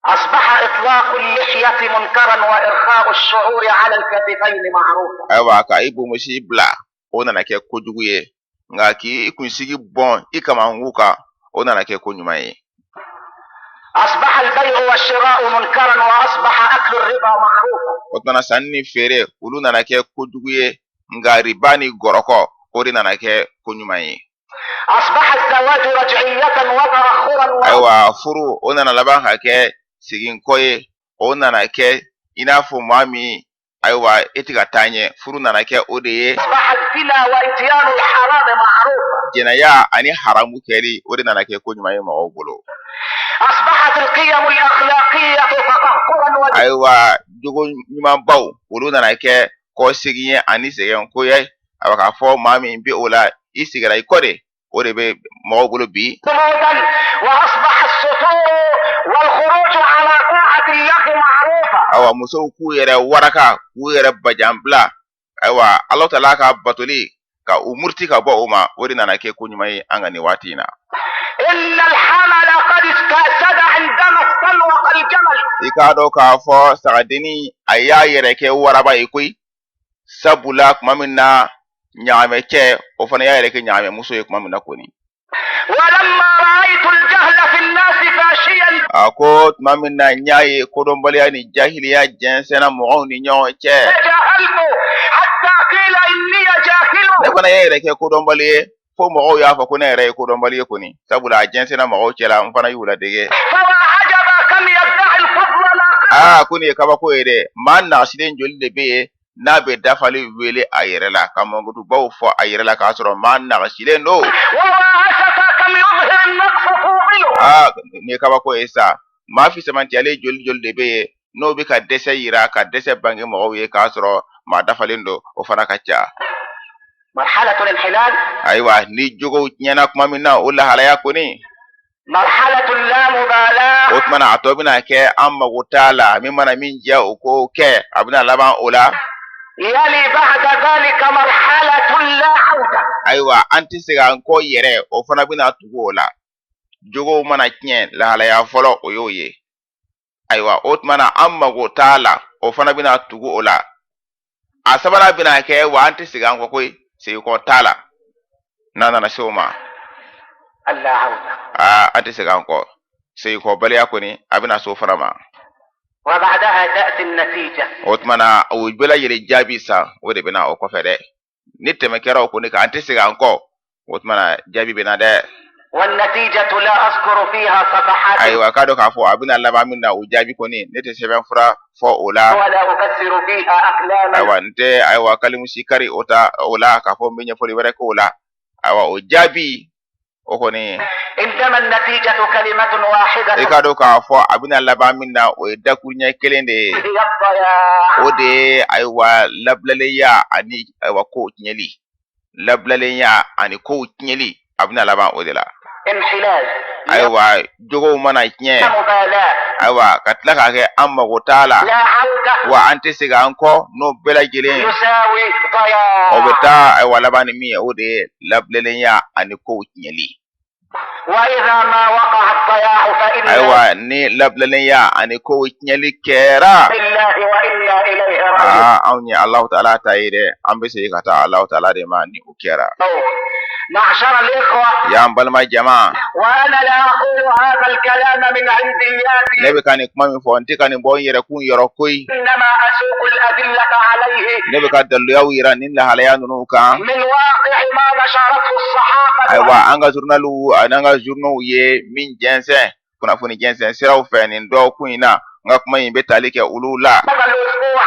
أصبح إطلاق اللحية منكرا وإرخاء الشعور على الكتفين معروفا. ayiwa ka i bomusi bila o nana kɛ kojugu ye nka k'i kunsigi bɔn i kamakun kan o nana kɛ ko ɲuman ye أصبح البيع والشراء منكرا وأصبح أكل الربا معروفا. o tumana sanni ni feere olu nana kɛ kojugu ye nka riba ni gɔrɔkɔ o de nana kɛ ko ɲuman ye أصبح الزواج رجعية وترخرا ayiwa furu o nana laban ka kɛ seginkɔ ye o nana kɛ i n'a fɔ maa min ayiwa e tɛ ka taa ɲɛ furu nana kɛ o de ye أصبح الزنا وإتيان الحرام معروفا. jɛnɛya ani haramu kɛli o de nana kɛ ko ɲuman ye mɔgɔw bolo أصبحت القيم الأخلاقية تقهقرا ayiwa jogo ɲumanbaw olu nana kɛ kɔsegin ye ani sɛgɛnko ye a bɛ k'a fɔ maa min bɛ o la i sigira i kɔ de o de bɛ mɔgɔw bolo bi وجمودا وأصبح السطور والخروج على طاعة الله معروفا. ayiwa musow k'u yɛrɛ waraka k'u yɛrɛ bajanbila ayiwa Ala Taala ka batoli ka u murti ka bɔ o ma o de nana kɛ ko ɲuman ye an ka nin waati in na إن الحمل قد استأسد عندما استلوق الجمل. i k'a dɔn k'a fɔ sagadenni a y'a yɛrɛ kɛ waraba ye koyi sabula tuma min na ɲagamɛcɛ o fana y'a yɛrɛ kɛ ɲagamuso ye tuma min na kɔni ولما رأيت الجهل في الناس فاشيا a ko tuma min na n y'a ye kodɔnbaliya ni jahiliya jɛnsɛnna mɔgɔw ni ɲɔgɔn cɛ تجاهلت حتى قيل إني جاهل. ne fana ye yɛrɛ kɛ kodɔnbali ye fo mɔgɔw y'a fɔ ko ne yɛrɛ ye kodɔnbali ye kɔni sabula a jɛnsɛnna mɔgɔw cɛla n fana y'u ladege فما عجب كم يدعي الفضل لا ko nin ye kabako ye dɛ maa nagasilen joli de bɛ yen n'a bɛ dafali wele a yɛrɛ la ka mankutubaw fɔ a yɛrɛ la k'a sɔrɔ maa nagasilen don وما أسف كم يظهر النقص فوضله. nin ye kabako ye sa maa fisamantiyalen joli joli de bɛ yen n'o bɛ ka dɛsɛ yira ka dɛsɛ bange mɔgɔw ye k'a sɔrɔ maa dafalen don o fana ka ca مرحلة الانحلال ayiwa ni jogow tiɲɛna tuma min na o lahalaya kɔni مرحلة اللامبالاة. o tumana a tɔ bɛna kɛ an mago t'a la min mana min diya o k'o kɛ a bɛna laban o la يلي بعد ذلك مرحلة لا عودة. ayiwa an tɛ se k'an kɔ yɛrɛ o fana bɛna tugu o la jogow mana tiɲɛ lahalaya fɔlɔ o y'o ye ayiwa o tumana an mago t'a la o fana bɛna tugu o la asabara bina ke wa anti sigan ko koy sai ko tala nana shoma Allah hauta anti sigan ko sai ko bali akoni abina so farama wa ba'daha ta'ti an-natija otmana o bela yele jabi sa o de bina o ko fede nitte me kera ko ni ka anti sigan ko otmana jabi bina de والنتيجة لا أذكر فيها صفحات أيوة كادو كافو أبنا الله بامنا وجابي كوني نتي سبعين فرا فو أولا ولا أفسر فيها أقلاما أيوة نتي أيوة كلمة سيكاري أوتا أولا كافو ميني فولي ورك أولا أيوة وجابي أكوني إنما النتيجة كلمة واحدة كادو كافو أبنا الله بامنا ويدكوني كلندي ودي أيوة لبلليا أني أيوة كو تنيلي لبلليا أني كو تنيلي أبنا الله بام ودلا انحلال أيوة جوجو منا يتنين مبالاة أيوة كتلك أما وتعالى لا عودة وأنت سيغانكو نو بلا جلين يساوي ضياع وبتا أيوة لباني مي أودي لبلليا أنكو تنيلي وإذا ما وقع الضياع فإن أيوة ني لبلليا أنكو تنيلي كيرا لله وإنا إليه راجعون أوني الله تعالى تايري أمبسي كتا الله تعالى دي ماني وكيرا معشر الإخوة يا أمبالما جماعة وأنا لا أقول هذا الكلام من عندياتي نبي كان يكمامي فوانتي كان يبوين يركون يركوي إنما أسوق الأدلة عليه نبي كان دلو يويرا نين لحاليان نوكا من واقع ما نشرته الصحافة أيوة أنغا جورنالو أنغا جورنو يه من جنسة كنا فوني جنسة سيراو فانين دو كوينا نغا كمامي بتاليك أولولا هذا الأسبوع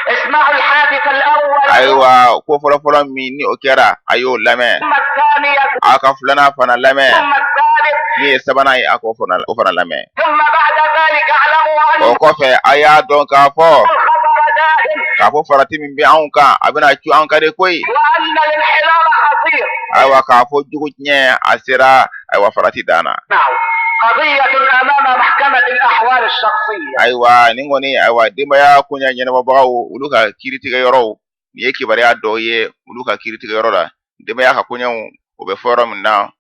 اسمعوا الحادث الأول أيوة كو فلا فلا ميني أوكيرا أيو لمن ثم الثانية أكا فلنا فنا لمن ثم الثالث ني سبناي أكو فنا لمن ثم بعد ذلك اعلموا أن وكوفي أيا دون كافو الخبر دائم كافو فراتي من بي أونكا أبنا أتشو أونكا دي كوي وأن الانحلال خطير أيوة كافو جوكو نيه أسيرا أيوة فراتي دانا نعم قضية أمام محكمة الأحوال الشخصية أيوة نينغوني أيوة ديما يا كونيا نينا باباو ولوكا كيريتي يورو يكي بريا دويه ولوكا كيريتي يورو لا ديما يا كونيا وبفورم نا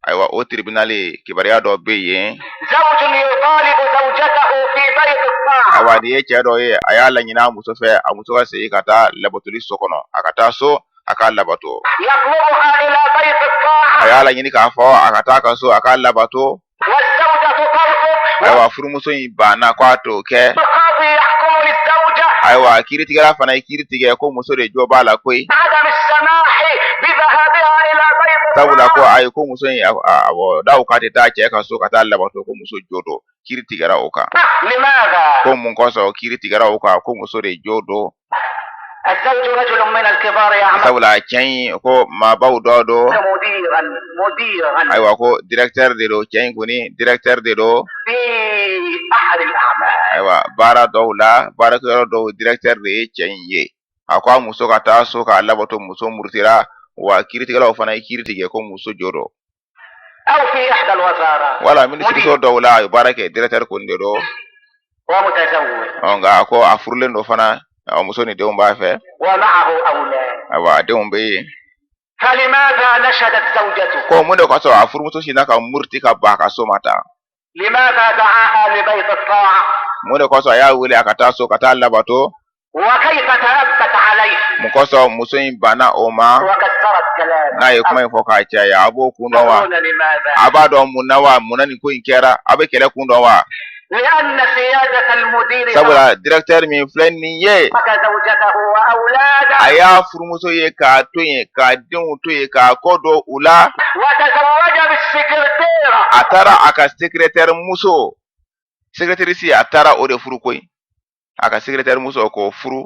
أيوة أو تريبنالي كبريا دو بيه زوج يطالب زوجته في بيت الطاعة أيوة دي يكي دويه أيالا نينا مسوفة أمسوكا سيكاتا لبطولي سوكونو أكاتا سو أكا لبطو يطلبها إلى بيت الطاعة أيالا نيني كافو أكاتا كسو أكا لبطو والزوجة ترفض أيوة فرموسو يبانا كواتو كي والقاضي يحكم للزوجة أيوة كيريتي غلا فانا كيريتي يكو مسوري جوبا لا كوي عدم السماح بذهابها إلى بيت sabula ko الطاعة ay ko muso yi da ko kate ta ce ka so ka ta laba to ko muso jodo kiriti gara oka لماذا؟ ko mun ko so kiriti gara oka ko muso de jodo الزوج رجل من الكبار يعمل sabula ken ko ma baw dodo مديرا ay wa ko directeur de do ken ko ni directeur de do في أحد الأعمال ay wa bara dawla bara ko do directeur de ken ye akwa muso ka ta so ka laba to muso murtira wa kiriti gara ofana kiriti ge ko muso jodo أو في إحدى الوزارات wala ministre so dawla ay barake directeur ko ndero ومتزوج nga ko afurlen do fana muso ni deum ba fe ومعه أولاد awa deum be فلماذا نشدت زوجته؟ ko mun da ko so afur muso shi naka murti ka ba ka so mata لماذا دعاها لبيت الطاعة؟ mun da ko so ya wuli aka ta so ka ta labato وكيف تأبت عليه؟ mun ko so muso yin bana o ma وكسرت كلامه na yi kuma yin foka ce ya abo kun do wa تقولون لماذا؟ abado mun nawa munani ko in kera abe kele kun do wa لأن سيادة المدير sabula directeur mi flen ni ye ترك زوجته وأولاده aya furmuso ye ka to ye ka din to ye ka kodo ula وتزوج بالسكرتيرة atara aka secrétaire muso secrétaire si atara o de furu koy aka secrétaire muso ko furu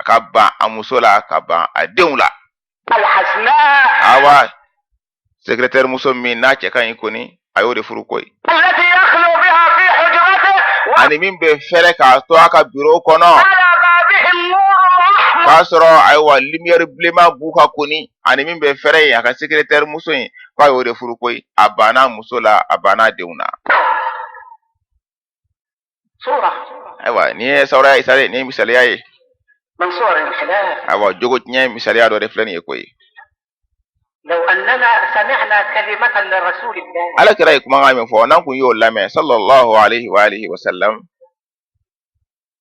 aka ba amuso la aka ba adeun la الحسناء awa secrétaire muso min na che kan ikoni ayo de furu koy التي يخلو بها في حجرته ani min be fere ka to aka bureau kono وعلى بابه النور الأحمر ka soro aywa lumière blema buka koni ani min be fere aka secrétaire muso yin ko ayo de furu koy abana muso la abana deuna صورة aywa ni saura isare ni misali yayi من صور الانحلال aywa jogo nye misali ado de flani ye koy لو أننا سمعنا كلمة لرسول الله ala kira kuma ngamin fo nan kun yo lame sallallahu alaihi wa alihi wa sallam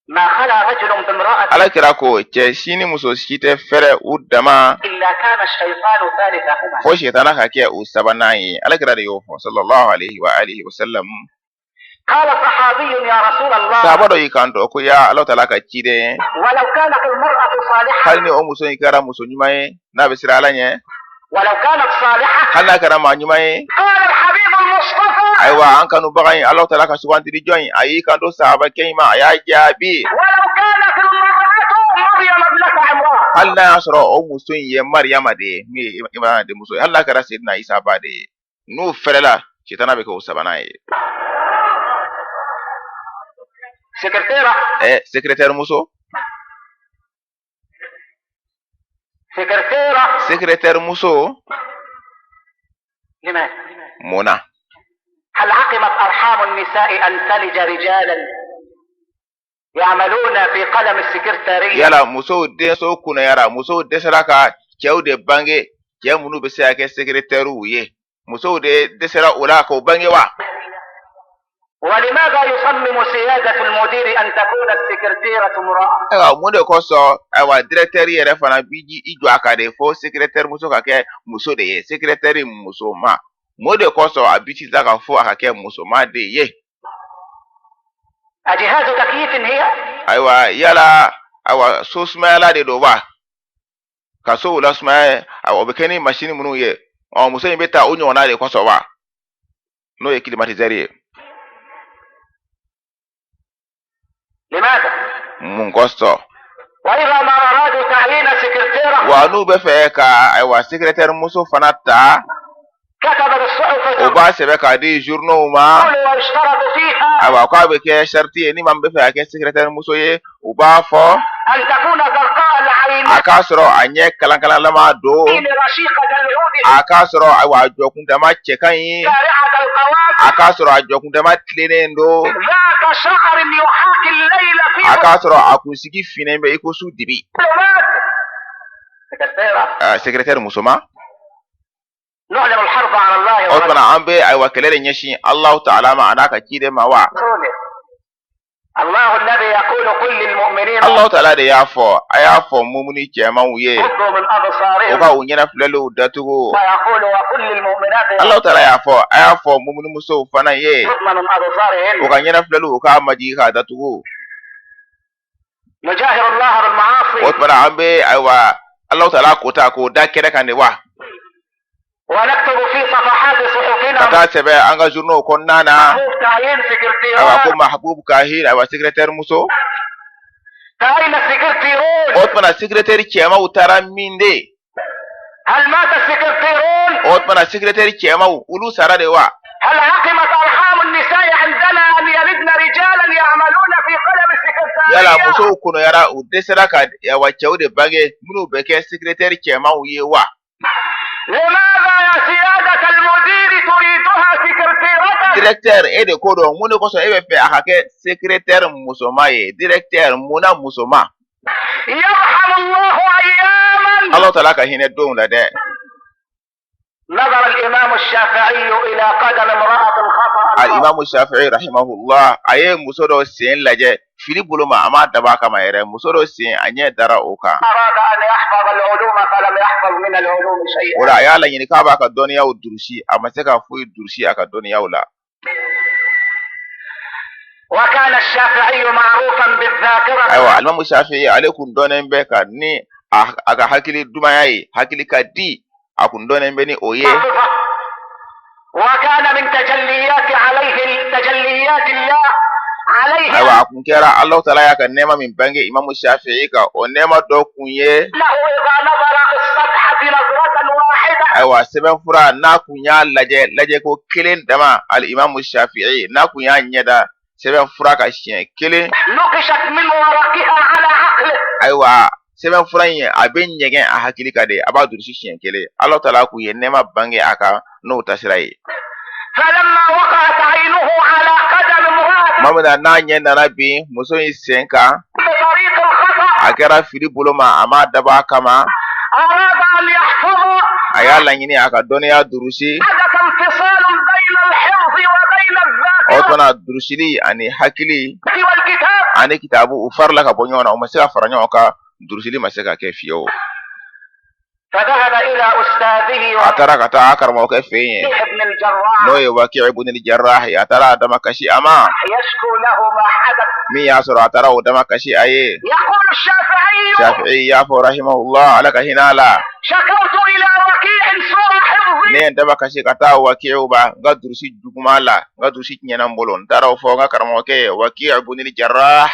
ما خلا رجل بامرأة alakira ko cɛ si ni muso si tɛ fɛrɛ u dama إلا كان الشيطان ثالثهما. fo shetana ka kɛ u sabanan ye. Alakira de y'o fɔ sallallahu alaihi wa alihi wa sallam. قال صحابي يا رسول الله sahaba dɔ y'i kan to ko ya Alahu Taala ka ciden, ولو كانت المرأة صالحة hali ni o muso in kɛra muso ɲuman ye n'a bɛ siran Ala ɲɛ, ولو كانت صالحة hali n'a kɛra maa ɲuman ye, قال الحبيب المصطفى ayiwa an kanubaga in Alahu Taala ka sugantili jɔn in a y'i kan to sahaba kɛ in ma, a y'a jaabi. ولو كانت المرأة مريم ابنة عمران hali n'a y'a sɔrɔ o muso in ye Mariyama de ye, min ye Ibrahima de muso ye, hali n'a kɛra Seydina Isa ba de ye, n'u fɛrɛla shetana bɛ kɛ o sabanan ye. سكرتيرة secrétaire muso, سكرتيرة secrétaire muso, لماذا؟ munna هل عقمت أرحام النساء أن تلج رجالا يعملون في قلم السكرتارية؟ yala musow denso kunnayara, musow dɛsɛra ka cɛw de bange, cɛ minnu bɛ se ka kɛ secrétaire ye, musow de dɛsɛra o la k'o bange wa? ولماذا يصمم سيادة المدير أن تكون السكرتيرة امرأة؟ ayiwa mun de kosɔn ayiwa directeur yɛrɛ fana bi i jɔ a kan de fo secrétaire muso ka kɛ muso de ye, secrétaire muso ma, mun de kosɔn a bi tila ka fɔ a ka kɛ muso ma de ye? أجهاز تكييف هي؟ ayiwa yala ayiwa so sumayala de don wa? ka sow la sumaya ayiwa o bɛ kɛ ni machine minnu ye, muso in bɛ taa o ɲɔgɔnna de kosɔn wa? n'o ye climatiseur ye. لماذا؟ mun kosɔn? وإذا ما أرادوا تعيين سكرتيرة wa n'u bɛ fɛ ka ayiwa secrétaire muso fana ta, كتبت الصحف o b'a sɛbɛn k'a di journaux ma, تقول ويشترط فيها ayiwa k'a bɛ kɛ sariti ye ni maa min bɛ fɛ ka kɛ secrétaire muso ye, u b'a fɔ أن تكون زرقاء العين a k'a sɔrɔ a ɲɛ kalankalanlama don, رشيقة العود a k'a sɔrɔ ayiwa a jɔkundama cɛ ka ɲi, سارعة القوام a k'a sɔrɔ a jɔkundama tilennen don, ذاك شعر يحاكي الليل a في k'a sɔrɔ a kunsigi finnen bɛ i ko su dibi. ظلمات. سكرتيرة secrétaire muso ma, نعلن الحرب على الله o ورسوله. tuma an bɛ ayiwa kɛlɛ de ɲɛsin Alahu Taala ma a n'a ka ciden ma wa? الله الذي يقول كل للمؤمنين Alahu Taala de y'a fɔ, a y'a fɔ mumuni cɛmanw ye, غضوا من o أبصارهم ka u ɲɛnafilɛliw datugu. ويقول وكل للمؤمنات Alahu Taala y'a fɔ, a y'a fɔ mumuni musow fana ye, غضن من أبصارهن. o ka ɲɛnafilɛliw u k'a majigi k'a datugu. نجاهر الله بالمعاصي O tuma an bɛ ayiwa Alahu Taala kota k'o da kɛnɛ kan de wa? ونكتب في صفحات ka صحفنا taa sɛbɛn an ka journaux kɔnɔna na, محبوب تعيين ayiwa سكرتيرات. ko Mahabub Kahil ayiwa secrétaire muso. فأين السكرتيرون؟ O tuma secrétaire cɛmanw taara min de? هل مات السكرتيرون؟ O tuma secrétaire cɛmanw olu sara de wa? هل عقمت أرحام النساء عندنا أن يلدن رجالا يعملون في قلم yala السكرتارية؟ musow kɔnɔyara u dɛsɛra ka ayiwa cɛw de bange minnu bɛ kɛ secrétaire cɛmanw ye wa? لماذا يا سيادة المدير تريدها سكرتيرة؟ directeur e de ko dɔn mun de kosɔn e bɛ fɛ a ka kɛ secrétaire musoma ye? directeur munna musoma? يرحم الله أياما Alahu Taala ka hinɛ denw la dɛ. نظر الإمام الشافعي إلى قدم امرأة خطأ Al-Imam Shafi'i rahimahullah a ye muso dɔ sen lajɛ fili bolo ma, a m'a dabɔ a kama yɛrɛ, muso dɔ sen a ɲɛ dara o kan. أراد أن يحفظ العلوم فلم يحفظ من العلوم O شيئا. la a y'a laɲini k'a b'a ka dɔnniyaw durusi, a ma se ka foyi durusi a ka dɔnniyaw la. وكان الشافعي معروفا بالذاكرة Ayiwa Al-Imam Shafi'i ale kun dɔnnen bɛ ka ni a ka hakili dumaya ye, hakili ka di, a kun dɔnnen bɛ ni o ye. وكان من تجليات عليه تجليات الله عليه Ayiwa a kun kɛra Alahu Taala y'a ka nɛɛma min bange Imam Shafi'i kan, o nɛɛma dɔ kun ye أنه إذا نظر الصفحة نظرة واحدة ayiwa sɛbɛnfura n'a kun y'a lajɛ ko kelen dama. Al-Imam Shafi'i n'a kun y'a ɲɛda sɛbɛnfura ka siɲɛ kelen, نقشت من ورقها على عقله ayiwa sɛbɛnfura in a bɛ ɲɛgɛn a hakili ka de, a b'a durusi siɲɛ kelen. Alahu Taala kun ye nɛɛma bange a kan n'o tasira ye. فلما وقعت عينه على قدم امرأة Tuma min na n'a ɲɛ nana bin muso in sen kan, بطريق الخطأ a kɛra fili bolo ma, a m'a dabɔ a kama, أراد أن يحفظ a y'a laɲini a ka dɔnniya durusi. حدث انفصال بين الحفظ وبين O الذاكرة tuma durusili ani hakili والكتاب ane kitabu ufarla ka bonyona umasika faranyo ka durusili masika ke fiyo فذهب إلى أستاذه atara kata karmo ke fiye ابن الجراح no ye waki ibn al-jarrah atara dama kashi ama يشكو له ما حدث. mi ya sura atara dama kashi aye يقول الشافعي shafi'i ya fa rahimahullah alaka hinala شكوت إلى وكيع سوء حفظي ne dama kashi kata waki ba ga durusi jugumala ga durusi nyenan bolon tara fo ga karmo ke waki ibn al-jarrah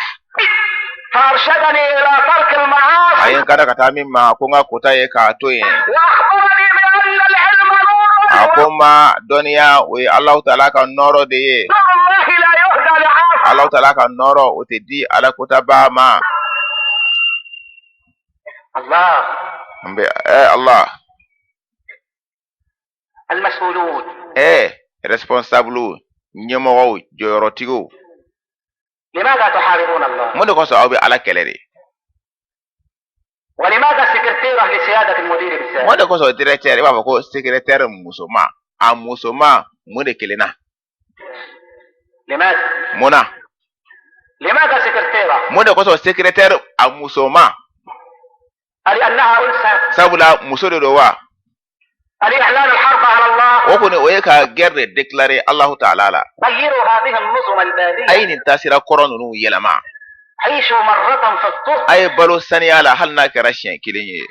فأرشدني إلى ترك المعاصي ayin kada kata min ma ko nga kota ye ka to yin وأخبرني بأن العلم نور akoma doniya we Allah taala ka noro de ye والله لا يهدى لعاصي. Allah taala ka noro o te di ala kota ba ma الله mbe Allah المسؤولون responsable nyemogo jorotigo لماذا تحاربون الله؟ mun de ko so awbe ala kelere ولماذا السكرتيرة لسيادة المدير بالذات؟ mun de ko so directeur ba ko secrétaire musoma a musoma mun de kelena لماذا؟ muna لماذا سكرتيرة؟ mun de ko so secrétaire a musoma لأنها أنثى؟ sabula muso de do wa لإعلان الحرب على الله؟ o ko ne o ye ka guerre déclarer Allah taala la غيروا هذه النظم البادية. ayni tasira koronu nu yelama عيشوا مرة في الطهر. ay balo saniyala hal na kara shen kilinye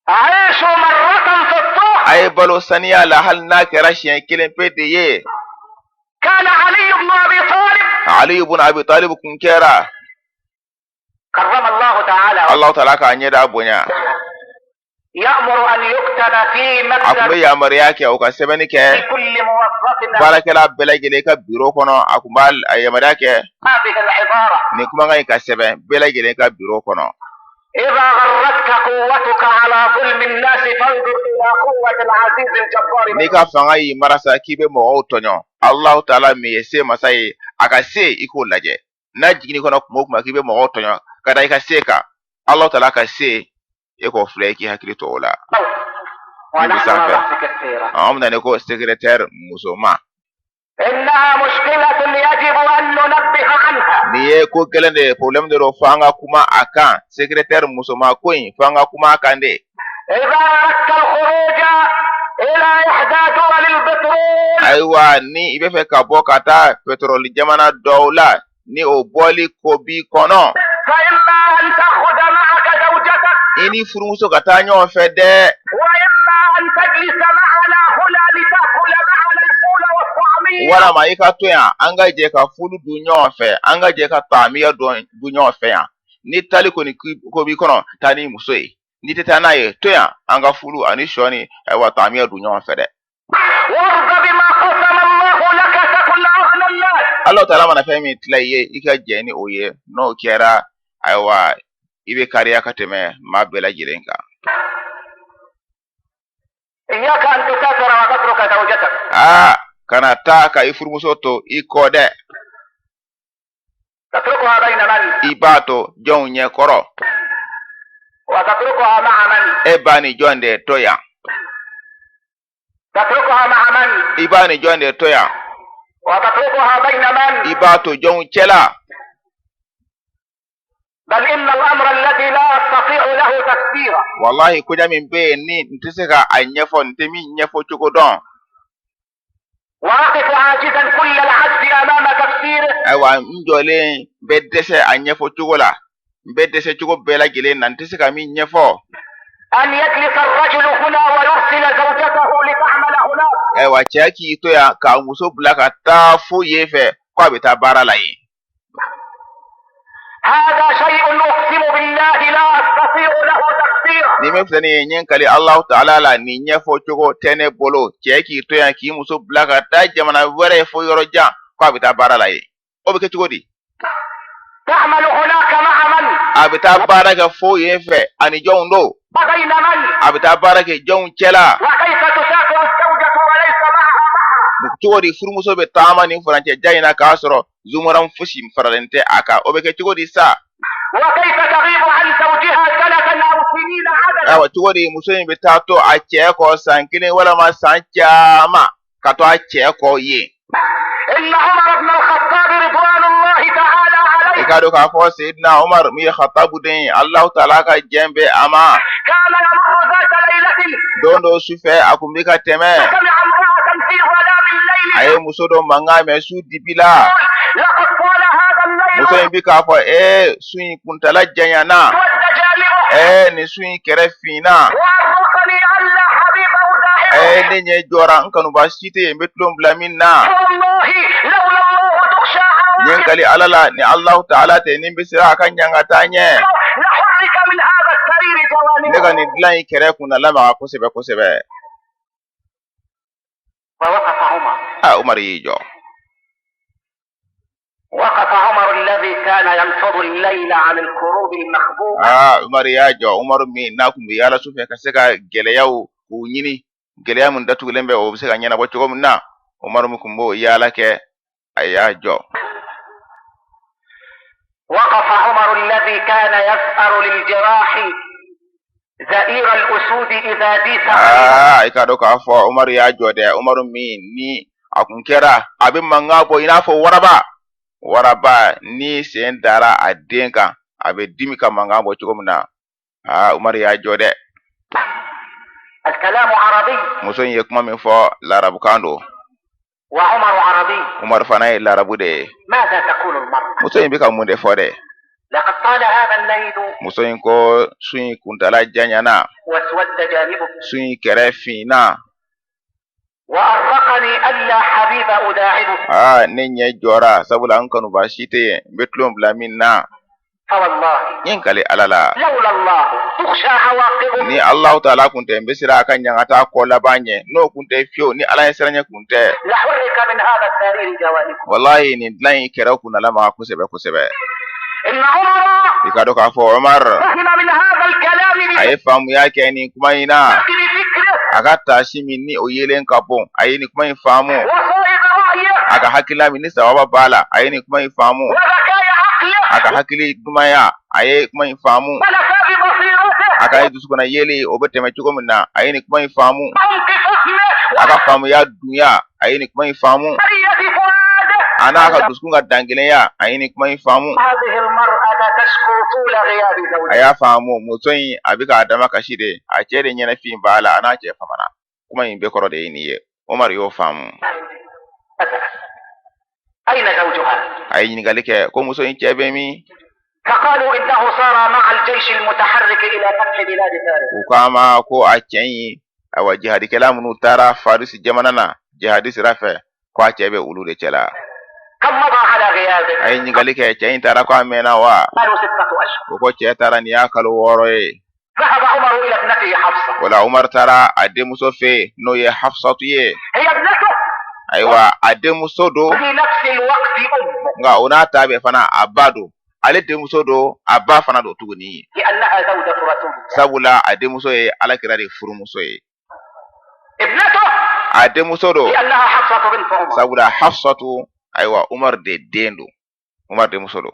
عيشوا مرة في الطهر. ay balo saniyala hal na kara shen kilin pede ye كان علي بن أبي طالب ali ibn abi talib kun kera كرم الله تعالى Allah taala ka nyeda bonya يأمر أن يكتب في akube مكتب ya mariya ke o ka sebeni ke لكل موظف barakela belagele ka biro kono akumbal ay mariya ke هذه العبارة: ni kuma ngai ka sebe belagele ka biro kono إذا غرتك قوتك على ظلم الناس فانظر إلى قوة العزيز الجبار. ni ka fanga yi marasa kibe mo o tonyo Allah taala mi ese masai aka se iko laje na jigini kono kuma kibe mo o tonyo kada ka se ka Allah taala ka se eko fleki hakili to wala ونحن مسافر. نضع سكرتيرة. amna ne ko secrétaire musoma إنها مشكلة يجب أن ننبه عنها. ni ye ko kelende problem de ro fanga kuma akan secrétaire musoma ko yin fanga kuma akan de إذا أردت الخروج إلى إحدى دول البترول aiwa ni ibe fe ka bo kata petrol jamana dawla ni o boli ko bi kono فإما أن تأخذ معك زوجتك ini furumuso kata nyon fe de وإما أن تجلس معنا هنا لتأكل معنا الفول والطعمية. wala ma ika to ya anga je ka fulu du nyon fe anga je ka tamiya du nyon fe ya ni tali ko ni ko bi kono tani musoi ni teta na ye to ya anga fulu ani shoni aiwa tamiya du nyon fe de وارض بما قسم الله لك تكن أغنى الناس. Allah taala mana femi tlaye ika je ni oye no kera aiwa ibe kariya ka teme ma bela jirenka إياك أن تسافر وتترك زوجتك. kana ta ka ifurmuso to iko de تتركها بين من؟ ibato jonye koro وتتركها مع من؟ ebani jonde toya تتركها مع من؟ ibani jonde toya وتتركها بين من؟ ibato jon chela بل إن الأمر الذي لا أستطيع له تفسيرا wallahi kuja min be ni ntiseka anyefo ntemi nyefo chukodon وأقف عاجزا كل العجز أمام تفسيره. aiwa njole bedese anyefo chukola bedese chuko bela gele nan ntiseka mi nyefo أن يجلس الرجل هنا ويرسل زوجته لتعمل هناك. aiwa chaki toya ka muso blaka ta fo yefe kwa beta bara lai هذا شيء أقسم بالله لا أستطيع له تفسيرا. ni me fani nyenkali Allah taala la ni nyefo chuko tene bolo chaki toya ki muso blaka ta jamana were fo yoroja kwa beta bara lai obike chukodi تعمل هناك مع من؟ abita baraka fo yefe ani jondo وبين من؟ abita baraka jon chela وكيف تسافر الزوجة وليس معها معها؟ chugodi furmuso be tama ni furanche jaina ka soro zumuran fushi faralente aka obeke chugodi sa وكيف تغيب عن زوجها سنة أو سنين عددا؟ awa chugodi musoyin be tato a cheko sankine wala ma sanchama kato a cheko ye إن عمر بن الخطاب رضوان الله تعالى عليه ikado ka fo sayyidina Umar mi khatabu den Allah ta'ala ka jembe ama كان يمر ذات ليلة dondo sufe akumbika teme فسمع امرأة في ظلام الليل aye muso do manga me su dibila لقد طال هذا الليل muso in bika fo suyi kuntala janyana ود جانبه ni suyi kere fina وأرقني ألا حبيبه داعبه ne nye jora nkanu ba site metlom blamina والله لولا الله تخشى nyenkali alala ni Allah ta'ala te nimbisira kan nyanga tanye لحرك من هذا السرير daga جوانبه ni dilan kere kuna lama kusebe kusebe فوقف عمر Umar yijo وقف عمر الذي كان ينفض الليل عن الكروب المخبوءة Umar yajo Umar mi na kumbi yala sufe kaseka geleyau kunyini geleya mun datu lembe o biseka nyana bo chogom na Umar mu kumbo yala ke ayajo وقف عمر الذي كان يثأر للجراح زئير الأسود إذا ديس ikado ka fo Umar yajo de Umar mi ni akunkera abin mangabo ina fo waraba ni sen dara adenka abe dimi ka mangabo chogom na Umar yajo de الكلام عربي muson ye kuma min fo larabu kando وعمر عربي Umar fana larabu de ماذا تقول المرأة muson bika munde fo de لقد طال هذا الليل muson ko suyi kuntala janyana واسود جانبه suyi kere fina وأرقني ألا حبيب أداعبه ne nye jora sabula nkanu ba site betlom blamina فوالله nyenkali alala لولا الله تخشى عواقبه ni Allah ta'ala kunte mbesira kan nyangata ko labanye no kunte fio ni ala yesranya kunte لحرك من هذا السرير جوانبه wallahi ni dilan kere kuna lama kusebe إن عمر ikado ka fo Umar فهم من هذا الكلام aye famu yake ni kuma ina بفكره akata shimi ni oyelen kapon aye ni kuma famu وصائغ رأيه aka hakila mi ni sawaba bala aye ni kuma famu وذكاء عقله aka hakili dumaya aye kuma famu ونفى ببصيرته aka yi dusukuna yele obete me chugomna aye ni kuma famu عمق فهمه aka famu ya dunya aye ni kuma famu وحرية فؤاده ana aka dusukunga dangile ya aye ni kuma famu هذه المرأة تشكو طول غياب زوجها aya famu mutoyi abika adama kashide a cede nyana fi bala ana ce famana kuma yin be koro de niye Umar yo famu أين زوجها؟ ayi ni galike ko musoyi cebe mi فقالوا إنه صار مع الجيش المتحرك إلى فتح بلاد فارس ukama ko a cenyi awa jihadi kelamu tara farisi jamanana jihadi sirafe ko a cebe ulude cela كم مضى على غيابه؟ ayi ni galike cenyi tara ko amena wa قالوا 6 أشهر ko ce tara ni akalo woroye ذهب عمر إلى ابنته حفصة wala Umar tara ade muso fe no ye Hafsatu ye هي ابنته aiwa ade muso do في نفس الوقت أمه nga ona tabe fana abado ale de muso do abba fana do tuguni لأنها زوجة رسول الله sabula ade muso ye alakira de furu muso ye ابنته ade muso do لأنها حفصة بنت عمر sabula Hafsatu aiwa Umar de dendo Umar de muso do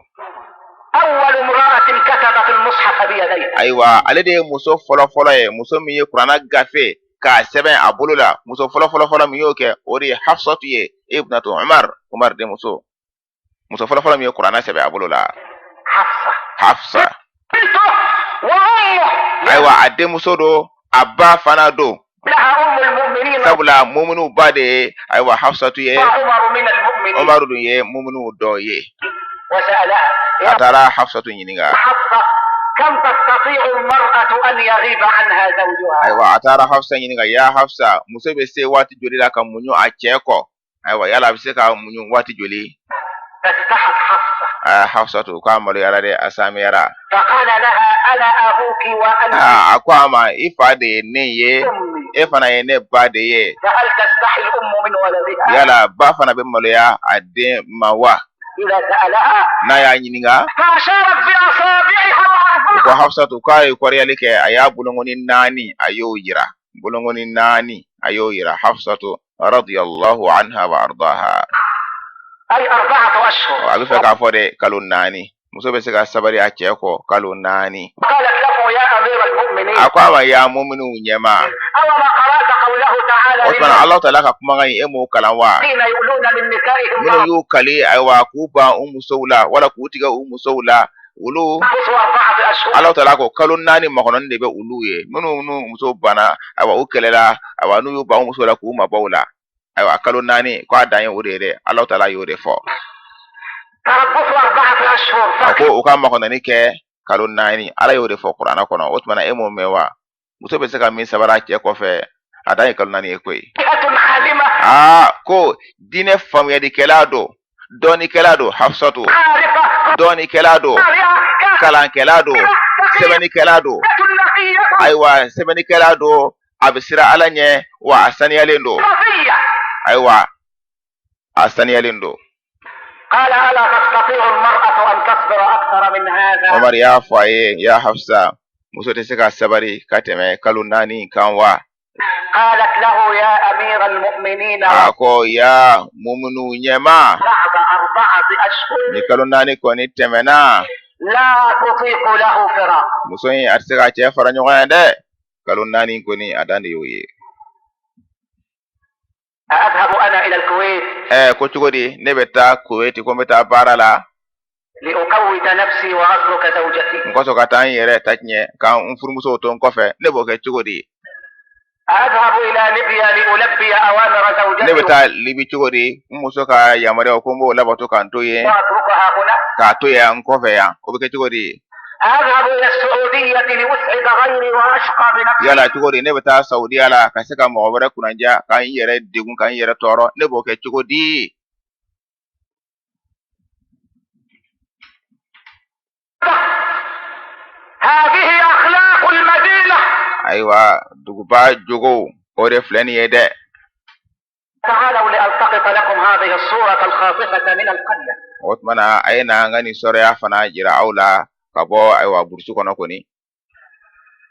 أول امرأة كتبت المصحف بيديها aiwa ale de muso folo ye muso mi ye Qur'ana gafe ka seben abulula muso folo mi yo ke ori Hafsatu ye ibnatu Umar de muso folo mi ye Qur'ana sebe abulula حفصة Hafsa بنته وأمه aiwa ade muso do abba fana do لها أم المؤمنين sabula mumunu bade aiwa Hafsatu ye وعمر من المؤمنين Umar du ye mumunu do ye وسألها يا atara Hafsatu nyiniga حفصة كم تستطيع المرأة أن يغيب عنها زوجها؟ aiwa atara Hafsa nyiniga ya Hafsa muso be se wati joli la ka munyu a cheko aiwa yala be se ka munyu wati joli فاستحت حفصة Hafsatu ka malu yara de asami yara فقال لها أنا أبوك وأنت akwa ma ifa de ne ye أمي e fana ye ne ba de ye فهل تستحي الأم من ولدها؟ yala ba fana be malu ya ade mawa إذا سألها na ya nyiniga فأشارت بأصابعها ko وأرفعها Hafsatu kai koriyali ke aya bulungoni nani ayo yira Hafsatu radiyallahu anha wa ardaha أي 4 أشهر abi fe ka fo de kalun nani muso be se ka sabari a cheko kalun nani قالت له يا أمير المؤمنين akwa ma ya mu'minu nyema أوما قرأت قوله تعالى Osman Allah ta'ala ka kuma ngai emo kalanwa الذين يؤلون من نسائهم minu yu kali aywa kuba musawla wala kutiga musawla ulu أنفسهم 4 أشهر Allah ta'ala ko kalon nani makonon de be ulu ye minu nu muso bana aywa ukelela aywa nu yu ba musawla ku ma bawla aywa kalon nani ko adan ye urere Allah ta'ala yore fo تربصوا 4 أشهر فقط. ko o ka makonani ke kalon nani ala yore fo qur'ana kono otmana emo mewa muso be saka min sabara ke ko fe adan kalon nani e koy فئة عالمة ko dine famya di kelado doni kelado hafsatu عارفة doni kelado قارئة kalan kelado sebeni kelado نقية aywa sebeni kelado abisira alanye wa asaniyalendo صفية. aywa asaniyalendo قال ألا تستطيع المرأة أن تصبر أكثر من هذا؟ Omar ya faye ya Hafsa muso te seka sabari kateme kalunani kanwa قالت له يا أمير المؤمنين ako ya mumunu nyema بعد 4 أشهر ni kalunani ko ni temena لا تطيق له فراق. muso yin atseka che fara nyoga de kalunani ko ni adande yoye أذهب أنا إلى الكويت ko chugodi ne beta kuweti ko beta barala لأقوت نفسي وأترك زوجتي. ngoso katan yere tanye kan furmuso to nkofe ne bo ke chugodi أذهب إلى ليبيا لألبي أوامر ne زوجتي beta libi chugodi muso ka yamare ko mbo labato kan toye وأتركها هنا. ka toye nkofe ya ko be ke chugodi أذهب إلى السعودية لأسعد غيري وأشقى بنفسي. yala chugodi ne beta saudi ala ka seka mo bare kunanja kan yere digun kan yere toro ne bo ke chugodi هذه أخلاق المدينة. aywa duguba jogo ore fleni yede تعالوا لألتقط لكم هذه الصورة الخاطفة من القرية. otmana ayna ngani sore afana jira aula kabo aywa bursu kono koni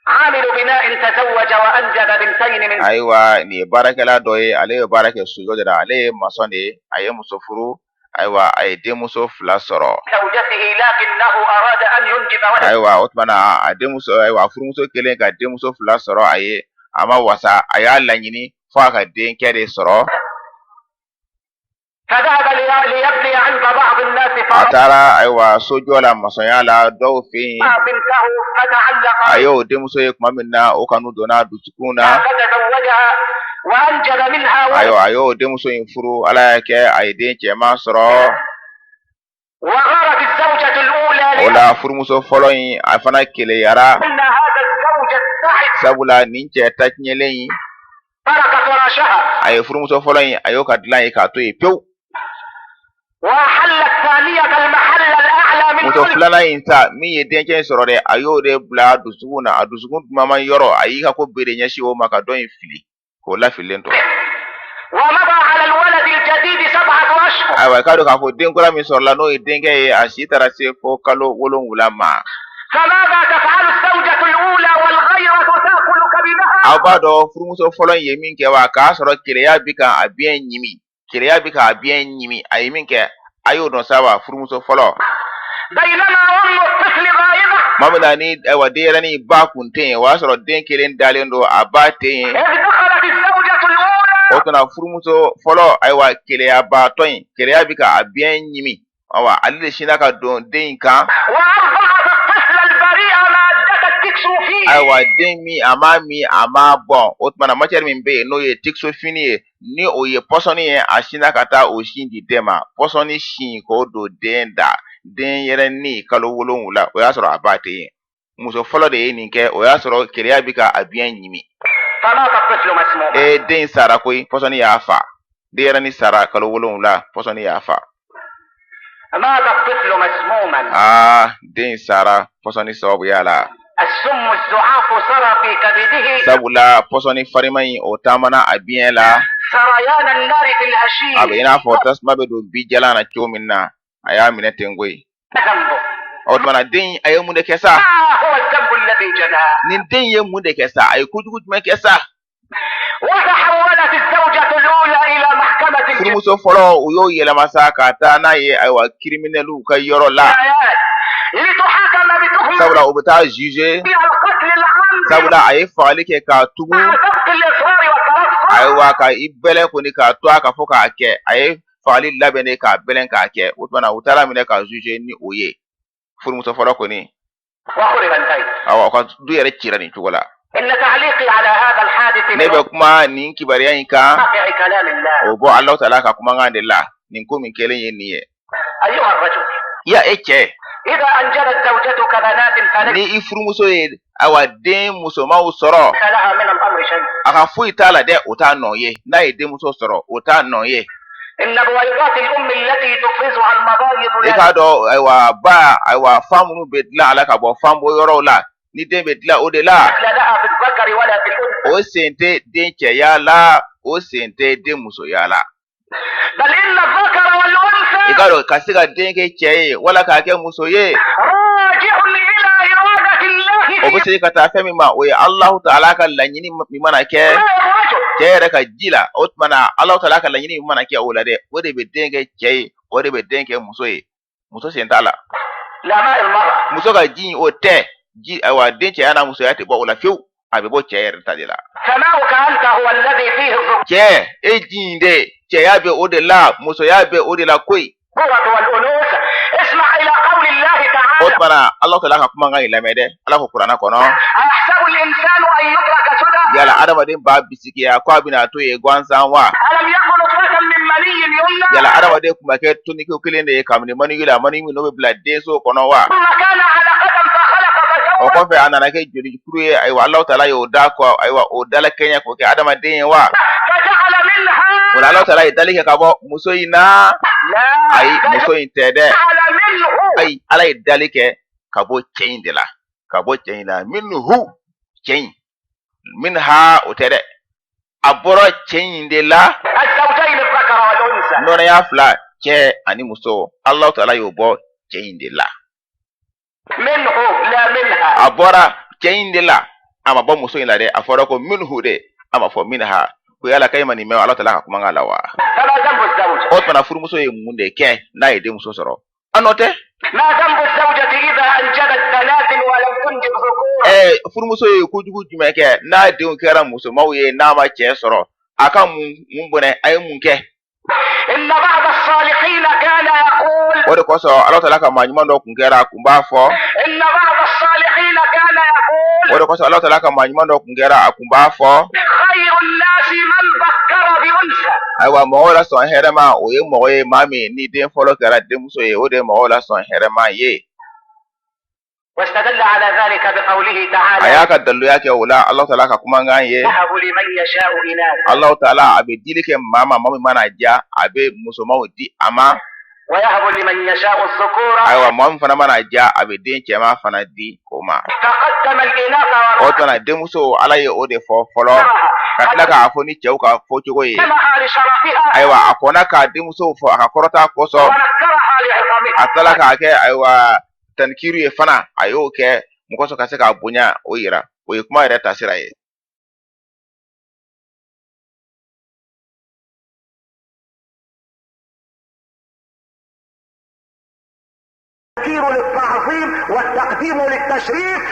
عامل بناء تزوج وأنجب بنتين من aywa ni barakela doye ale barake sujo da ale masonde aye musofuru aywa ay de muso fla soro زوجته لكنه أراد أن ينجب ولدا. aywa otmana ade muso aywa furu muso kelen ka de muso fla soro aye ama wasa aya lanyini fa ka den kere soro فذهب ليبني عند بعض الناس فرأى atara aywa sojo la masonya la do fi بنته فتعلق ayo de muso ye kuma minna o kanu dona dusukuna فتزوجها وأنجب منها ولدا. ayo de muso in furu ala yake ay den chema soro وغارت الزوجة الأولى ola furu muso folo yin afana kele yara لأن هذا الزوج التعب sabula nin cɛ ta tiɲɛlen yin ترك فراشها a ye furumuso fɔlɔ in a y'o ka dilan ye k'a to yen pewu وحل الثانية المحل الأعلى من muso كل. filanan in ta min ye denkɛ in sɔrɔ dɛ a y'o de bila dusukun na a dusukun dumanman yɔrɔ a y'i ka ko bere ɲɛsin o ma ka dɔ in fili k'o lafililen to ومضى على الولد الجديد 7 أشهر. ayiwa k'a dɔn k'a fɔ den kura min sɔrɔla n'o ye denkɛ ye a si taara se fo kalo 7 ma فماذا تفعل الزوجة الأولى والغيرة تأكل كبدها؟ aw b'a dɔn furumuso fɔlɔ in ye min kɛ wa k'a sɔrɔ keleya bi kan a biyɛn ɲimi keleya bi kan a biyɛn ɲimi a ye min kɛ a y'o dɔn sa wa furumuso fɔlɔ بينما أم الطفل غائبة maa min na ni ayiwa denyɛrɛnin ba kun tɛ yen o y'a sɔrɔ den kelen dalen don a ba tɛ yen إذ دخلت الزوجة الأولى o tuna furumuso fɔlɔ ayiwa keleya baatɔ in keleya bi ka a biyɛn ɲimi ayiwa ale de sinna ka don den in kan وأرضعت الطفل البريء مادة التكسوفين. ayiwa den min a ma bɔn o tuma na matière min bɛ yen n'o ye tikisofini ye ni o ye pɔsɔni ye a sinna ka taa o sin di den ma pɔsɔni sin k'o don den da den yɛrɛnin kalo 7 o y'a sɔrɔ a ba tɛ yen muso fɔlɔ de ye nin kɛ o y'a sɔrɔ keleya bi ka a biyɛn ɲimi فمات الطفل مسموما. den sara koyi pɔsɔni y'a fa den yɛrɛnin sara kalo 7 pɔsɔni y'a fa مات الطفل مسموما. den sara pɔsɔni sababuya la السم الزعاف سرى في كبده sabula pɔsɔni farima in o taamana a biyɛn la سريان النار في a bɛ i الهشيم. n'a fɔ tasuma bɛ don bi jalan na cogo min na a y'a minɛ ten koyi ذنبه o tumana den a ye mun de kɛ sa ما هو الذنب الذي جناه؟ nin den ye mun de kɛ sa a ye kojugu jumɛn kɛ sa وتحولت الزوجة الأولى إلى محكمة furumuso fɔlɔ u y'o yɛlɛma sa ka taa n'a ye ayiwa kiriminɛliw ka yɔrɔ la الجنايات لتحاكم بتهمة sabula u bɛ taa juge القتل العمد sabula a ye fagali kɛ k'a tugu مع سبق الإصرار والترصد. ayiwa aiwa ka i bɛlɛn kɔni k'a to a ka fɔ k'a kɛ a ye fagali labɛnnen k'a bɛlɛn k'a kɛ o tumana u taara minɛ ka juge ni o ye furumuso fɔlɔ kɔni awɔ ka du yɛrɛ cira nin cogo la ne bɛ kuma nin kibariya in kan o bɔ Alahu Taala ka kumakan de la nin ko min kɛlen ye nin ye ya e cɛ ni i furumuso ye awa den musomanw sɔrɔ a ka foyi t'a la dɛ o t'a nɔ ye n'a ye denmuso sɔrɔ o t'a nɔ ye i k'a dɔn ayiwa ba ayiwa fan minnu bɛ dilan a la ka bɔ fan bɔ yɔrɔw la ni den bɛ dilan o de la o sen tɛ den cɛya la o sen tɛ den musoya la i k'a dɔn ka se ka den kɛ cɛ ye wala k'a kɛ muso ye o bɛ se ka taa fɛn min ma o ye Alahu Taala ka laɲini min mana kɛ cɛ yɛrɛ ka ji la o tumana Alahu Taala ka laɲini min mana kɛ o la dɛ o de bɛ den kɛ cɛ ye o de bɛ den kɛ muso ye muso sen t'a la muso ka ji o tɛ ji ayiwa den cɛya n'a musoya tɛ bɔ o la fiyewu a bɛ bɔ cɛ yɛrɛ ta de la cɛ e ji in de cɛya bɛ o de la musoya bɛ o de la koyi o tumana Alahu Taala ka kumakan in lamɛn dɛ Ala ko Kuranɛ kɔnɔ yala adamaden b'a bisikiya ko a bɛna to yen gansan wa yala adamaden tun bɛ kɛ toniko kelen de ye kabini maniyu la maniyu min n'o bɛ bila denso kɔnɔ wa o kɔfɛ a nana kɛ jolikuru ye ayiwa Alahu Taala y'o da kɔ ayiwa o dalakɛɲɛ k'o kɛ adamaden ye wa o la Alahu Taala ye dali kɛ ka bɔ muso in na ayi muso in tɛ dɛ ayi Ala ye dali kɛ ka bɔ cɛ in de la ka bɔ cɛ in na minhu cɛ in minha o tɛ dɛ a bɔra cɛ in de la nɔnɔya fila cɛ ani muso Alahu Taala y'o bɔ cɛ in de la a bɔra cɛ in de la a ma bɔ muso in la dɛ a fɔra ko minhu de a ma fɔ minha ko yala k'e ma nin mɛn Alahu Taala ka kumakan la wa o tumana furumuso ye mun de kɛ n'a ye denmuso sɔrɔ a nɔ tɛ furumuso ye kojugu jumɛn kɛ n'a denw kɛra musomanw ye n'a ma cɛ sɔrɔ a ka mun bɔnɛ a ye mun kɛ o de kosɔn Alahu Taala ka maa ɲuman dɔ kun kɛra a kun b'a fɔ o de kosɔn Alahu Taala ka maa ɲuman dɔ kun kɛra a kun b'a fɔ ayiwa mɔgɔw la sɔn hɛrɛma o ye mɔgɔ ye maa min ni den fɔlɔ kɛra denmuso ye o de ye mɔgɔw la sɔn hɛrɛma ye a y'a ka daliluya kɛ o la Alahu Taala ka kumakan ye Alahu Taala a bɛ dili kɛ maa ma maa min mana diya a bɛ musomanw di a ma ayiwa maa min fana mana diya a bɛ den cɛman fana di o ma o tuma denmuso Ala ye o de fɔ fɔlɔ ka tila k'a fɔ ni cɛw ka fɔcogo ye ayiwa a kɔnna k'a denmuso fɔ a ka kɔrɔta kosɔn a tilala k'a kɛ ayiwa tankiru ye fana a y'o kɛ mɔgɔ sɔn ka se k'a bonya o yira o ye kuma yɛrɛ taasira ye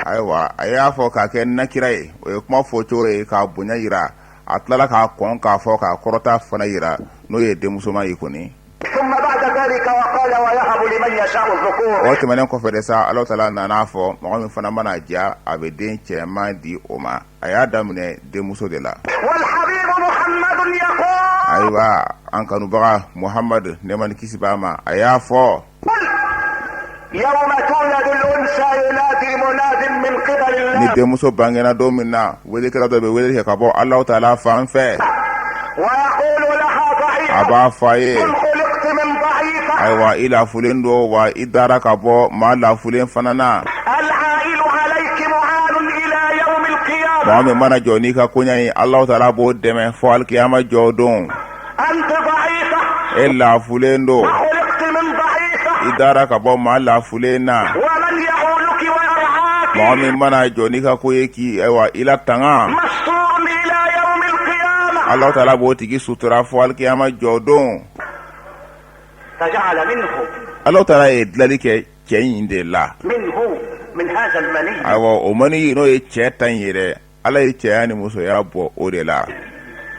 ayiwa a y'a fɔ k'a kɛ nakira ye o ye kuma fɔcogo ye k'a bonya yira a tilala k'a kɔn k'a fɔ k'a kɔrɔta fana yira n'o ye denmusoman ye kɔni o tɛmɛnen kɔfɛ de sa Alahu Taala nana fɔ mɔgɔ min fana mana diya a bɛ den cɛman di o ma a y'a daminɛ denmuso de la ayiwa an kanubaga Muhamadu nɛɛma ni kisi b'a ma a y'a fɔ ni denmuso bangena don min na welekɛla dɔ bɛ wele kɛ ka bɔ Alahu Taala fan fɛ a b'a fɔ a ye ayiwa i lafulen don wa i dara ka bɔ maa lafulen fana na maa min mana jɔ n'i ka koɲa ye Alahu Taala b'o dɛmɛ fɔ alikiyama jɔ don e lafulen don i dara ka bɔ maa lafulen na maa min mana jɔ n'i ka ko ye k'i ayiwa i la tanga Alahu Taala b'o tigi sutura fɔ alikiyama jɔ don Alahu Taala ye dilali kɛ cɛ in de la ayiwa o mani n'o ye cɛ ta in ye dɛ Ala ye cɛya ni musoya bɔ o de la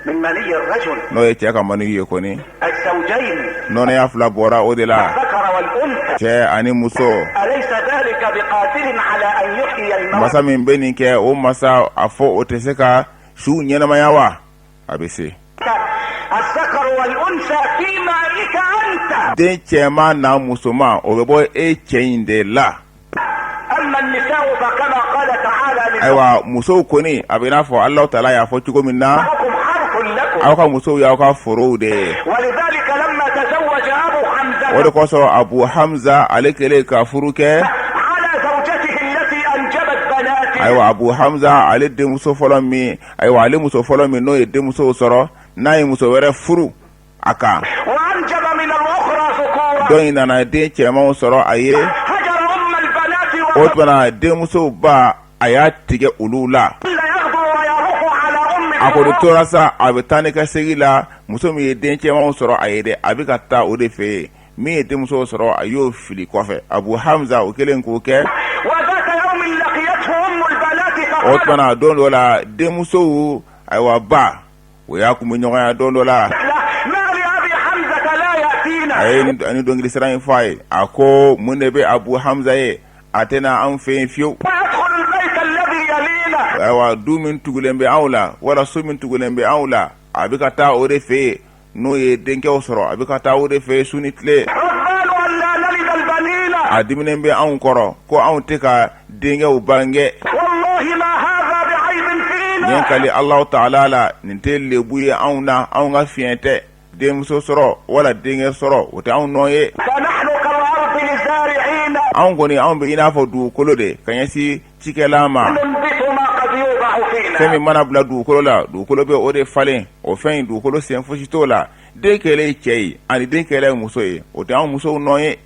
من مني الرجل n'o ye cɛ ka mani ye kɔni الزوجين nɔnɔya fila bɔra o de la الذكر والأنثى cɛ ani muso أليس ذلك بقادر على أن يحيي الموتى masa min bɛ nin kɛ o masa a fɔ o tɛ se ka su ɲɛnamaya wa a bɛ se الذكر والأنثى في مالك أنت den cɛman n'a musoman o bɛ bɔ e cɛ in de la أما النساء فكما قال تعالى ayiwa musow kɔni a bɛ i n'a fɔ Alahu Taala y'a fɔ cogo min na لكم حرث لكم aw ka musow y'aw ka forow de ye ولذلك لما تزوج أبو o حمزة de kosɔn Abu Hamza ale kɛlen ka furu kɛ على زوجته التي أنجبت بناته ayiwa Abu Hamza ale denmuso fɔlɔ min ayiwa ale muso fɔlɔ min n'o ye denmusow sɔrɔ n'a ye muso wɛrɛ furu a kan وأنجب من الأخرى ذكورا dɔ in nana den cɛmanw sɔrɔ a ye هجر أم البنات o tuma denmusow ba a y'a tigɛ olu la ولا يغدو ويروح على أم a kɔni البنات tora sa a bɛ taa ni ka segin la muso min ye den cɛmanw sɔrɔ a ye dɛ a bɛ ka taa o de fɛ yen min ye denmusow sɔrɔ a y'o fili kɔfɛ Abu Hamza o kɛlen k'o kɛ وذات يوم لقيته أم البنات o فقالت tuma don dɔ la denmusow ayiwa ba o y'a kun bɛ ɲɔgɔnya don dɔ la له ما لأبي حمزة لا يأتينا a ye ni dɔnkili sira in fɔ a ye a ko mun de bɛ Abu Hamza ye a tɛna anw fɛ yen fiyewu ويدخل البيت الذي يلينا ayiwa du min tugulen bɛ anw la wala so min tugulen bɛ anw la a bɛ ka taa o de fɛ yen n'o ye denkɛw sɔrɔ a bɛ ka taa o de fɛ yen su ni tile رضوان أن لا نلد البنين a diminen bɛ anw kɔrɔ ko anw tɛ ka denkɛw bange والله ما هذا بعيب nin فينا kali Alahu Taala la nin tɛ lebu ye anw na anw ka fiɲɛ tɛ denmuso sɔrɔ wala denkɛ sɔrɔ o tɛ anw nɔ ye فنحن كالأرض لزارعين anw kɔni anw bɛ i n'a fɔ dugukolo de ka ɲɛsin cikɛlan ma ننبت ما قد يوضع fɛn فينا min mana bila dugukolo la dugukolo bɛ o de falen o fɛn in dugukolo sen fosi t'o la den kɛlɛ ye cɛ ye ani den kɛlɛ ye muso ye o tɛ anw musow nɔ ye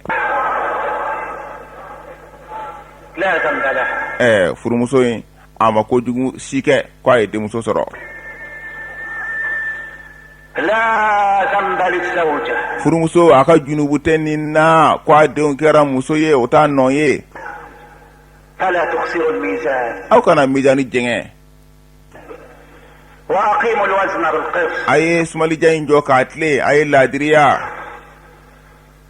لا ذنب لها furumuso in a ma kojugu si kɛ k'a ye denmuso sɔrɔ لا ذنب للزوجة furumuso a ka junubu tɛ nin na k'a denw kɛra muso ye o t'a nɔ ye فلا تخسروا الميزان aw kana mizani jɛngɛ وأقيموا الوزن بالقسط a ye sumalija in jɔ k'a tile a ye laadiriya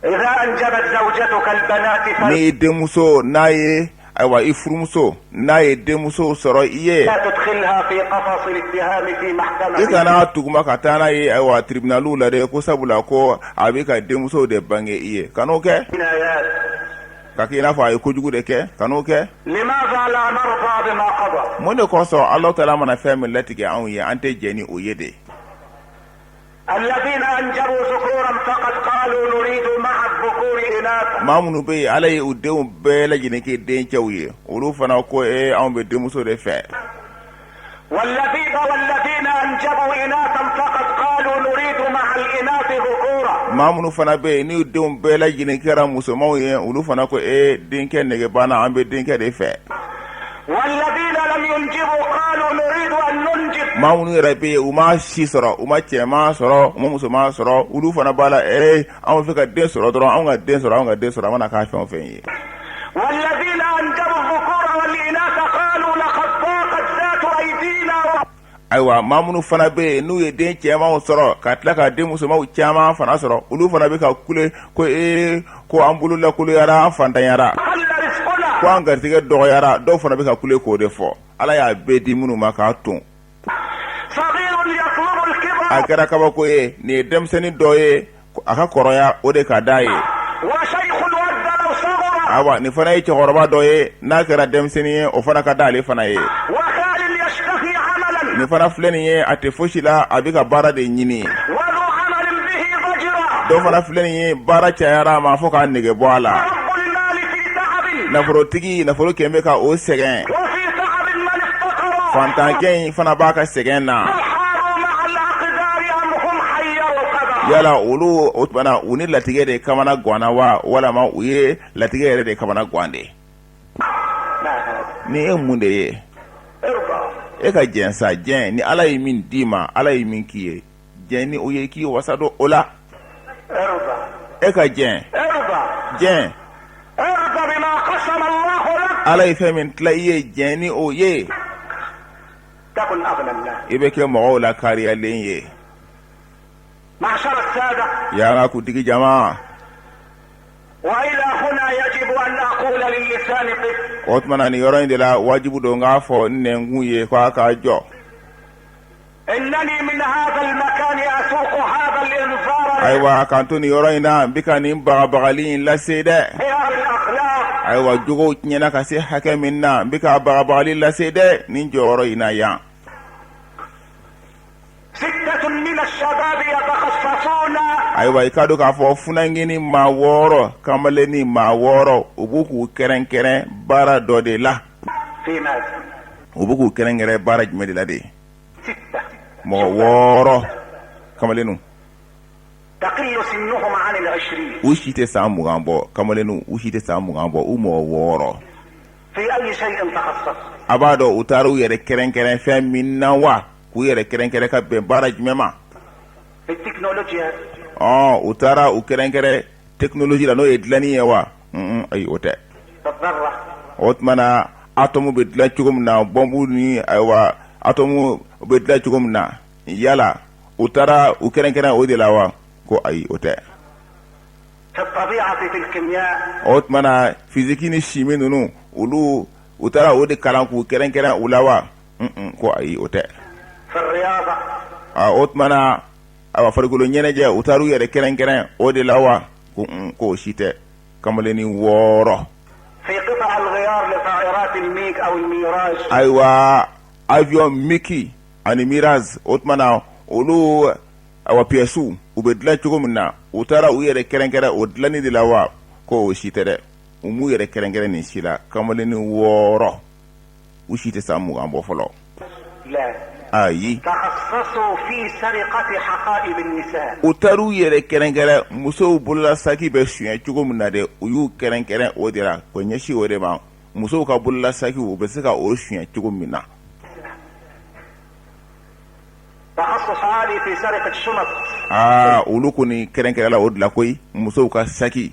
إذا أنجبت زوجتك البنات ni i denmuso n'a ye ayiwa i furumuso n'a ye denmuso sɔrɔ i ye فلا تدخلها في قفص الاتهام في i محكمة kana tuguma ka taa n'a ye ayiwa tribunaliw la dɛ ko sabula ko a bɛ ka denmuso de bange i ye kan'o kɛ جنايات ka kɛ i n'a fɔ a ye kojugu de kɛ kan'o kɛ لماذا لا نرضى بما قضى mun de kosɔn Alahu Taala mana fɛn min latigɛ anw ye an tɛ jɛ ni o ye de الذين أنجبوا ذكورا فقد قالوا نريد مع الذكور إناثا maa minnu bɛ yen ala ye u denw bɛɛ lajɛlen kɛ dencɛw ye olu fana ko anw bɛ denmuso de fɛ والذين أنجبوا إناثا فقد قالوا نريد مع الإناث ذكورا maa minnu fana bɛ yen ni denw bɛɛ lajɛlen kɛra musomanw ye olu fana ko denkɛ negebana an bɛ denkɛ de fɛ والذين لم ينجبوا قالوا نريد أن ننجب maa minnu yɛrɛ bɛ yen u ma si sɔrɔ u ma cɛman sɔrɔ u ma musoman sɔrɔ olu fana b'a la anw fɛ ka den sɔrɔ dɔrɔn anw ka den sɔrɔ anw ka den sɔrɔ a mana k'a fɛn o fɛn ye والذين أنجبوا الذكور والإناث قالوا لقد ضاقت ذات أيدينا ayiwa maa minnu fana bɛ yen n'u ye den cɛmanw sɔrɔ ka tila ka den musomanw caman fana sɔrɔ olu fana bɛ ka kule ko ko an bolo lakoloyara an fantanyara قل رزقنا ko an garijɛgɛ dɔgɔyara dɔw fana bɛ ka kule k'o de fɔ ala y'a bɛɛ di minnu ma k'a ton صغير يطلب a الكبر kɛra kabako ye nin ye denmisɛnnin dɔ ye a ka kɔrɔya o de ka d'a ye وشيخ ود لو صغر ayiwa nin fana ye cɛkɔrɔba dɔ ye n'a kɛra denmisɛnnin ye o fana ka d'ale fana ye وخال يشتهي عملا nin fana filɛ nin ye a tɛ fosi la a bɛ ka baara de ɲini وذو عمل به ضجرا dɔw fana filɛ nin ye baara cayara a ma fo k'a nege bɔ a la رب المال في تعب nafolotigi nafolo kɛmɛ bɛ ka o sɛgɛn وفي تعب من افتقروا fantankɛ in fana b'a ka sɛgɛn na حاروا مع الأقدار أم هم حيروا القدر yala olu o tumana u ni latigɛ de kamana ganna wa walama u ye latigɛ yɛrɛ de kamana gan de ما هذا ni e mun de ye ارضى e ka jɛn sa jɛn ni ala ye min d'i ma ala ye min k'i ye jɛn ni o ye k'i wasa don o la ارضى e ka jɛn ارضى jɛn ارضى بما قسم الله لك ala ye fɛn min tila i ye jɛn ni o ye تكن أغنى الناس. إبك مغولا كاري اللين معشر السادة يا كنتي جماعة وإلى هنا يجب أن أقول للسان قف. أتمنى أن يرين دلا واجب دونغا فو ننغوي كواكا جو. إنني من هذا المكان أسوق هذا الإنذار. أيوة كانتوني يرين بك نمبغ بغالين لا سيدة. خيار الأخلاق. أيوة جوغو تنينا كسي حكا منا بك بغالين لا سيدة ننجو يرين يا. 6 من الشباب يتخصصون. أيوة كادو كافو فنانجيني ما وورو كامليني ما وورو وبوكو كرن كرن بارا دودي لا. في ماذا؟ وبوكو كرن كرن بارا جمدي لا دي. 6 ما وورو كاملينو. تقل سنهم عن 20. وشيتي سامو غامبو كاملينو وشيتي سامو غامبو ومو وورو. في أي شيء تخصص؟ أبادو وتارو يري كرن كرن فهم منا وا. kuyere kerenkere ka ben baraj mema التكنولوجيا. utara ukerenkere technology la no edlani yawa ay ote الذرة. otmana atomu bedla chugum na bombu ni aywa atomu bedla chugum na yala utara ukerenkere odelawa ko ay ote في الطبيعة في الكيمياء. otmana fiziki ni shimi nunu ulu utara ode kalanku kerenkere ulawa ko ay ote في الرياضة. otmana awa farigulo nyeneje utaru yere keren ode lawa ko shite kamaleni woro. في قطع الغيار لطائرات الميك أو الميراج. aywa avion miki ani miraz otmana olu awa piesu ubedla chugumna utara uyere keren odlani de lawa ko shite de umu yere keren ni sila kamaleni woro ushite samu ambo folo. لا. ayi تخصصوا في سرقة حقائب النساء. utaru yere kerenkere musow bolola saki bɛ suɲɛ cogo min na dɛ u y'u kɛrɛnkɛrɛn o de la ko ɲɛsi o de ma musow ka bolola saki u bɛ se ka o suɲɛ cogo min na. تخصص عالي في سرقة الشنط. olu kɔni kɛrɛnkɛrɛn la o de la koyi musow ka saki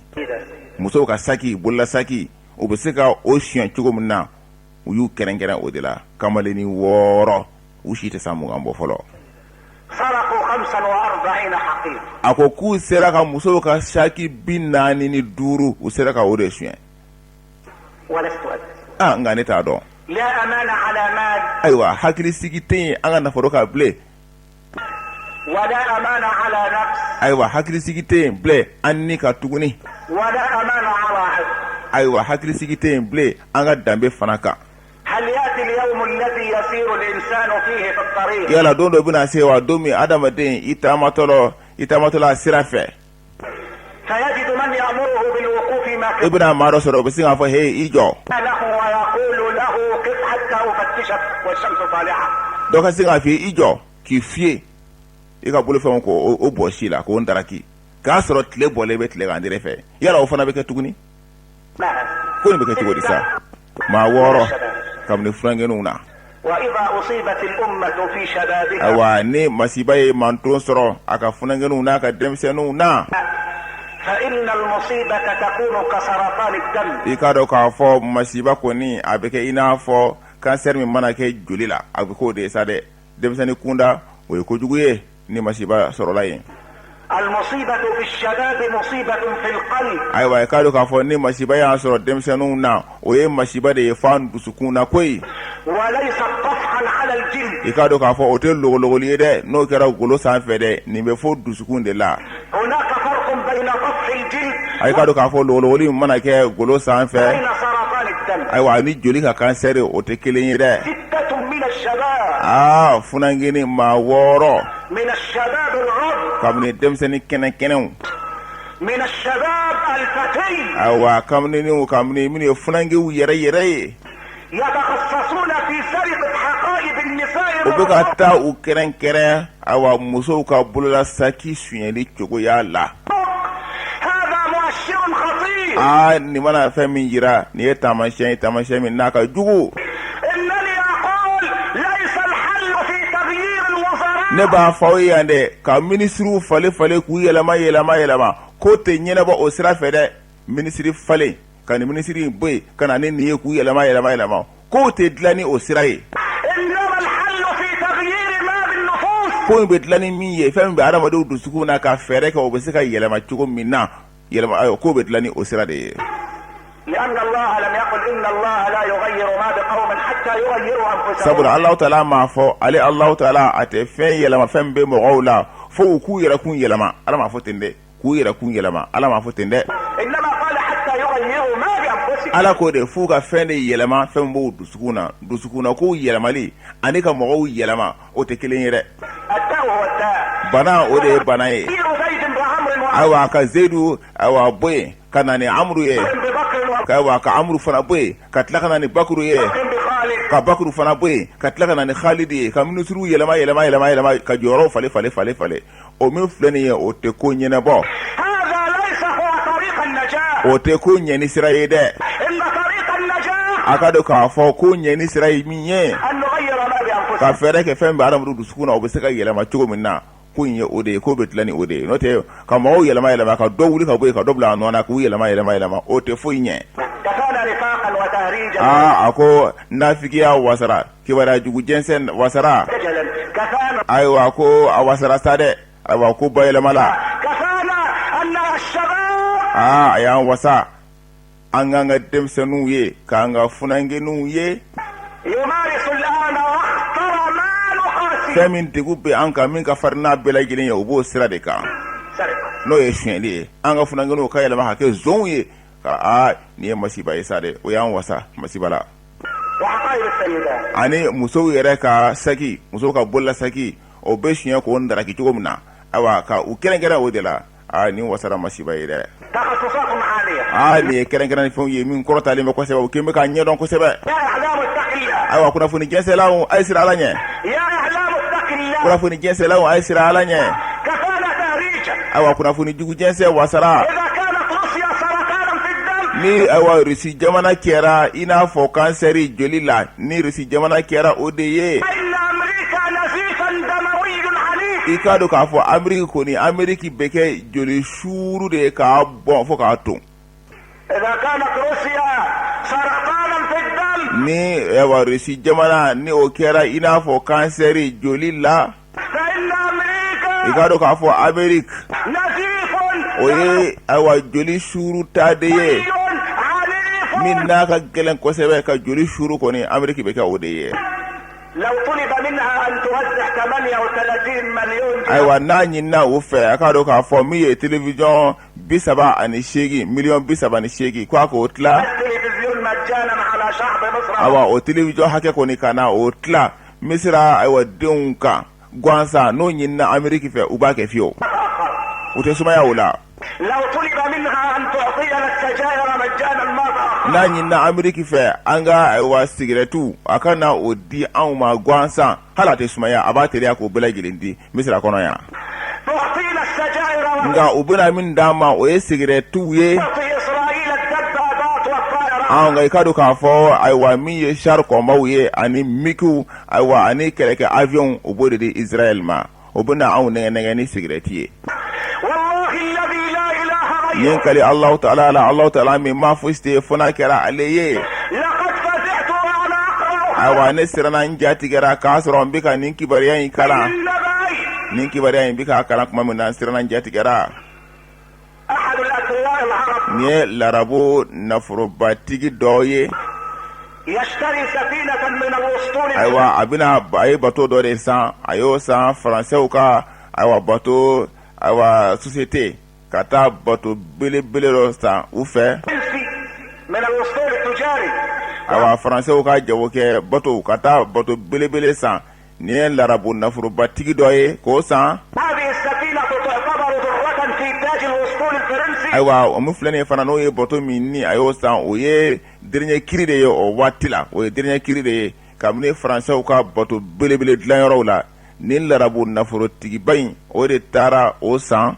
bolola saki u bɛ se ka o suɲɛ cogo min na u y'u kɛrɛnkɛrɛn o de la kamaleni 6 u si tɛ sa mugan bɔ fɔlɔ. سرقوا 45 حقيبة. a ko k'u sera ka musow ka saki 45 u sera ka o de suɲɛ. ولست أدري. nka ne t'a dɔn. لا أمان على مال. ayiwa hakilisigi tɛ yen an ka nafolo ka bilen. ولا أمان على نفس. ayiwa hakilisigi tɛ yen bilen an ni ka tuguni. ولا أمان على عرض. ayiwa hakilisigi tɛ yen bilen an ka danbe fana kan. هل يأتي اليوم الذي يسير الإنسان فيه في الطريق؟ yala don dɔ bɛna se wa don min adamaden i taamatɔla sira fɛ. فيجد من يأمره بالوقوف مكانه. i bɛna maa dɔ sɔrɔ o bɛ se k'a fɔ he i jɔ. له ويقول له قف حتى أفتشك والشمس طالعة. dɔ ka se k'a f'i i jɔ k'i fiyɛ i ka bolofɛnw ko o bɔ si la k'o ndaraki k'a sɔrɔ tile bɔlen bɛ tile kan dɛrɛ fɛ yala o fana bɛ kɛ tuguni. ko nin bɛ kɛ cogo di sa. maa 6 kabini furankɛninw na. وإذا أصيبت الأمة في شبابها. ayiwa ni masiba ye manton sɔrɔ a ka furankɛninw n'a ka denmisɛnninw na. فإن المصيبة تكون كسرطان الدم. i k'a dɔn k'a fɔ masiba kɔni a bɛ kɛ i n'a fɔ kansɛri min mana kɛ joli la a bɛ k'o de ye sa dɛ denmisɛnnin kunda o ye kojugu ye ni masiba sɔrɔla yen. المصيبة في الشباب مصيبة في القلب. ayiwa i k'a dɔn k'a fɔ ni masiba y'a sɔrɔ denmisɛnninw na o ye masiba de ye fan dusukun na koyi. وليس طفحا على الجلد. i k'a dɔn k'a fɔ o tɛ logologoli ye dɛ n'o kɛra golo sanfɛ dɛ nin bɛ fɔ dusukun de la. هناك فرق بين طفح الجلد. i k'a dɔn k'a fɔ logologoli min mana kɛ golo sanfɛ. بين سرطان الدم. ayiwa ni joli ka kansɛri o tɛ kelen ye dɛ. 6 من الشباب. funankɛni maa 6 من الشباب العض. kabini denmisɛnnin kɛnɛkɛnɛw. من الشباب الفتي. ayiwa kabini minnu ye funankew yɛrɛ ye. يتخصصون في سرقة حقائب النساء. u bɛ ka taa u kɛrɛnkɛrɛn ayiwa musow ka bolola saki suɲɛli cogoya la. هذا مؤشر خطير. nin mana fɛn min yira nin ye taamasiyɛn min n'a ka jugu. إنني أقول ليس الحل في تغيير الوزراء. ne b'a fɔ aw ye yan dɛ ka minisiriw falen k'u yɛlɛma ko tɛ ɲɛnabɔ o sira fɛ dɛ. minisiri falen ka nin minisiri bɔ yen ka na ni nin ye k'u yɛlɛma k'o tɛ dilan ni o sira ye. إنما الحل ko be dilanni min ye fɛn bɛ adamadenw dusukun na ka fɛɛrɛ kɛ o bɛ se ka yɛlɛma cogo min na ko be dilanni o sira de ye. لأن الله لم يقل إن الله لا يغير ما بقوم حتى يغيروا أنفسهم. sabula Allahu Taala ma fɔ ale Allahu Taala a tɛ fɛn yɛlɛma fɛn bɛ mɔgɔw la fo u k'u yɛrɛ kun yɛlɛma Ala ma fɔ ten dɛ k'u yɛrɛ kun yɛlɛma Ala ma fɔ ten dɛ. إنما قال حتى يغيروا ما بأنفسهم. Ala ko de f'u ka fɛn de yɛlɛma fɛn b'u dusukun na k'u yɛlɛmali ani ka mɔgɔw yɛlɛma o tɛ kelen ye dɛ. الداء هو الداء. bana o de ye bana ye. زيد وعمر ayiwa ka Zaidu ayiwa bɔ yen ka na ni Amuru ye ayiwa ka Amuru fana bɔ yen ka tila ka na ni Bakuru ye ka Bakuru fana bɔ yen ka tila ka na ni Khalid ye ka minisiriw yɛlɛma ka jɔyɔrɔw fale o min filɛ nin ye o tɛ ko ɲɛnabɔ o tɛ ko ɲɛni sira ye dɛ. a ka don k'a fɔ ko ɲɛni sira ye min ye ka fɛɛrɛ kɛ fɛn bɛ adamadenw dusukun na o bɛ se ka yɛlɛma cogo min na ko in ye o de ye ko bɛ dilan ni o de ye n'o tɛ ka mɔgɔw yɛlɛma ka dɔ wuli ka bɔ yen ka dɔ bila a nɔ na k'u yɛlɛma o tɛ foyi ɲɛ. a ko nafigiya wasara kibaruya jugu jɛnsɛn wasara ayiwa ko a wasara sa dɛ ayiwa ko bayɛlɛma la a y'an wasa an k'an ka denmisɛnninw ye k'an ka funankeninw ye fɛn min degun bɛ an kan min ka farin n'a bɛɛ lajɛlen ye o b'o sira de kan n'o ye suɲɛli ye an ka funankeninw ka yɛlɛma ka kɛ zonw ye ka nin ye masiba ye sa dɛ o y'an wasa masiba la. ani musow yɛrɛ ka saki musow ka bolola saki o bɛ suɲɛ k'o ndaraki cogo min na ayiwa ka u kɛrɛnkɛrɛn o de la nin wasara masiba ye dɛ. nin ye kɛrɛnkɛrɛn fɛnw ye min kɔrɔtalen bɛ kosɛbɛ u kɛn bɛ k'a ɲɛdɔn kosɛbɛ. ayiwa kunnafoni jɛnsɛnlaw a ye sira Ala ɲɛ. kunnafoni jɛnsɛnlaw a ye sira Ala ɲɛ. ayiwa kunnafoni jugu jɛnsɛn wasara. ni ayiwa Rusi jamana kɛra i n'a fɔ kansɛri joli la ni Rusi jamana kɛra o de ye. i k'a don k'a fɔ Ameriki kɔni Ameriki bɛ kɛ joli suuru de ye k'a bɔn fo k'a ton. ni ayiwa Rusi jamana ni o kɛra i n'a fɔ kansɛri joli la i k'a don k'a fɔ Ameriki o ye ayiwa joli suuru ta de ye min n'a ka gɛlɛn kosɛbɛ ka joli suuru kɔni Ameriki bɛ kɛ o de ye. ayiwa n'a ɲinina o fɛ a k'a don k'a fɔ min ye télévision 38 miliyɔn 38 k'a k'o tila ayiwa o télévision hakɛ kɔni ka na o tila Misira ayiwa denw kan gansan n'o ɲinina Ameriki fɛ u b'a kɛ fiyewu u tɛ sumaya o la. n'a ɲinina Ameriki fɛ an ka ayiwa sigirɛtiw a ka na o di anw ma gansan hali a tɛ sumaya a b'a teliya k'o bɛɛ lajɛlen di Misira kɔnɔ yan. nka u bɛna min d'an ma o ye sigirɛtiw ye nka i ka don k'a fɔ ayiwa min ye char kɔnbaw ye ani mikiw ayiwa ani kɛlɛkɛ avion o b'o de di Israel ma o bɛna anw nɛgɛ ni sigirɛti ye. yen kali Allahu Taala la Allahu Taala min ma fosi tɛ fo n'a kɛra ale ye. ayiwa ne siranna n jatigɛra k'a sɔrɔ n bɛ ka nin kibaruya in kalan nin kibaruya in bɛ k'a kalan tuma min na n siranna n jatigɛra. nin ye Larabu nafolobatigi dɔ ye. ayiwa a ye bato dɔ de san a y'o san faransɛw ka ayiwa bato ayiwa société ka taa bato belebele dɔ san u fɛ. ayiwa faransɛw ka jago kɛ bato ka taa bato belebele san nin ye Larabu nafolobatigi dɔ ye k'o san. ayiwa o min filɛ nin ye fana n'o ye bato min ni a y'o san o ye dernier cri de ye o waati la o ye dernier cri de ye kabini faransɛw ka bato belebele dilanyɔrɔw la nin Larabu nafolotigiba in o de taara o san.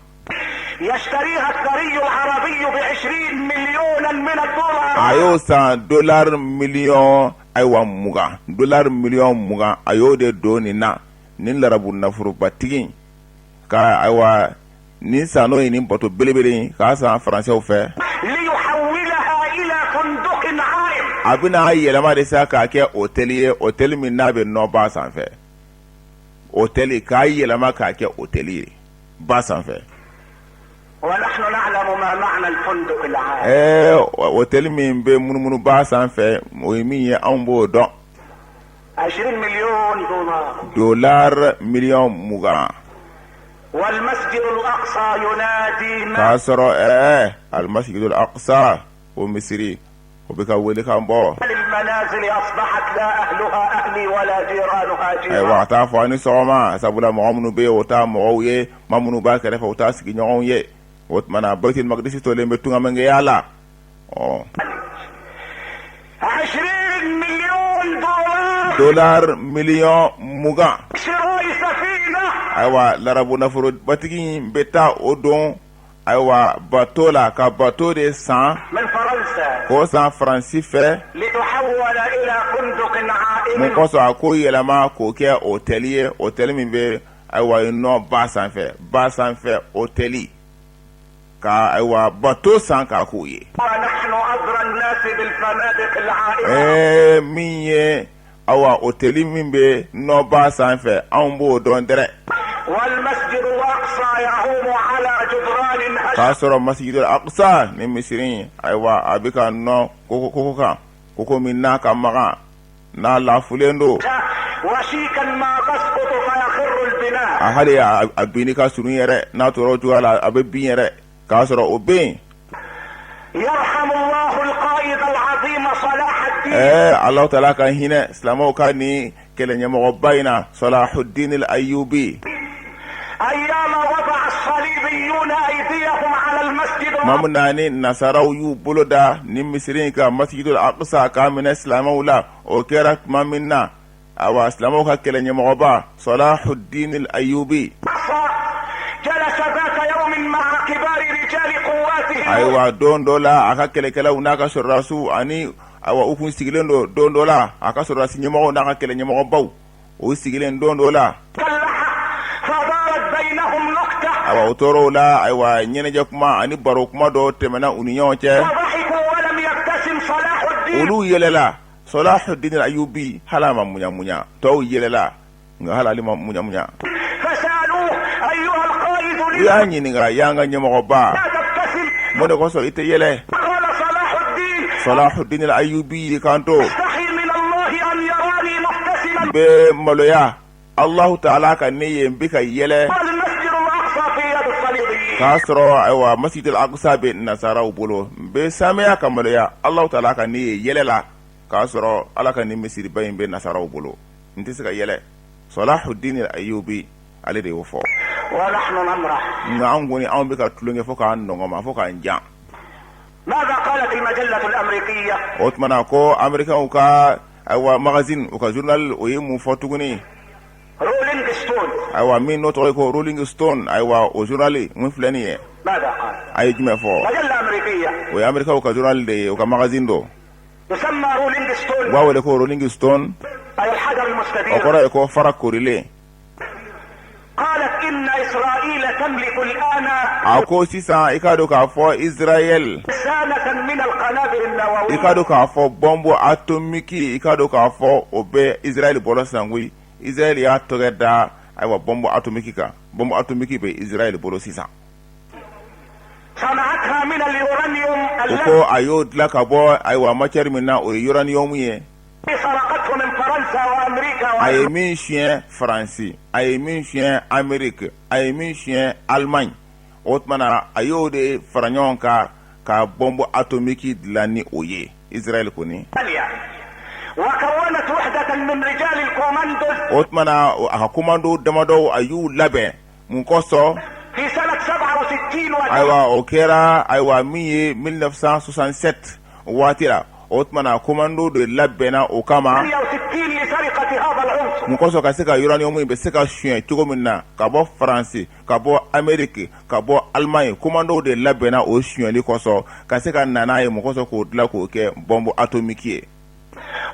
a y'o san $20 miliyɔn ayiwa 20 $20 miliyɔn 20 a y'o de don nin na nin Larabu nafolobatigi ka ayiwa nin san n'o ye nin bato belebele k'a san faransɛw fɛ. a bɛna yɛlɛma de sa k'a kɛ hôtel ye hôtel min n'a bɛ nɔba sanfɛ hôtel k'a yɛlɛma k'a kɛ hôtel ye ba sanfɛ. ونحن نعلم ما معنى الفندق العالي. hôtel min bɛ munumunu ba sanfɛ o ye min ye anw b'o dɔn. 20 مليون دولار. dollar miliyɔn 20. والمسجد الأقصى ينادي k'a sɔrɔ المسجد الأقصى o misiri o bɛ ka wele kan bɔ. المنازل أصبحت لا أهلها أهلي ولا جيرانها جيران. ayiwa a t'a fɔ ni sɔgɔma sabula mɔgɔ minnu bɛ yen o t'a mɔgɔw ye maa minnu b'a kɛrɛfɛ o t'a sigiɲɔgɔnw ye o tuma na Baitul Maqdis tolen bɛ tungamɛnkɛya la. 20 مليون دولار. dollar miliyɔn 20. شراء سفينة. ayiwa larabu nafolobatigi in bɛ taa o don ayiwa bato la ka bato de san من فرنسا. k'o san Faransi fɛ لتحول إلى فندق mun عائم. kosɔn a ko yɛlɛma k'o kɛ hôtel ye hôtel min bɛ ayiwa yen nɔ ba sanfɛ hôtel ka ayiwa bato san k'a k'o ye. ونحن أدرى الناس بالفنادق العائمة. min ye ayiwa hôtel min bɛ nɔ ba sanfɛ anw b'o dɔn dɛrɛ. والمسجد الأقصى يعوم على جدران k'a هشم. sɔrɔ Masjidul Aqsa ni misiri ayiwa a bɛ ka nɔ koko kan koko min n'a ka magan n'a lafulen don. وشيكا ما تسقط فيخر البناء. a hali a binni ka surun yɛrɛ n'a tora o cogoya la a bɛ bin yɛrɛ k'a sɔrɔ o bɛ yen. يرحم الله القائد العظيم صلاح الدين. Alahu Taala ka hinɛ silamɛw ka ni kɛlɛɲɛmɔgɔba in na Salahuddin al-Ayyubi. أيام وضع الصليبيون أيديهم على المسجد Mamu naani nasaraw y'u bolo da ni misiri in kan Masjidul Aqsa k'a minɛ silamɛw la o kɛra tuma min na awa silamɛw ka kɛlɛɲɛmɔgɔba Salahuddin al-Ayyubi. جلس ذات يوم مع كبار رجال قواته. ayiwa don dɔ la a ka kɛlɛkɛlaw n'a ka sɔrɔdasiw ani awa u kun sigilen don dɔ la a ka sɔrɔdasi ɲɛmɔgɔw n'a ka kɛlɛɲɛmɔgɔbaw o sigilen don dɔ la. فدارت بينهم نكتة. awa o tɔɔrɔw la ayiwa ɲɛnajɛ kuma ani baro kuma dɔ tɛmɛna u ni ɲɔgɔn cɛ. وضحكوا ولم يبتسم صلاح الدين. olu yɛlɛla Salahuddin al-Ayyubi hala ma muɲamuɲa tɔw yɛlɛla nka hala ale ma muɲamuɲa. فسألوه أيها القائد u y'a ɲininka y'an ka ɲɛmɔgɔba لا تبتسم. mun de kosɔn i tɛ yɛlɛ. قال صلاح الدين Salahuddin al-Ayyubi de kan to استحي من الله أن يراني مبتسما. n bɛ maloya Allahu Taala ka ne ye n bɛ ka yɛlɛ والمسجد الأقصى في يد الصليبيين. k'a sɔrɔ ayiwa Masjidul Aqsa bɛ nasaraw bolo n bɛ sameya ka maloya Allahu Taala ka ne ye yɛlɛ la k'a sɔrɔ Ala ka nin misiriba in bɛ nasaraw bolo n tɛ se ka yɛlɛ. Salahuddin al-Ayyubi ale de y'o fɔ. ونحن نمرح. nka anw kɔni anw bɛ ka tulonkɛ fo k'an nɔgɔma fo k'an jan. ماذا قالت المجلة الأمريكية؟ o tuma na ko Amerikɛnw ka ayiwa magazine o ka journal o ye mun fɔ tuguni. رولينج ستون. ayiwa min n'o tɔgɔ ye ko Rolling Stone ayiwa o journal mun filɛ nin ye ماذا قال؟ a ye jumɛn fɔ. مجلة أمريكية o ye Amerikɛnw ka journal de ye o ka magazine do. تسمى رولينج u ستون b'a wele ko Rolling Stone أي الحجر o المستدير. kɔrɔ ye ko fara korilen. قالت إن إسرائيل تملك الآن a ko sisan i k'a dɔn k'a fɔ Israel سانة من القنابل i k'a النووية. dɔn k'a fɔ bɔnbɔ atomiki i k'a dɔn k'a fɔ o bɛ Israel bɔlɔ sisan koyi Israel y'a tɔgɔ da ayiwa bɔnbɔ atomiki kan bɔnbɔ atomiki bɛ Israel bolo sisan. صنعتها من اليورانيوم o الذي ko a y'o dilan ka bɔ ayiwa matière min na o ye uranium ye. سرقته من فرنسا وأمريكا a ye min siɲɛ Faransi a ye min siɲɛ Amérique a ye min siɲɛ Allemagne o tuma na a y'o de fara ɲɔgɔn kan ka bɔnbɔ atomiki dilan ni o ye Israel kɔni. وإيطاليا. وكونت وحدة من رجال الكوماندوز o tuma na a ka komando damadɔ a y'u labɛn mun kosɔn في سنة 67 ayiwa o kɛra ayiwa min ye 1967 waati la o tuma na komando de labɛnna o kama 68 لسرقة هذا العنصر. mun kosɔn ka se ka uranium in bɛ se ka suɲɛ cogo min na ka bɔ Faransi ka bɔ Amérique ka bɔ Allemagne komando de labɛnna o suɲɛli kosɔn ka se ka na n'a ye mun kosɔn k'o dilan k'o kɛ bɔnbɔ atomiki ye.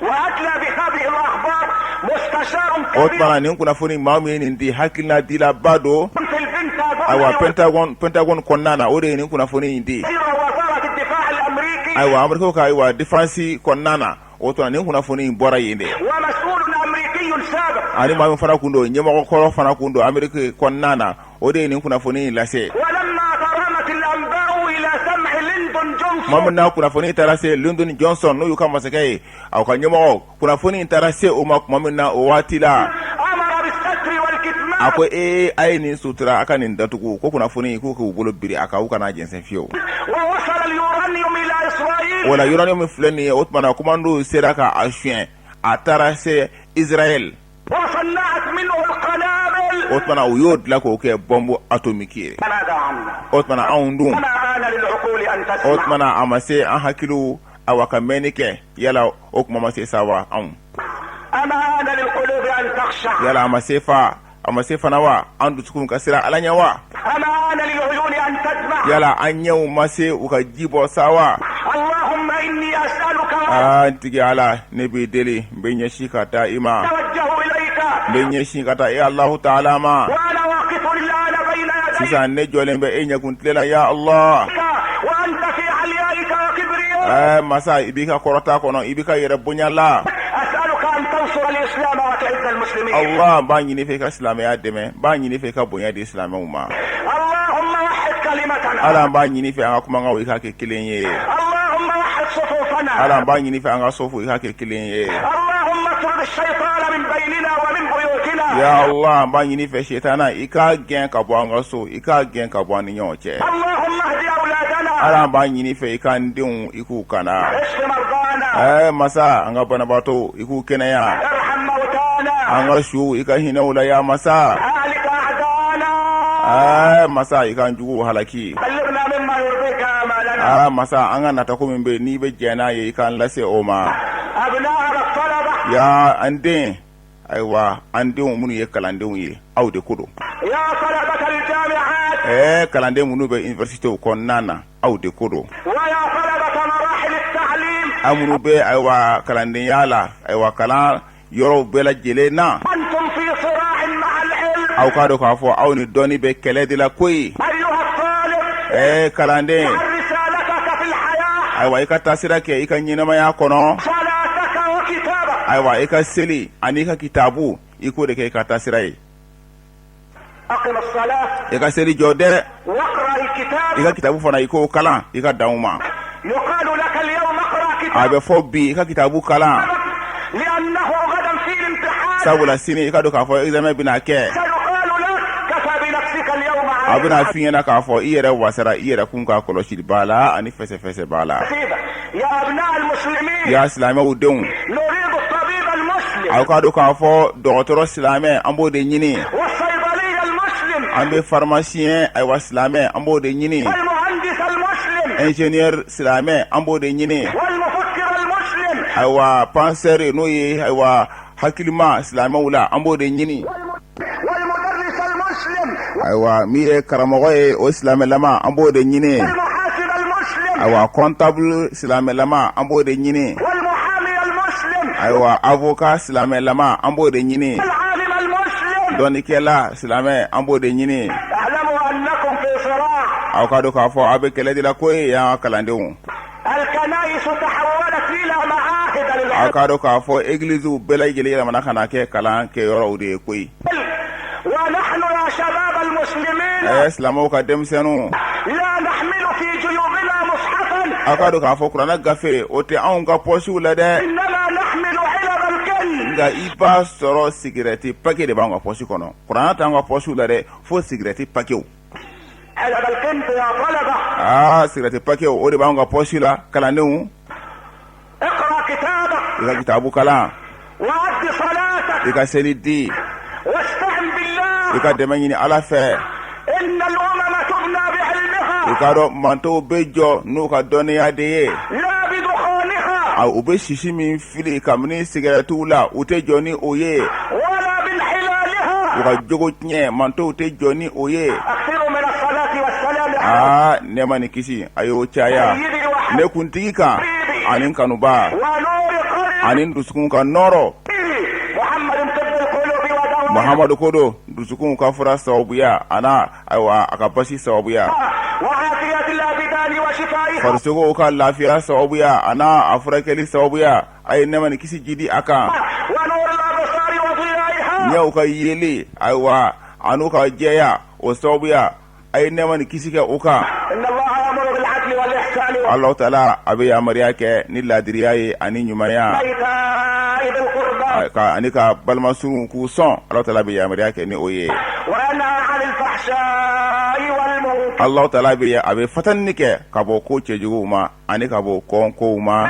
وأتلى بهذه الأخبار مستشار o كبير tuma na nin kunnafoni maa min ye nin di hakilina dilaba don في البنتاغون ayiwa Pentagon kɔnɔna na o de ye nin kunnafoni in di. وزارة الدفاع الأمريكي ayiwa Amerikɛnw ka ayiwa défense kɔnɔna na o tuma nin kunnafoni in bɔra yen de. ومسؤول أمريكي أمريكي سابق ani ma min fana kundo nyemo ko fana kundo America konnana o de ni kuna foni lase ولما ترامت الأنباء إلى سمع ليندون جونسون mamun na kuna foni tarase Lyndon Johnson no yuka masakai au ka nyemo kuna foni tarase o mamun na o watila أمر بالستر والكتمان akwai ai ni sutura aka nin datuku ko kuna foni ko ko bolo biri aka uka na jensen fiyo ووصل اليورانيوم إلى إسرائيل wala uranium fleni otmana komando seraka ashien atarase Israel وصنعت منه القنابل. otmana uyod la ko ke bombo atomiki ماذا عنا؟ otmana aundum أما آن للعقول أن تسمع. otmana amase an hakilu awaka menike yala okuma mase sawa am أما آن للقلوب أن تخشع. yala amase fanawa andu tukun kasira alanyawa أما آن للعيون أن تدمع. yala anyau mase ukajibo sawa اللهم إني أسألك antigi ala nebi deli benye shikata ima وأتوجه إليك benye shikata ya Allah ta'ala ma وأنا واقف الآن بين يديك sisa ne jolembe enya kuntlela ya Allah وأنت في عليائك وكبريائك. masa ibika korota kono ibika yere bunyala أسألك أن تنصر الإسلام وتعز المسلمين. Allah ba nyini fe ka islam ya deme ba nyini fe ka bunya di islam umma اللهم وحد كلمتنا. ala ba nyini fe anga kuma ngawo ka ke kilenye اللهم وحد صفوفنا. ala ba nyini fe anga sofu ka ke kilenye اللهم اطرد الشيطان من بيننا ومن بيوتنا. ya Allah ba nyini fe shetana ika gen ka bo anga so ika gen ka bo ni nyoche اللهم اهد أولادنا. ala ba nyini fe ika ndin iku kana اشف مرضانا. masa anga bana bato iku kenaya ارحم موتانا. anga shu ika hinawla ya masa هالك أعدانا. masa ika njugu halaki بلغنا مما يرضيك آمالنا. masa anga natako mimbe ni be jena ye ika lase oma أبناءنا الطلبة. ya ande aiwa ande munu ye kalande ye aw de kodo يا طلبة الجامعات. kalande munu be university ko nana aw de kodo ويا طلبة مراحل التعليم. amunu be aiwa kalande yala aiwa kala yoro bela jele na أنتم في صراع مع العلم. aw ka do ka fo aw ni doni be kele de la koy أيها الطالب. kalande رسالتك في الحياة. aiwa ika tasira ke ika nyinama ya kono صلاتك وكتابك. aiwa ika seli ani ka kitabu iko de ke ika tasira yi أقم الصلاة ika seli jodere واقرأ الكتاب. ika kitabu fana iko kala ika dauma يقال لك اليوم اقرأ كتابك abe fo bi ika kitabu kala لأنه غدا في الامتحان sabula sini ika do ka fo examen bina ke سيقال لك كفى بنفسك اليوم abuna عليك finyana ka fo iyere wasara iyere kun ka koloshi bala ani fese bala حسيبا. يا أبناء المسلمين ya islama udun نريد الطبيب المسلم aw ka do ka fo docteur islame ambo de nyini والصيدلي المسلم ambe pharmacien ay wa islame ambo de nyini والمهندس المسلم ingénieur islame ambo de nyini والمفكر المسلم ay wa penseur no ye ay wa hakilima islame wala ambo de nyini والمدرس المسلم ay wa mi e karamogo e o islame lama ambo de nyini والمحاسب المسلم ay wa comptable islame lama ambo de nyini والمحامي المسلم ay wa avocat islame lama ambo de nyini والعالم المسلم. doni kela islame ambo de nyini اعلموا أنكم في صراع. aw ka do ka fo abe kele de la koy ya kalandew الكنائس تحولت إلى معاهد aw للعلم. ka do ka fo église bela gele yela mana kana ke kalan ke yoro de koy ونحن يا شباب المسلمين islamo ka demsenu لا نحمل في جيوبنا مصحفا aw ka do ka fo qur'ana gafe o te an ka posi wala de إنما نحمل علب الكل. nga iba soro cigarette paquet de ba nga posi kono qur'ana ta nga posi wala de fo cigarette paquet علب الكنت يا طلبة. cigarette paquet o de ba nga posi la kalandew اقرأ كتابك ika kitabu kala وأد صلاتك ika seli di واستعن بالله. ika deme nyini ala fe إن الأمم تبنى بعلمها ika do manto bejo nu ka doniya de ye لا بدخانها a ube shishi min fili kamini cigarette la ute joni oye ولا بانحلالها. uka jogo nye manto ute joni oye أكثروا من الصلاة والسلام على nema ni kisi ayo chaya سيدي وحبيبي ne kuntigi kan anin kanuba ونور قلبي anin dusukun ka noro محمد طب القلوب ودواء. muhammadu kodo dusukun ka fura sababuya ana aiwa aka bashi sababuya وعافية الأبدان وشفائها. farsogo ka lafiya sababuya ana afura keli sababuya ay nema ni kisi jidi aka ونور الأبصار nyaw ka yeli aywa anu ka jeya o sababuya ay neman kisi kɛ o kan Allah taala a bɛ yamariya kɛ ni ladiriya ye ani ɲumanya ka ani ka balimasurun k'u sɔn Allah taala bɛ yamariya kɛ ni o ye Allah taala bɛ a bɛ fatani kɛ ka bɔ ko cɛjuguw ma ani ka bɔ kɔnkow ma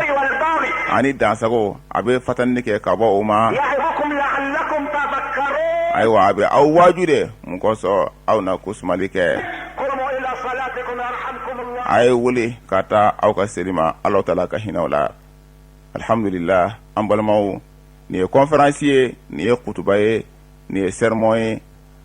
ani dansago a bɛ fatani kɛ ka bɔ o ma ayiwa a bɛ aw waaju de mun kosɔn aw na kusumali kɛ a ye wele ka taa aw ka seli ma Allah taala ka hinɛ o la alhamdulillah an balimaw nin ye conférence ye nin ye kutuba ye nin ye sermon ye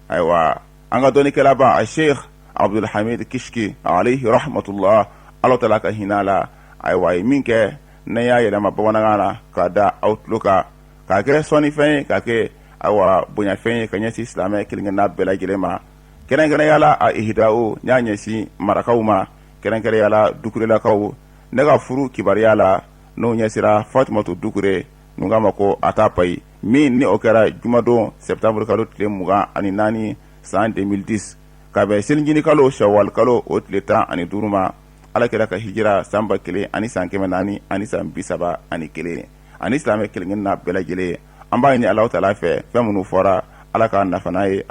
ayiwa an ka dɔnnikɛla ba a Sheikh Abdul Hamid Kishki alayhi rahmatullah Allah taala ka hinɛ la ayiwa a ye min kɛ ne y'a yɛlɛma bamanankan na k'a da aw tulo kan k'a kɛ sɔnnifɛn ye k'a kɛ ayiwa bonyafɛn ye ka ɲɛsin silamɛ kelen-kelenna bɛɛ lajɛlen ma kɛrɛnkɛrɛnya la a ihidao n y'a ɲɛsin marakaw ma kɛrɛnkɛrɛnya la dukurelakaw ne ka furu kibariya la n'o ɲɛsira Fatumatu Dukure nun k'a ma ko a t'a payi min ni o kɛra jumadon septembre kalo tile 24 san 2010 ka bɛn selinjini kalo shawwal kalo o tile 15 ma ala kɛra ka hijira san 1000 ani san 400 ani san 31 ani silamɛ kelen-kelenna bɛɛ lajɛlen an b'a ɲini Allah taala fɛ fɛn minnu fɔra ala k'a nafa n'a ye